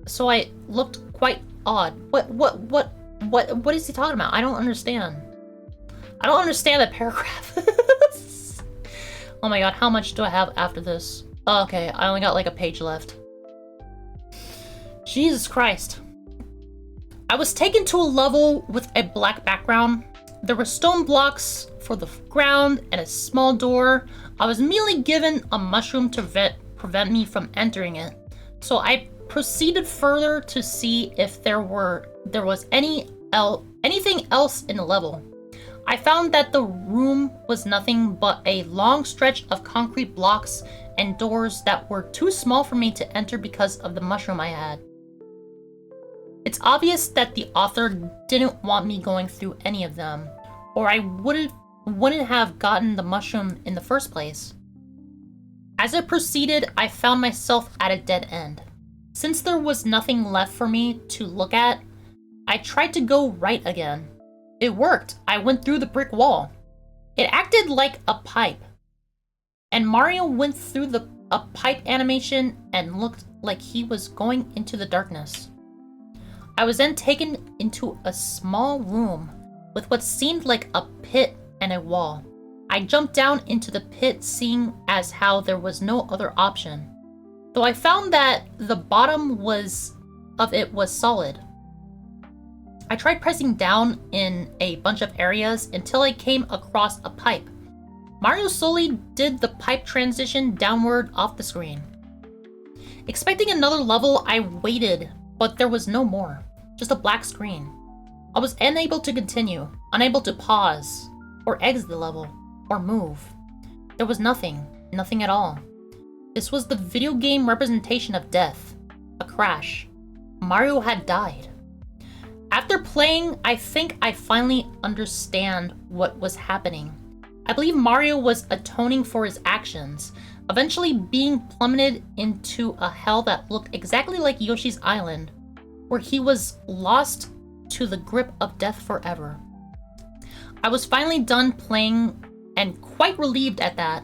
so I looked quite odd. What is he talking about? I don't understand. I don't understand that paragraph. Oh my god, how much do I have after this? Oh, okay, I only got like a page left. Jesus Christ. I was taken to a level with a black background. There were stone blocks for the ground and a small door. I was immediately given a mushroom to prevent me from entering it. So I proceeded further to see if there was anything else in the level. I found that the room was nothing but a long stretch of concrete blocks and doors that were too small for me to enter because of the mushroom I had. It's obvious that the author didn't want me going through any of them, or I wouldn't have gotten the mushroom in the first place. As I proceeded, I found myself at a dead end. Since there was nothing left for me to look at, I tried to go right again. It worked. I went through the brick wall. It acted like a pipe. And Mario went through a pipe animation and looked like he was going into the darkness. I was then taken into a small room with what seemed like a pit and a wall. I jumped down into the pit, seeing as how there was no other option, though I found that the bottom of it was solid. I tried pressing down in a bunch of areas until I came across a pipe. Mario slowly did the pipe transition downward off the screen. Expecting another level, I waited, but there was no more, just a black screen. I was unable to continue, unable to pause, or exit the level, or move. There was nothing at all. This was the video game representation of death, a crash. Mario had died. After playing, I think I finally understand what was happening. I believe Mario was atoning for his actions, eventually being plummeted into a hell that looked exactly like Yoshi's Island, where he was lost to the grip of death forever. I was finally done playing and quite relieved at that.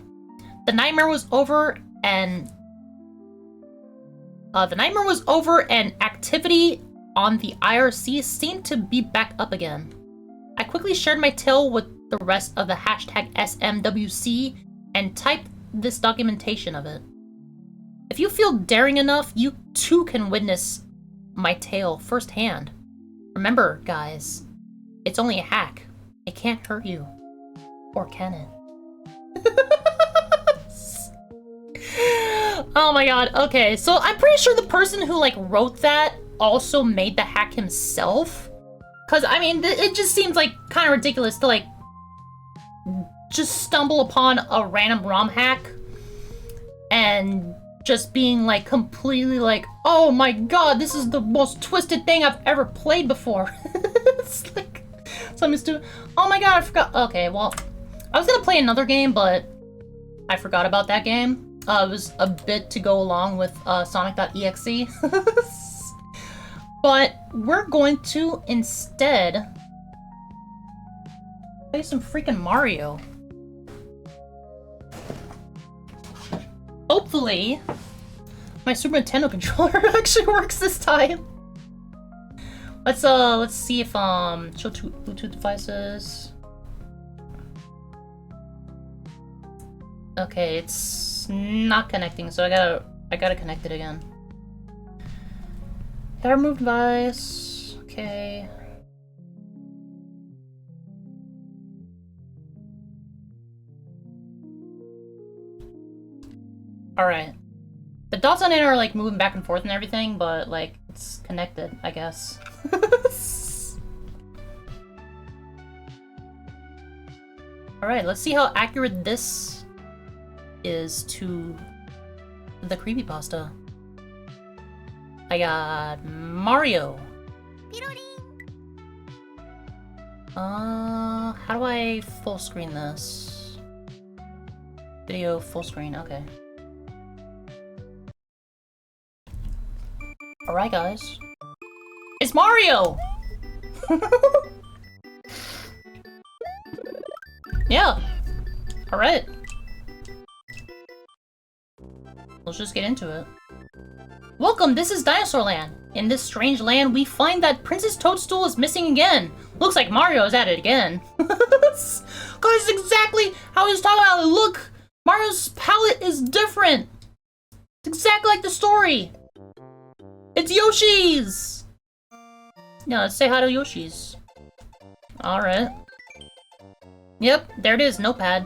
The nightmare was over and activity on the IRC seemed to be back up again. I quickly shared my tale with the rest of the hashtag SMWC and typed this documentation of it. If you feel daring enough, you too can witness my tale firsthand. Remember, guys, it's only a hack. It can't hurt you. Or can it? Oh my god, okay, so I'm pretty sure the person who wrote that also made the hack himself. Cause I mean, it just seems kind of ridiculous to just stumble upon a random ROM hack and just being completely oh my god, this is the most twisted thing I've ever played before. It's something stupid. Oh my god, I forgot. Okay, well, I was gonna play another game, but I forgot about that game. It was a bit to go along with sonic.exe. But we're going to instead play some freaking Mario. Hopefully, my Super Nintendo controller actually works this time. Let's see if show two Bluetooth devices. Okay, it's not connecting, so I gotta connect it again. Gotta remove device. Okay. Alright. The dots on it are moving back and forth and everything, but it's connected, I guess. Alright, let's see how accurate this is to the creepypasta. I got Mario. How do I full screen this? Video full screen, okay. Alright, guys. It's Mario! Yeah. Alright. Let's just get into it. Welcome, this is Dinosaur Land. In this strange land, we find that Princess Toadstool is missing again. Looks like Mario is at it again. Guys, exactly how he was talking about it. Look! Mario's palette is different. It's exactly like the story. It's Yoshi's! Yeah, let's say hi to Yoshi's. Alright. Yep, there it is, notepad.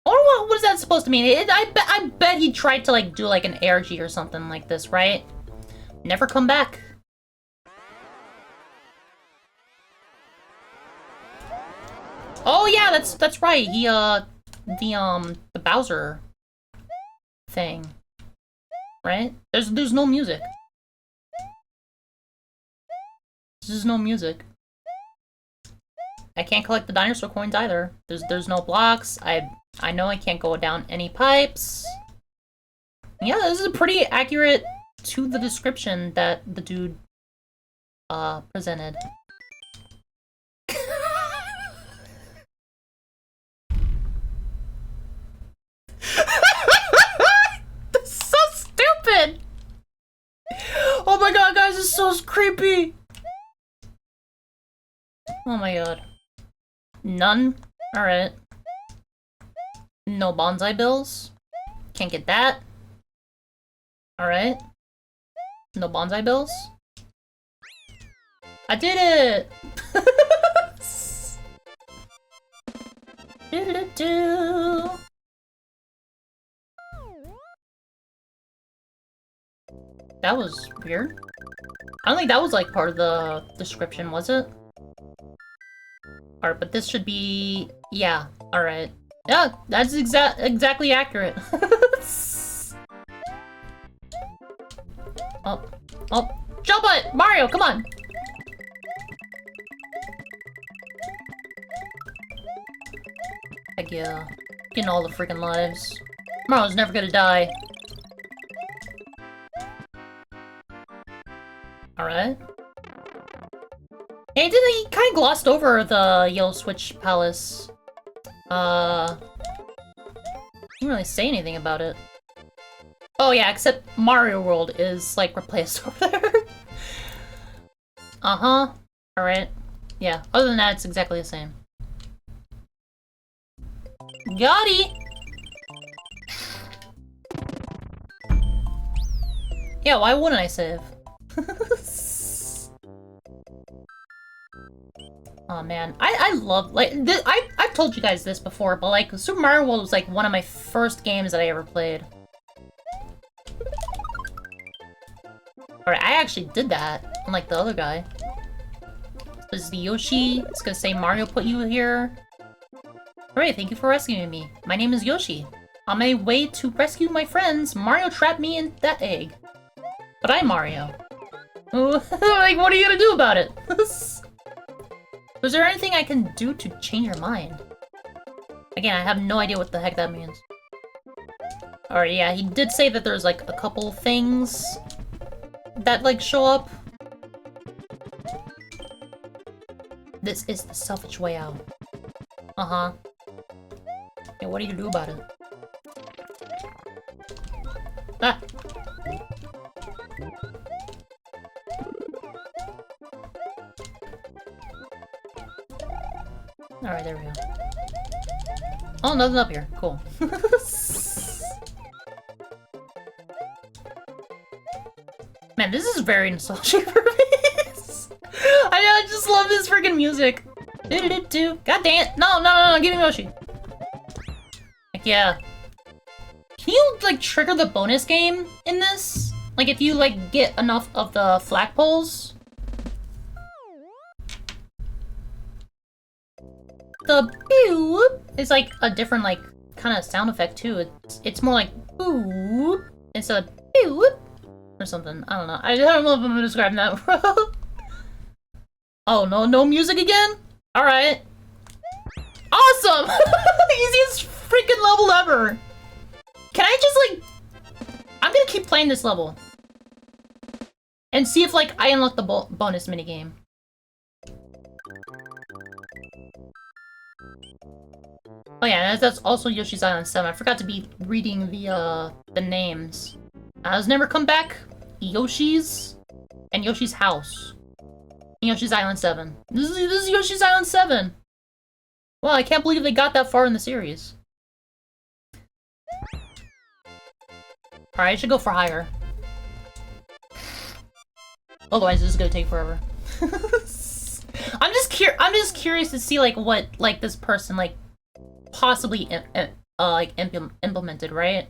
Oh, what is that supposed to mean? I bet he tried to like do like an ARG or something like this, right? Never come back. Oh yeah, that's right. He the Bowser thing. Right? There's no music. There's no music. I can't collect the dinosaur coins either. There's no blocks. I know I can't go down any pipes. Yeah, this is pretty accurate to the description that the dude presented. That's so stupid! Oh my god, guys, this is so creepy! Oh my god. None? Alright. No bonsai bills? Can't get that. Alright. No bonsai bills? I did it! Do-do-do. That was weird. I don't think that was like part of the description, was it? Alright, but this should be... yeah, alright. Yeah, that's exactly accurate. Oh, jump it! Mario, come on! Heck yeah. Getting all the freaking lives. Mario's never gonna die. Alright. Hey, he kind of glossed over the Yellow Switch Palace. Didn't really say anything about it. Oh yeah, except Mario World is, like, replaced over there. Uh-huh. Alright. Yeah, other than that, it's exactly the same. Gotti! Yeah, why wouldn't I save? Oh man, I love, like, I've told you guys this before, but like, Super Mario World was like one of my first games that I ever played. Alright, I actually did that, unlike the other guy. This is the Yoshi, it's gonna say Mario put you here. Alright, thank you for rescuing me. My name is Yoshi. On my way to rescue my friends, Mario trapped me in that egg. But I'm Mario. Like, what are you gonna do about it? Was there anything I can do to change your mind? Again, I have no idea what the heck that means. Alright, yeah, he did say that there's like a couple things that like show up. This is the selfish way out. Uh-huh. Okay, what do you do about it? Ah! Alright, there we go. Oh, nothing up here. Cool. Man, this is very nostalgic for me. I just love this freaking music. God damn it. No, give me Yoshi. Like, yeah. Can you, like, trigger the bonus game in this? Like, if you, like, get enough of the flagpoles? The boop is like a different like kind of sound effect too. It's more like boop instead of boop or something. I don't know. I don't know if I'm gonna describe that. Oh no, no music again? Alright. Awesome! Easiest freaking level ever! Can I just like... I'm gonna keep playing this level. And see if like I unlock the bonus minigame. Oh yeah, that's also Yoshi's Island 7. I forgot to be reading the names. Has never come back. Yoshi's and Yoshi's House. Yoshi's Island 7. This is Yoshi's Island 7. Wow, I can't believe they got that far in the series. Alright, I should go for higher. Otherwise, this is gonna take forever. I'm just curious to see like what like this person like possibly like implemented, right?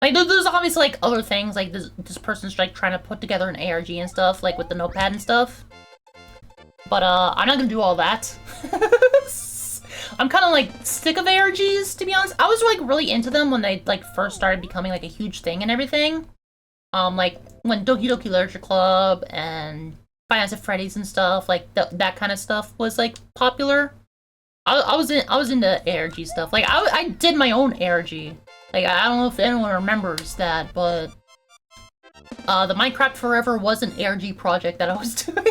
Like there's obviously like other things like this person's like trying to put together an ARG and stuff like with the notepad and stuff. But I'm not gonna do all that. I'm kind of like sick of ARGs, to be honest. I was like really into them when they like first started becoming like a huge thing and everything. Like when Doki Doki Literature Club and Five Nights at Freddy's and stuff, like that kind of stuff was like popular. I was into ARG stuff. Like I did my own ARG. Like I don't know if anyone remembers that, but the Minecraft Forever was an ARG project that I was doing.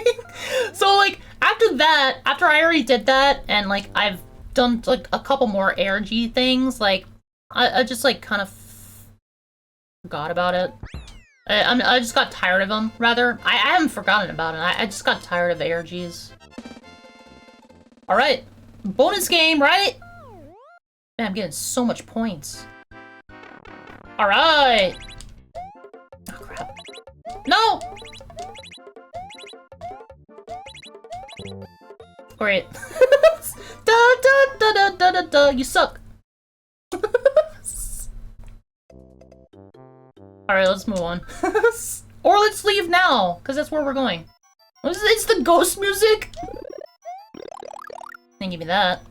So like after that, after I already did that, and like I've done like a couple more ARG things, like I just like kind of forgot about it. I just got tired of them, rather. I haven't forgotten about it. I just got tired of ARGs. Alright. Bonus game, right? Man, I'm getting so much points. Alright! Oh, crap. No! Great. Da da da da da da da! You suck! Alright, let's move on. Or let's leave now, because that's where we're going. It's the ghost music? Then give me that.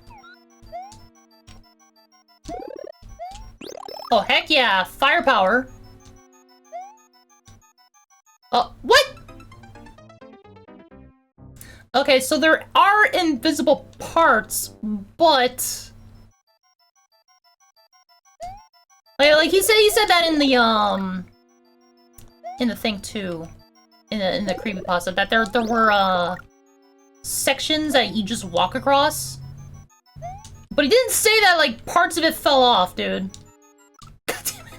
Oh, heck yeah! Firepower! What?! Okay, so there are invisible parts, but... Like he said that in the thing too, in the creepypasta, that there were sections that you just walk across, but he didn't say that like parts of it fell off, dude. God damn it.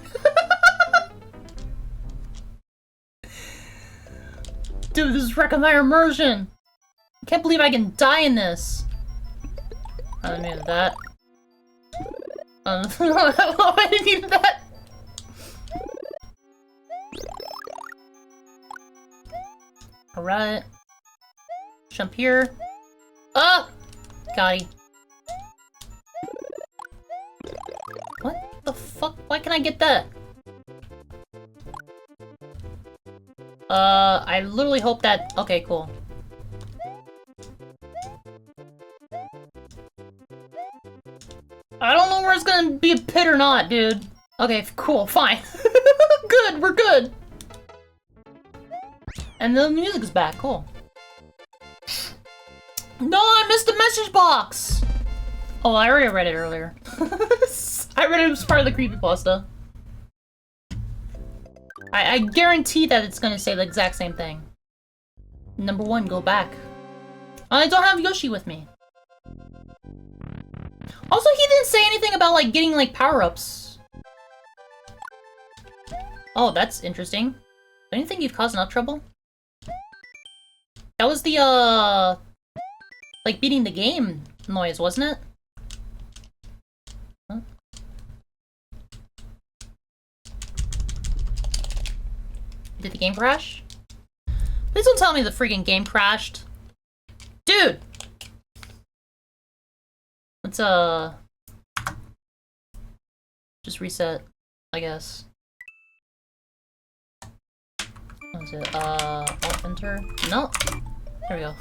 Dude, this is wrecking my immersion. I can't believe I can die in this. I don't need that. I didn't need that. Alright. Jump here. Ah! Got him. What the fuck? Why can't I get that? I literally hope that... Okay, cool. I don't know where it's gonna be a pit or not, dude. Okay, cool, fine. Good, we're good. And the music is back, cool. No, I missed the message box! Oh, I already read it earlier. I read it as part of the creepypasta. I guarantee that it's gonna say the exact same thing. Number 1, go back. I don't have Yoshi with me. Also, he didn't say anything about, like, getting, like, power-ups. Oh, that's interesting. Don't you think you've caused enough trouble? That was the, like, beating the game noise, wasn't it? Huh? Did the game crash? Please don't tell me the freaking game crashed. Dude! Let's, just reset, I guess. What is it? Alt enter? No. There we go.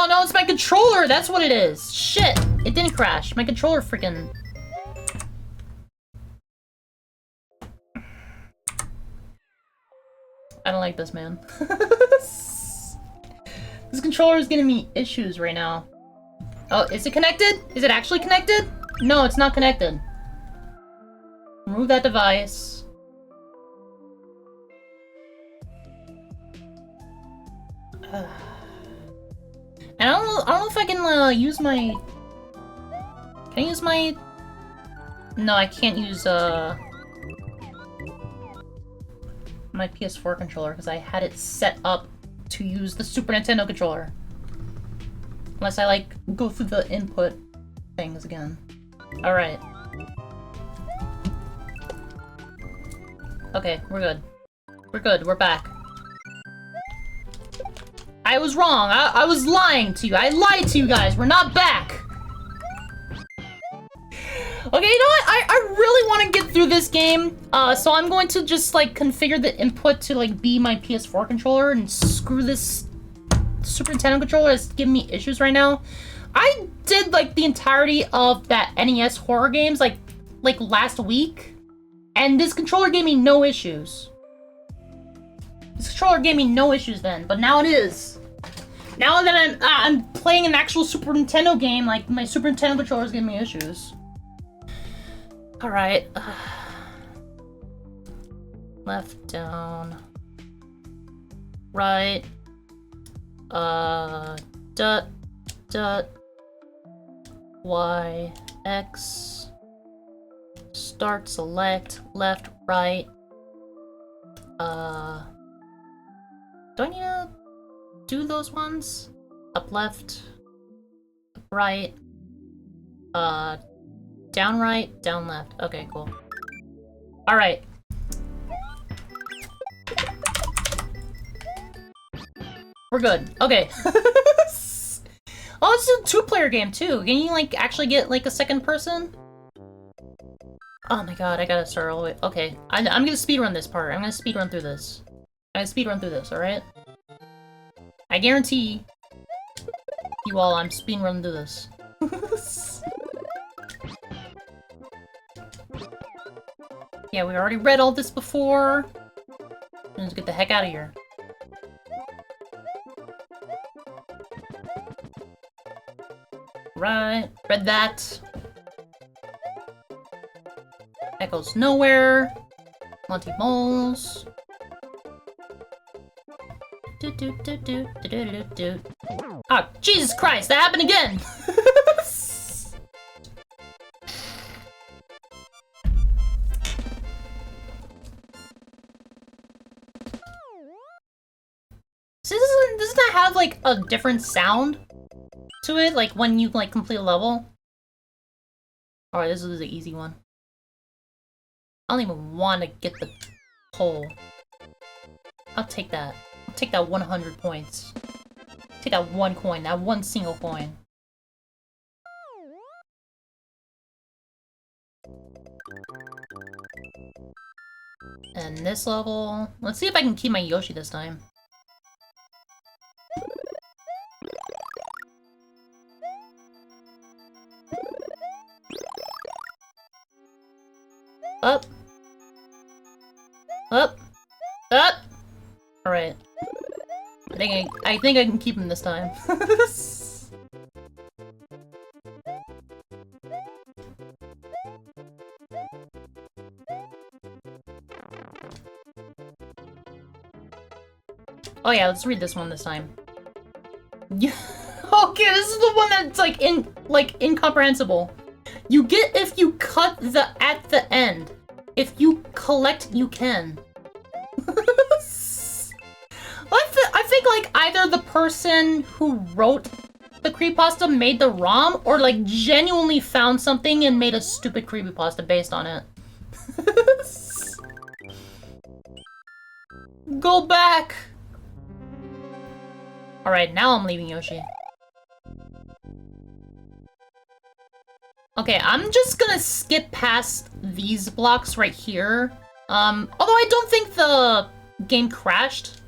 Oh no, it's my controller! That's what it is! Shit! It didn't crash. My controller freaking... I don't like this, man. This controller is giving me issues right now. Oh, is it connected? Is it actually connected? No, it's not connected. Remove that device. And I don't know if I can use my... Can I use my... No, I can't use my PS4 controller because I had it set up to use the Super Nintendo controller. Unless I like go through the input things again. Alright. Okay, we're good. We're good, we're back. I was wrong. I was lying to you. I lied to you guys. We're not back. Okay, you know what? I really want to get through this game. So I'm going to just like configure the input to like be my PS4 controller and screw this Super Nintendo controller that's giving me issues right now. I did like the entirety of that NES horror games like last week, and this controller gave me no issues. This controller gave me no issues then, but now it is. Now that I'm playing an actual Super Nintendo game, like my Super Nintendo controller is giving me issues. All right. Left, down, right. Dot, Y, X. Start, select, left, right. Do I need to do those ones? Up, left, up, right. Down, right, down, left. Okay, cool. All right. We're good. Okay. Oh, it's a two-player game too. Can you like actually get like a second person? Oh my god, I gotta start all the way. Okay, I'm gonna speedrun this part. I'm gonna speedrun through this. I'm gonna speedrun through this, alright? I guarantee you all I'm speedrunning through this. Yeah, we already read all this before. Let's get the heck out of here. Right, read that. Echoes nowhere. Monty Moles. Ah, Jesus Christ, that happened again! So doesn't that have like a different sound to it, like when you like complete a level? Alright, this is the easy one. I don't even want to get the pole. I'll take that. I'll take that 100 points. Take that one coin, that one single coin. And this level... Let's see if I can keep my Yoshi this time. Up. Up. Up. Alright. I think I can keep him this time. Oh yeah, let's read this one this time. Yeah. Okay, this is the one that's like incomprehensible. You get if you cut the at the end. If you collect, you can. I think like either the person who wrote the creepypasta made the ROM or like genuinely found something and made a stupid creepypasta based on it. Go back! Alright, now I'm leaving Yoshi. Okay, I'm just gonna skip past these blocks right here. Although I don't think the game crashed.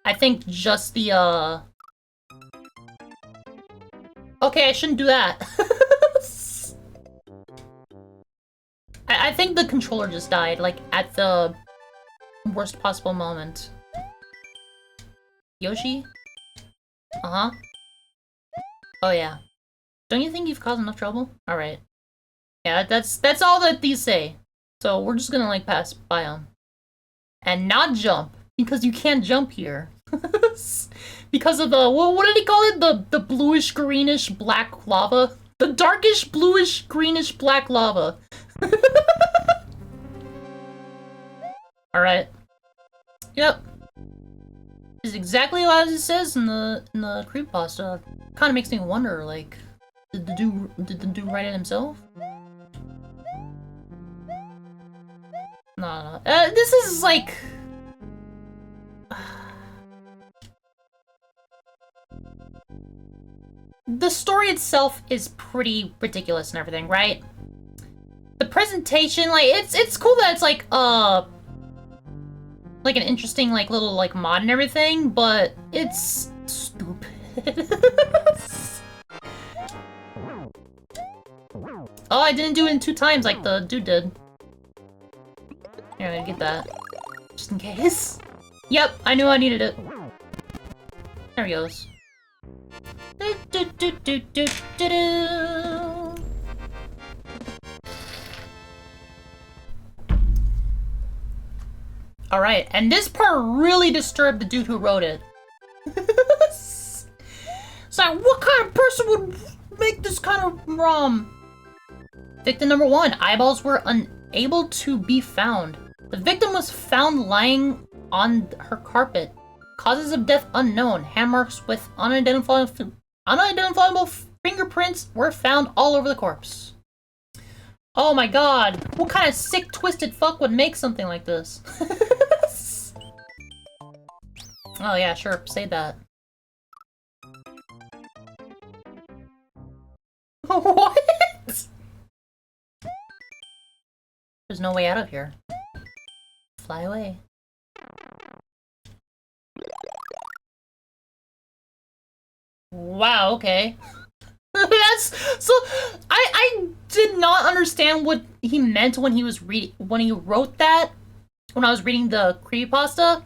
I think just the, Okay, I shouldn't do that. I think the controller just died, like, at the worst possible moment. Yoshi? Uh-huh. Oh, yeah. Don't you think you've caused enough trouble? Alright. Yeah, that's all that these say. So we're just gonna, like, pass by them. And not jump, because you can't jump here. Because of the, what did he call it? The bluish, greenish, black lava? The darkish, bluish, greenish, black lava. Alright. Yep. It's exactly as it says in the creepypasta. Kinda makes me wonder, like, did the dude write it himself? No. This is like... The story itself is pretty ridiculous and everything, right? The presentation, like, it's cool that it's like an interesting, like, little, like, mod and everything, but it's stupid. Oh, I didn't do it in 2 times like the dude did. Here, I'm gonna get that. Just in case. Yep, I knew I needed it. There he goes. Alright, and this part really disturbed the dude who wrote it. So, what kind of person would make this kind of ROM? Victim number 1. Eyeballs were unable to be found. The victim was found lying on her carpet. Causes of death unknown. Hand marks with unidentifiable fingerprints were found all over the corpse. Oh my god. What kind of sick, twisted fuck would make something like this? Oh yeah, sure. Say that. What? There's no way out of here. Fly away. Wow, okay. That's so I did not understand what he meant when he was when he wrote that when I was reading the creepypasta.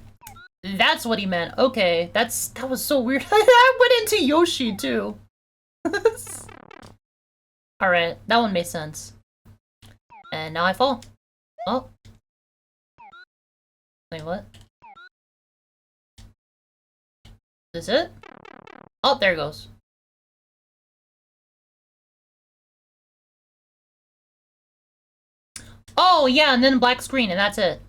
That's what he meant. Okay, that was so weird. I went into Yoshi too. Alright, that one made sense. And now I fall. Oh. Wait, what? Is this it? Oh, there it goes. Oh, yeah, and then black screen, and that's it.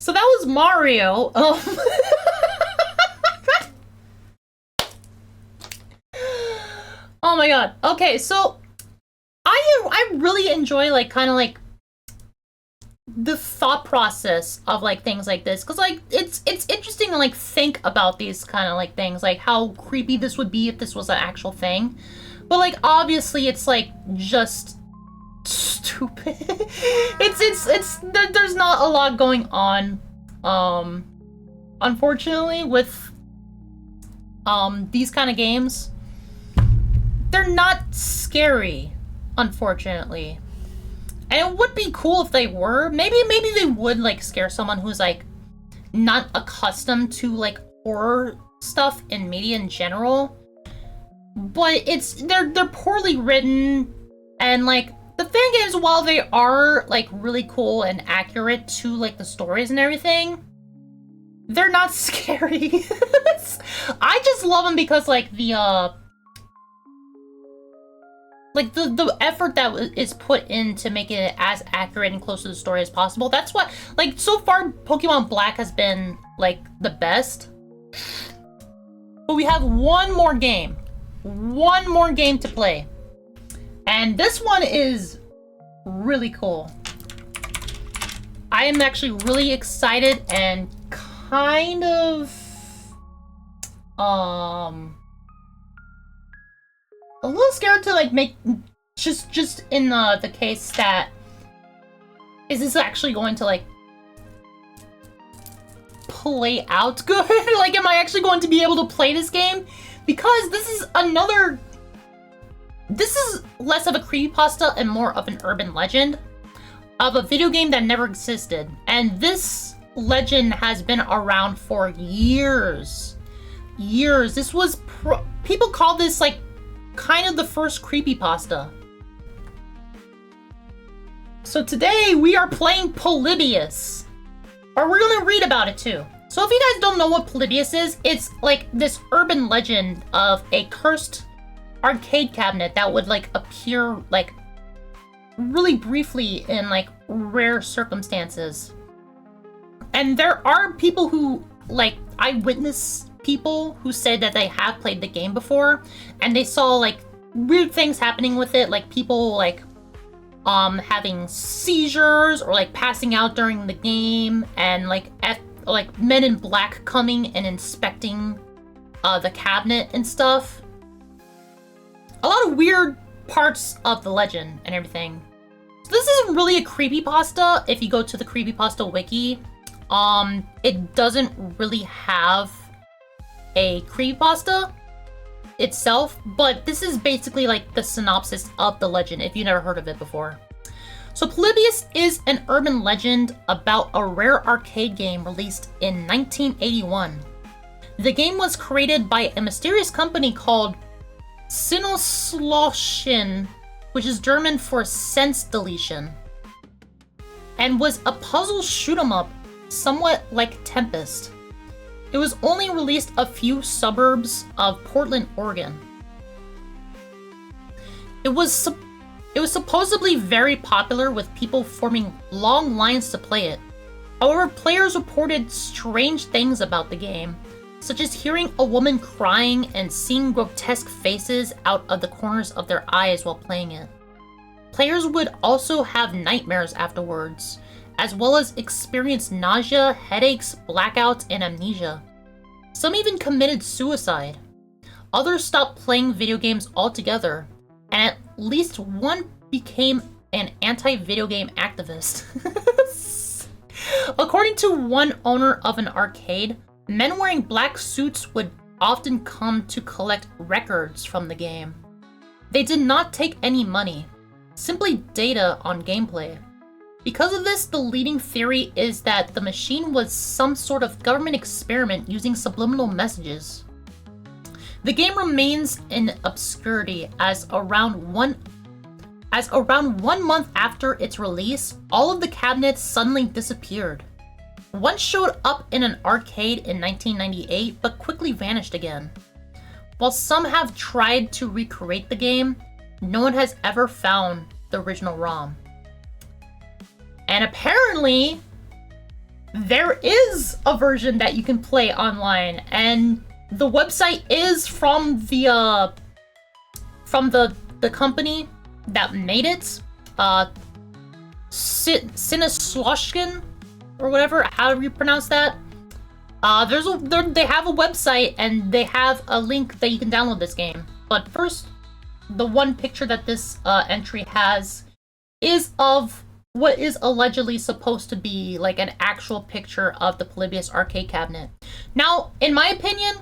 So that was Mario. Oh my god. Okay, so I really enjoy, like, kind of like the thought process of, like, things like this, because, like, it's interesting to, like, think about these kind of, like, things, like how creepy this would be if this was an actual thing. But, like, obviously it's, like, just stupid. There's not a lot going on, unfortunately, with these kind of games. They're not scary, unfortunately. And it would be cool if they were. Maybe they would, like, scare someone who's, like, not accustomed to, like, horror stuff in media in general. But they're poorly written, and, like, the thing is, while they are, like, really cool and accurate to, like, the stories and everything, they're not scary. I just love them because, like, the effort that is put in to make it as accurate and close to the story as possible. That's what, like, so far Pokemon Black has been, like, the best. But we have one more game. One more game to play. And this one is really cool. I am actually really excited and kind of a little scared to, like, make just in the case that is this actually going to, like, play out good? Like, am I actually going to be able to play this game? Because this is another... This is less of a creepypasta and more of an urban legend of a video game that never existed. And this legend has been around for years. Years. This was... People call this, like, kind of the first creepypasta. So today, we are playing Polybius. Or we're gonna read about it, too. So if you guys don't know what Polybius is, it's, like, this urban legend of a cursed arcade cabinet that would, like, appear, like, really briefly in, like, rare circumstances. And there are people who, like, eyewitness people who said that they have played the game before, and they saw, like, weird things happening with it, like people, like, having seizures or, like, passing out during the game, and, like, men in black coming and inspecting the cabinet and stuff. A lot of weird parts of the legend and everything. So this isn't really a creepypasta if you go to the Creepypasta wiki. It doesn't really have a creepypasta itself, but this is basically like the synopsis of the legend if you never heard of it before. So Polybius is an urban legend about a rare arcade game released in 1981. The game was created by a mysterious company called Sinneslöschen, which is German for sense deletion, and was a puzzle shoot-'em-up somewhat like Tempest. It was only released a few suburbs of Portland, Oregon. It was supposedly very popular, with people forming long lines to play it. However, players reported strange things about the game, such as hearing a woman crying and seeing grotesque faces out of the corners of their eyes while playing it. Players would also have nightmares afterwards, as well as experience nausea, headaches, blackouts, and amnesia. Some even committed suicide. Others stopped playing video games altogether, and at least one became an anti-video game activist. According to one owner of an arcade, men wearing black suits would often come to collect records from the game. They did not take any money, simply data on gameplay. Because of this, the leading theory is that the machine was some sort of government experiment using subliminal messages. The game remains in obscurity as around one month after its release, all of the cabinets suddenly disappeared. One showed up in an arcade in 1998, but quickly vanished again. While some have tried to recreate the game, no one has ever found the original ROM. And apparently, there is a version that you can play online, and the website is from the company that made it, Sinneslöschen, or whatever, however you pronounce that. They have a website, and they have a link that you can download this game. But first, the one picture that this entry has is of what is allegedly supposed to be like an actual picture of the Polybius arcade cabinet. Now, in my opinion,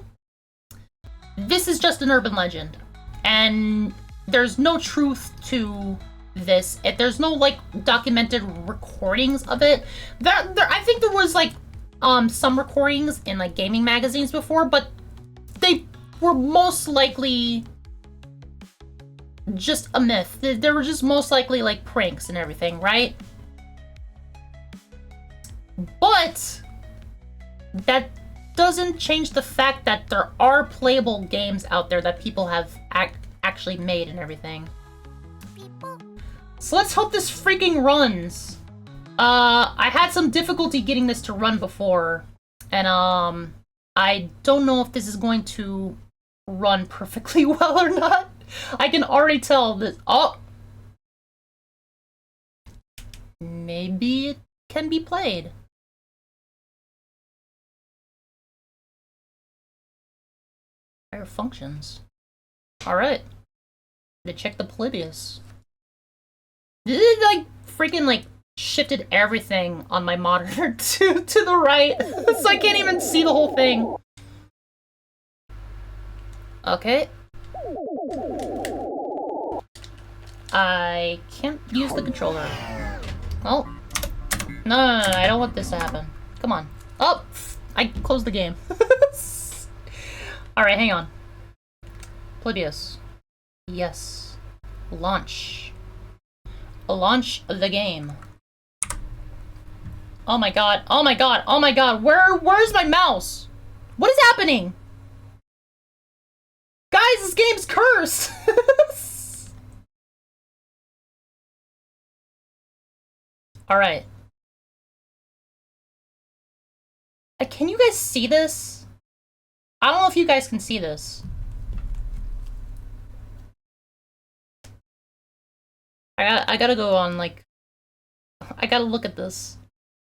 this is just an urban legend, and there's no truth to this. There's no like documented recordings of it. I think there was like some recordings in like gaming magazines before, but they were most likely just a myth. They were just most likely like pranks and everything, right? But that doesn't change the fact that there are playable games out there that people have actually made and everything. So let's hope this freaking runs. I had some difficulty getting this to run before, and I don't know if this is going to run perfectly well or not. I can already tell that. Oh, maybe it can be played. Fire functions. Alright. To check the Polybius. This is like freaking like shifted everything on my monitor to the right, so I can't even see the whole thing. Okay. I can't use the controller. Oh. No, I don't want this to happen. Come on. Oh! I closed the game. Alright, hang on. Polybius. Yes. Launch. Launch the game. Oh my god, oh my god, oh my god, where's my mouse? What is happening? Guys, this game's cursed! Alright. Can you guys see this? I don't know if you guys can see this. I gotta go on, like... I gotta look at this.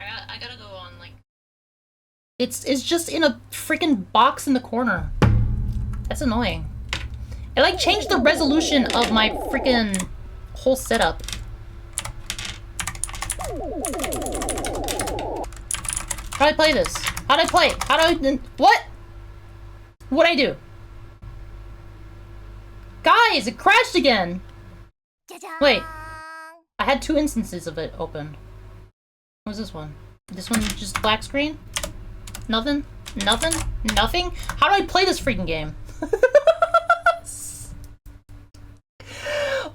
I gotta go on, like... It's just in a freaking box in the corner. That's annoying. It, like, changed the resolution of my freaking whole setup. How do I play this? How do I play? How do I... What? What'd I do? Guys, it crashed again! Wait. I had 2 instances of it open. What was this one? This one just black screen? Nothing? Nothing? Nothing? How do I play this freaking game?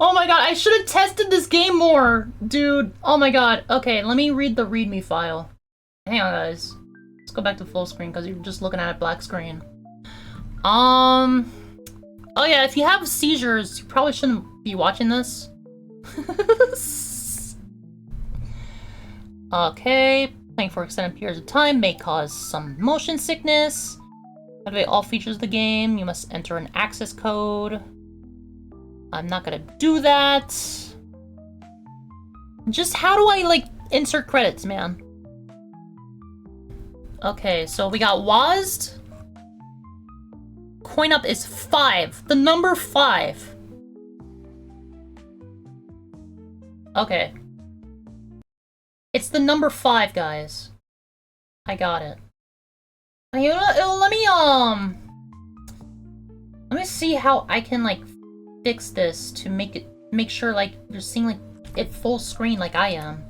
Oh my god, I should have tested this game more! Dude, oh my god. Okay, let me read the readme file. Hang on, guys. Let's go back to full screen, because you're just looking at a black screen. Oh yeah, if you have seizures, you probably shouldn't be watching this. Okay, playing for extended periods of time may cause some motion sickness. Activate all features of the game. You must enter an access code. I'm not gonna do that. Just how do I, like, insert credits, man? Okay, so we got WASD. Coin up is 5. The number 5. Okay. It's the number 5, guys. I got it. Let me see how I can, like, fix this to make sure, like, you're seeing, like, it full screen like I am.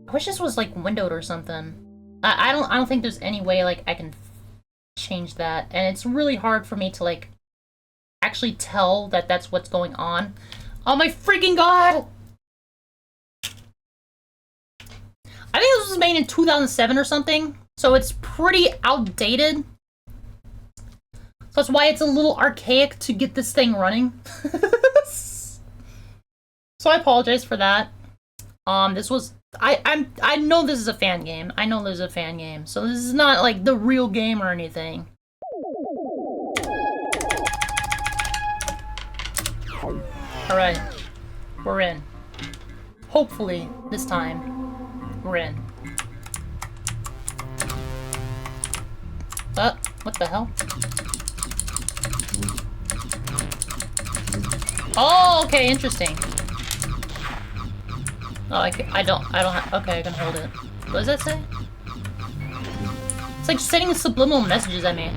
I wish this was, like, windowed or something. I don't think there's any way, like, I can change that, and it's really hard for me to, like, actually tell that that's what's going on. Oh my freaking god! I think this was made in 2007 or something, so it's pretty outdated. So that's why it's a little archaic to get this thing running. So I apologize for that. This was... I know this is a fan game. I know this is a fan game. So this is not, like, the real game or anything. Alright. We're in. Hopefully, this time, we're in. What the hell? Oh, okay, interesting. Oh, I don't have, okay, I can hold it. What does that say? It's like sending subliminal messages at me.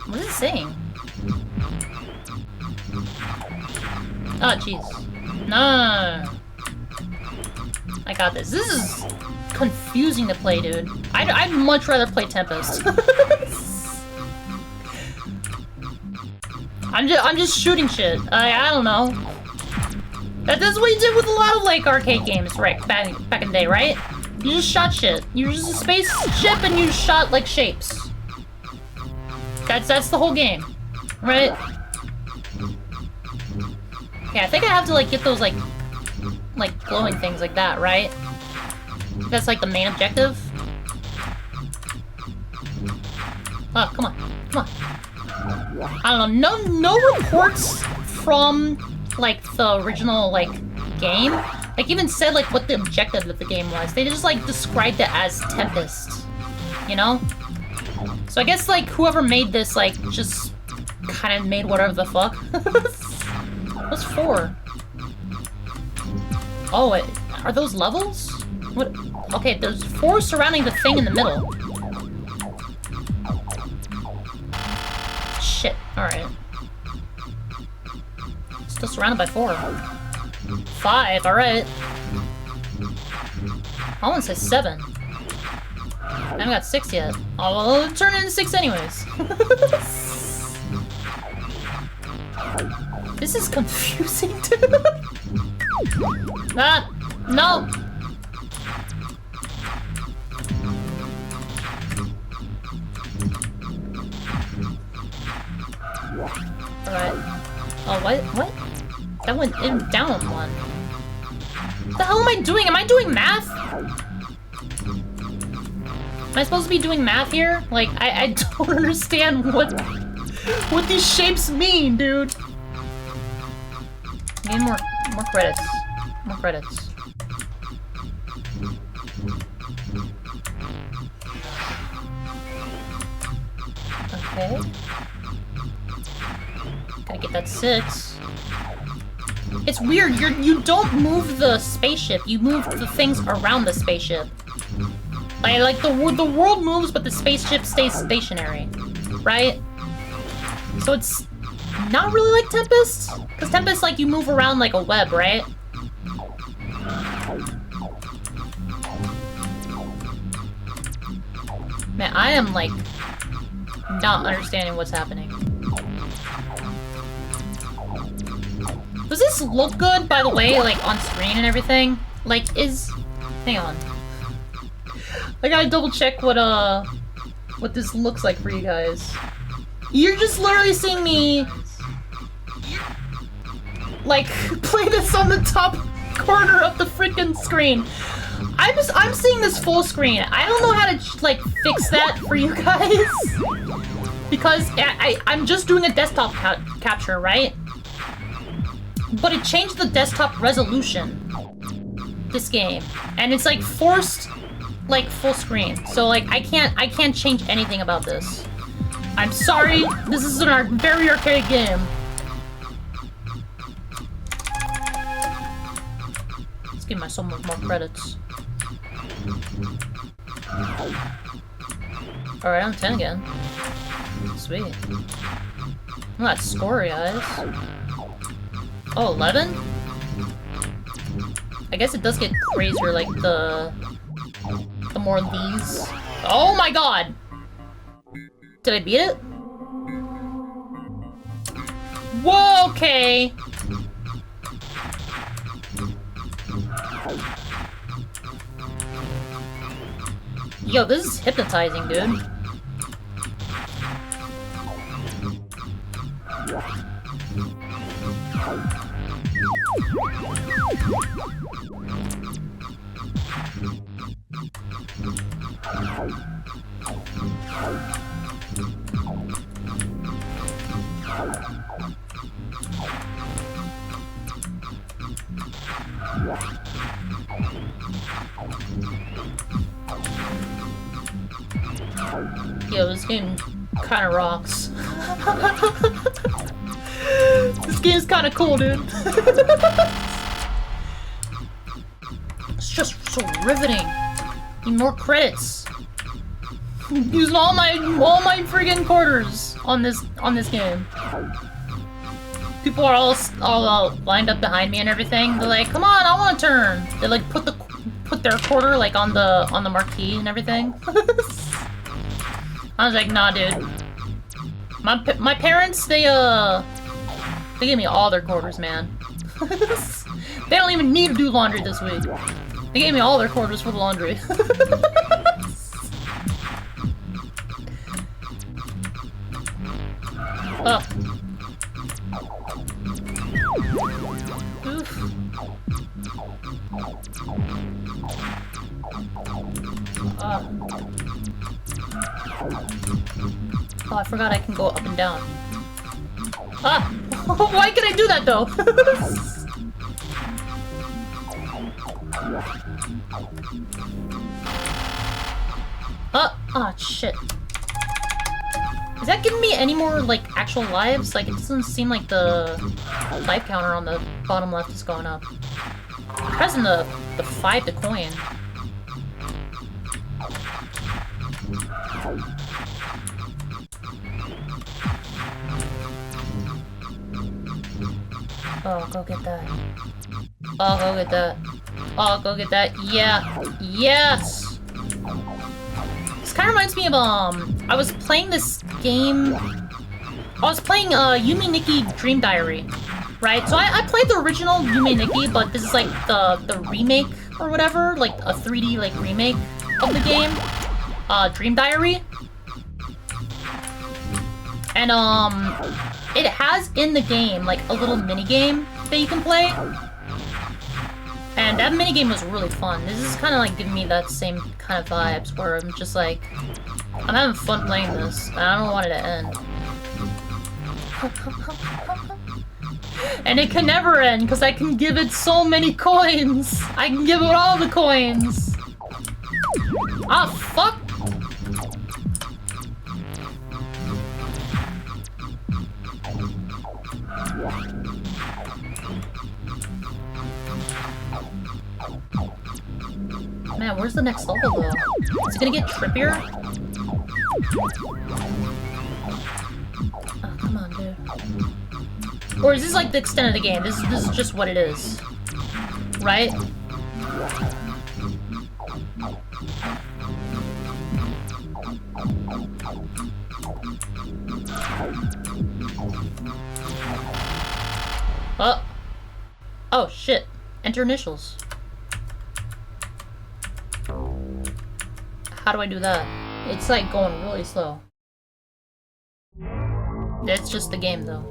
What is it saying? Oh, jeez. No. I got this. This is confusing to play, dude. I'd much rather play Tempest. I'm just shooting shit. I don't know. That's what you did with a lot of, like, arcade games, right? Back in the day, right? You just shot shit. You were just a spaceship and you shot, like, shapes. That's the whole game, right? Okay, I think I have to, like, get those, like glowing things like that, right? That's, like, the main objective. Oh, come on. Come on. I don't know. No reports from, like, the original, like, game. Like, even said, like, what the objective of the game was. They just, like, described it as Tempest. You know? So I guess, like, whoever made this, like, just kind of made whatever the fuck. What's 4? Oh, wait. Are those levels? What? Okay, there's 4 surrounding the thing in the middle. Shit. Alright. Still surrounded by 4. 5, alright. I want to say 7. I haven't got 6 yet. Oh, well, it'll turn into 6 anyways. This is confusing, dude. Ah! No! Alright. Oh, what? That went down 1. What the hell am I doing? Am I doing math? Am I supposed to be doing math here? Like, I don't understand what these shapes mean, dude. Need more credits. More credits. Okay. Gotta get that 6. It's weird, you don't move the spaceship, you move the things around the spaceship. Like the world moves, but the spaceship stays stationary, right? So it's not really like Tempest, because Tempest, like, you move around like a web, right? Man, I am, like, not understanding what's happening. Does this look good, by the way, like, on screen and everything? Like, hang on. I gotta double check what this looks like for you guys. You're just literally seeing me, like, play this on the top corner of the freaking screen. I'm seeing this full screen. I don't know how to, like, fix that for you guys. Because I'm just doing a desktop capture, right? But it changed the desktop resolution, this game. And it's, like, forced, like, full screen. So, like, I can't change anything about this. I'm sorry, this is a very archaic game. Let's give myself more credits. Alright, I'm 10 again. Sweet. Oh, that's scory eyes. Oh, 11? I guess it does get crazier, like, the more of these. Oh my god! Did I beat it? Whoa, okay! Yo, this is hypnotizing, dude. Yo, this game kind of rocks. This game's kind of cool, dude. It's just so riveting. Need more credits. Using all my friggin' quarters on this game. People are all lined up behind me and everything. They're like, "Come on, I want to turn." They like put their quarter like on the marquee and everything. I was like, "Nah, dude." My parents, they gave me all their quarters, man. They don't even need to do laundry this week. They gave me all their quarters for the laundry. Oh. Oof. Oh, I forgot I can go up and down. Ah! Why can I do that, though? Oh, shit. Is that giving me any more, like, actual lives? Like, it doesn't seem like the life counter on the bottom left is going up. Pressing the 5 to coin. Oh, go get that. Oh, go get that. Oh, go get that. Yeah. Yes! This kind of reminds me of, I was playing this game... I was playing, Yume Nikki Dream Diary, right? So I played the original Yume Nikki, but this is, like, the remake or whatever, like, a 3D, like, remake of the game. Dream Diary. And, it has in the game, like, a little mini-game that you can play. And that minigame was really fun. This is kind of like giving me that same kind of vibes where I'm just like, I'm having fun playing this, and I don't want it to end. And it can never end, because I can give it so many coins! I can give it all the coins! Ah, fuck! Man, where's the next level though? Is it gonna get trippier? Oh, come on, dude. Or is this like the extent of the game? This is just what it is. Right? Oh shit. Enter initials. How do I do that? It's like going really slow. It's just the game though.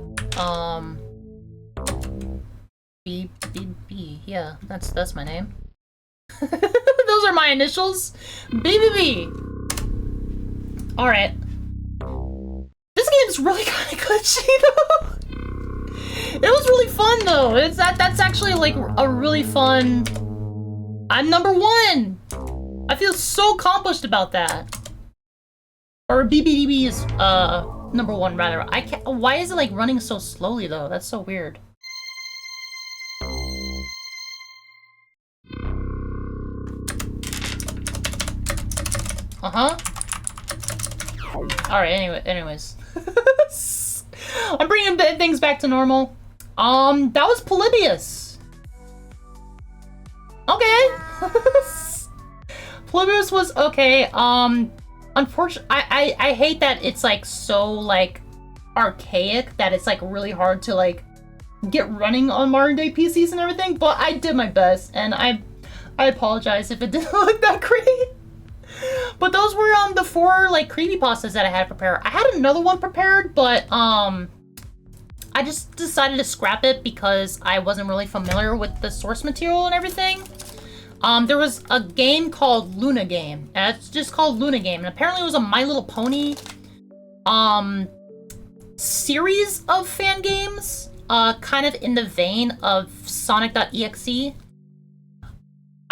B. Yeah, that's my name. Those are my initials. BBB. All right. This game's really kind of glitchy though. It was really fun though. That's actually like a really fun. I'm number 1. I feel so accomplished about that. Or BBB is number 1 rather. I can't. Why is it like running so slowly though? That's so weird. Alright, anyways. I'm bringing things back to normal. That was Polybius. Okay. Polybius was okay. Unfortunately, I hate that it's like so like archaic that it's like really hard to like get running on modern day PCs and everything, but I did my best and I apologize if it didn't look that great. But those were the 4 like creepypastas that I had prepared. I had another one prepared, but I just decided to scrap it because I wasn't really familiar with the source material and everything. There was a game called Luna Game, and it's just called Luna Game, and apparently it was a My Little Pony series of fan games, kind of in the vein of sonic.exe.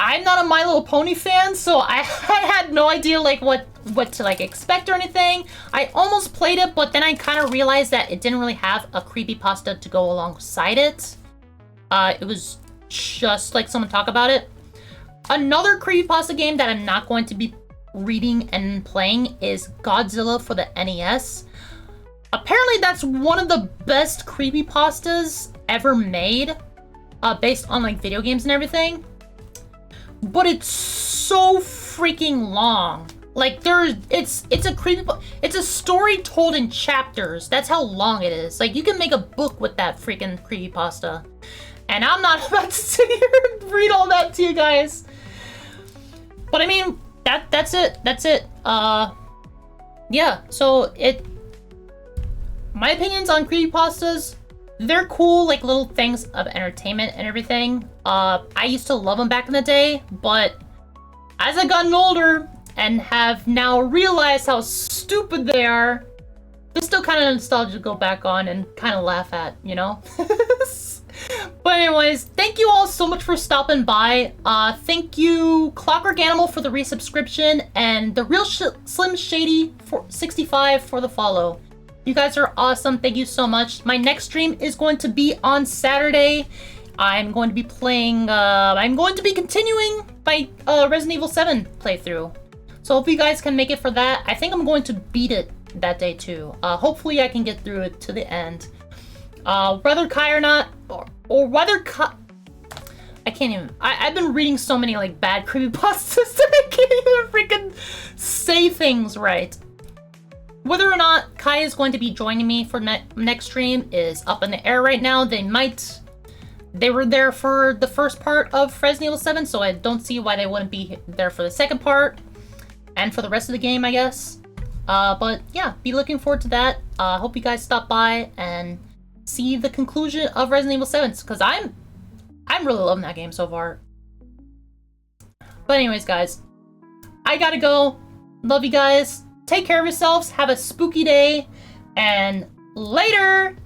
I'm not a My Little Pony fan, so I had no idea like what to like expect or anything. I almost played it, but then I kind of realized that it didn't really have a creepypasta to go alongside it. It was just like someone talk about it. Another creepypasta game that I'm not going to be reading and playing is Godzilla for the NES. Apparently that's one of the best creepypastas ever made, based on like video games and everything. But it's so freaking long. Like it's a story told in chapters. That's how long it is. Like you can make a book with that freaking creepypasta. And I'm not about to sit here and read all that to you guys. But I mean, that's it. Yeah, so my opinions on creepypastas, they're cool, like little things of entertainment and everything. I used to love them back in the day, but as I've gotten older and have now realized how stupid they are, it's still kind of nostalgic to go back on and kind of laugh at, you know? But anyways, thank you all so much for stopping by. Thank you, Clockwork Animal, for the resubscription, and the Real Slim Shady for 65 for the follow. You guys are awesome. Thank you so much. My next stream is going to be on Saturday. I'm going to be playing, I'm going to be continuing my Resident Evil 7 playthrough. So hope you guys can make it for that. I think I'm going to beat it that day too. Hopefully I can get through it to the end. Whether Kai or not, or whether Kai... I can't even... I've been reading so many, like, bad creepypastas that I can't even freaking say things right. Whether or not Kai is going to be joining me for next stream is up in the air right now. They might... They were there for the first part of Resident Evil 7, so I don't see why they wouldn't be there for the second part. And for the rest of the game, I guess. But yeah, be looking forward to that. Hope you guys stop by and see the conclusion of Resident Evil 7, because I'm really loving that game so far. But anyways, guys, I gotta go. Love you guys. Take care of yourselves. Have a spooky day. And later!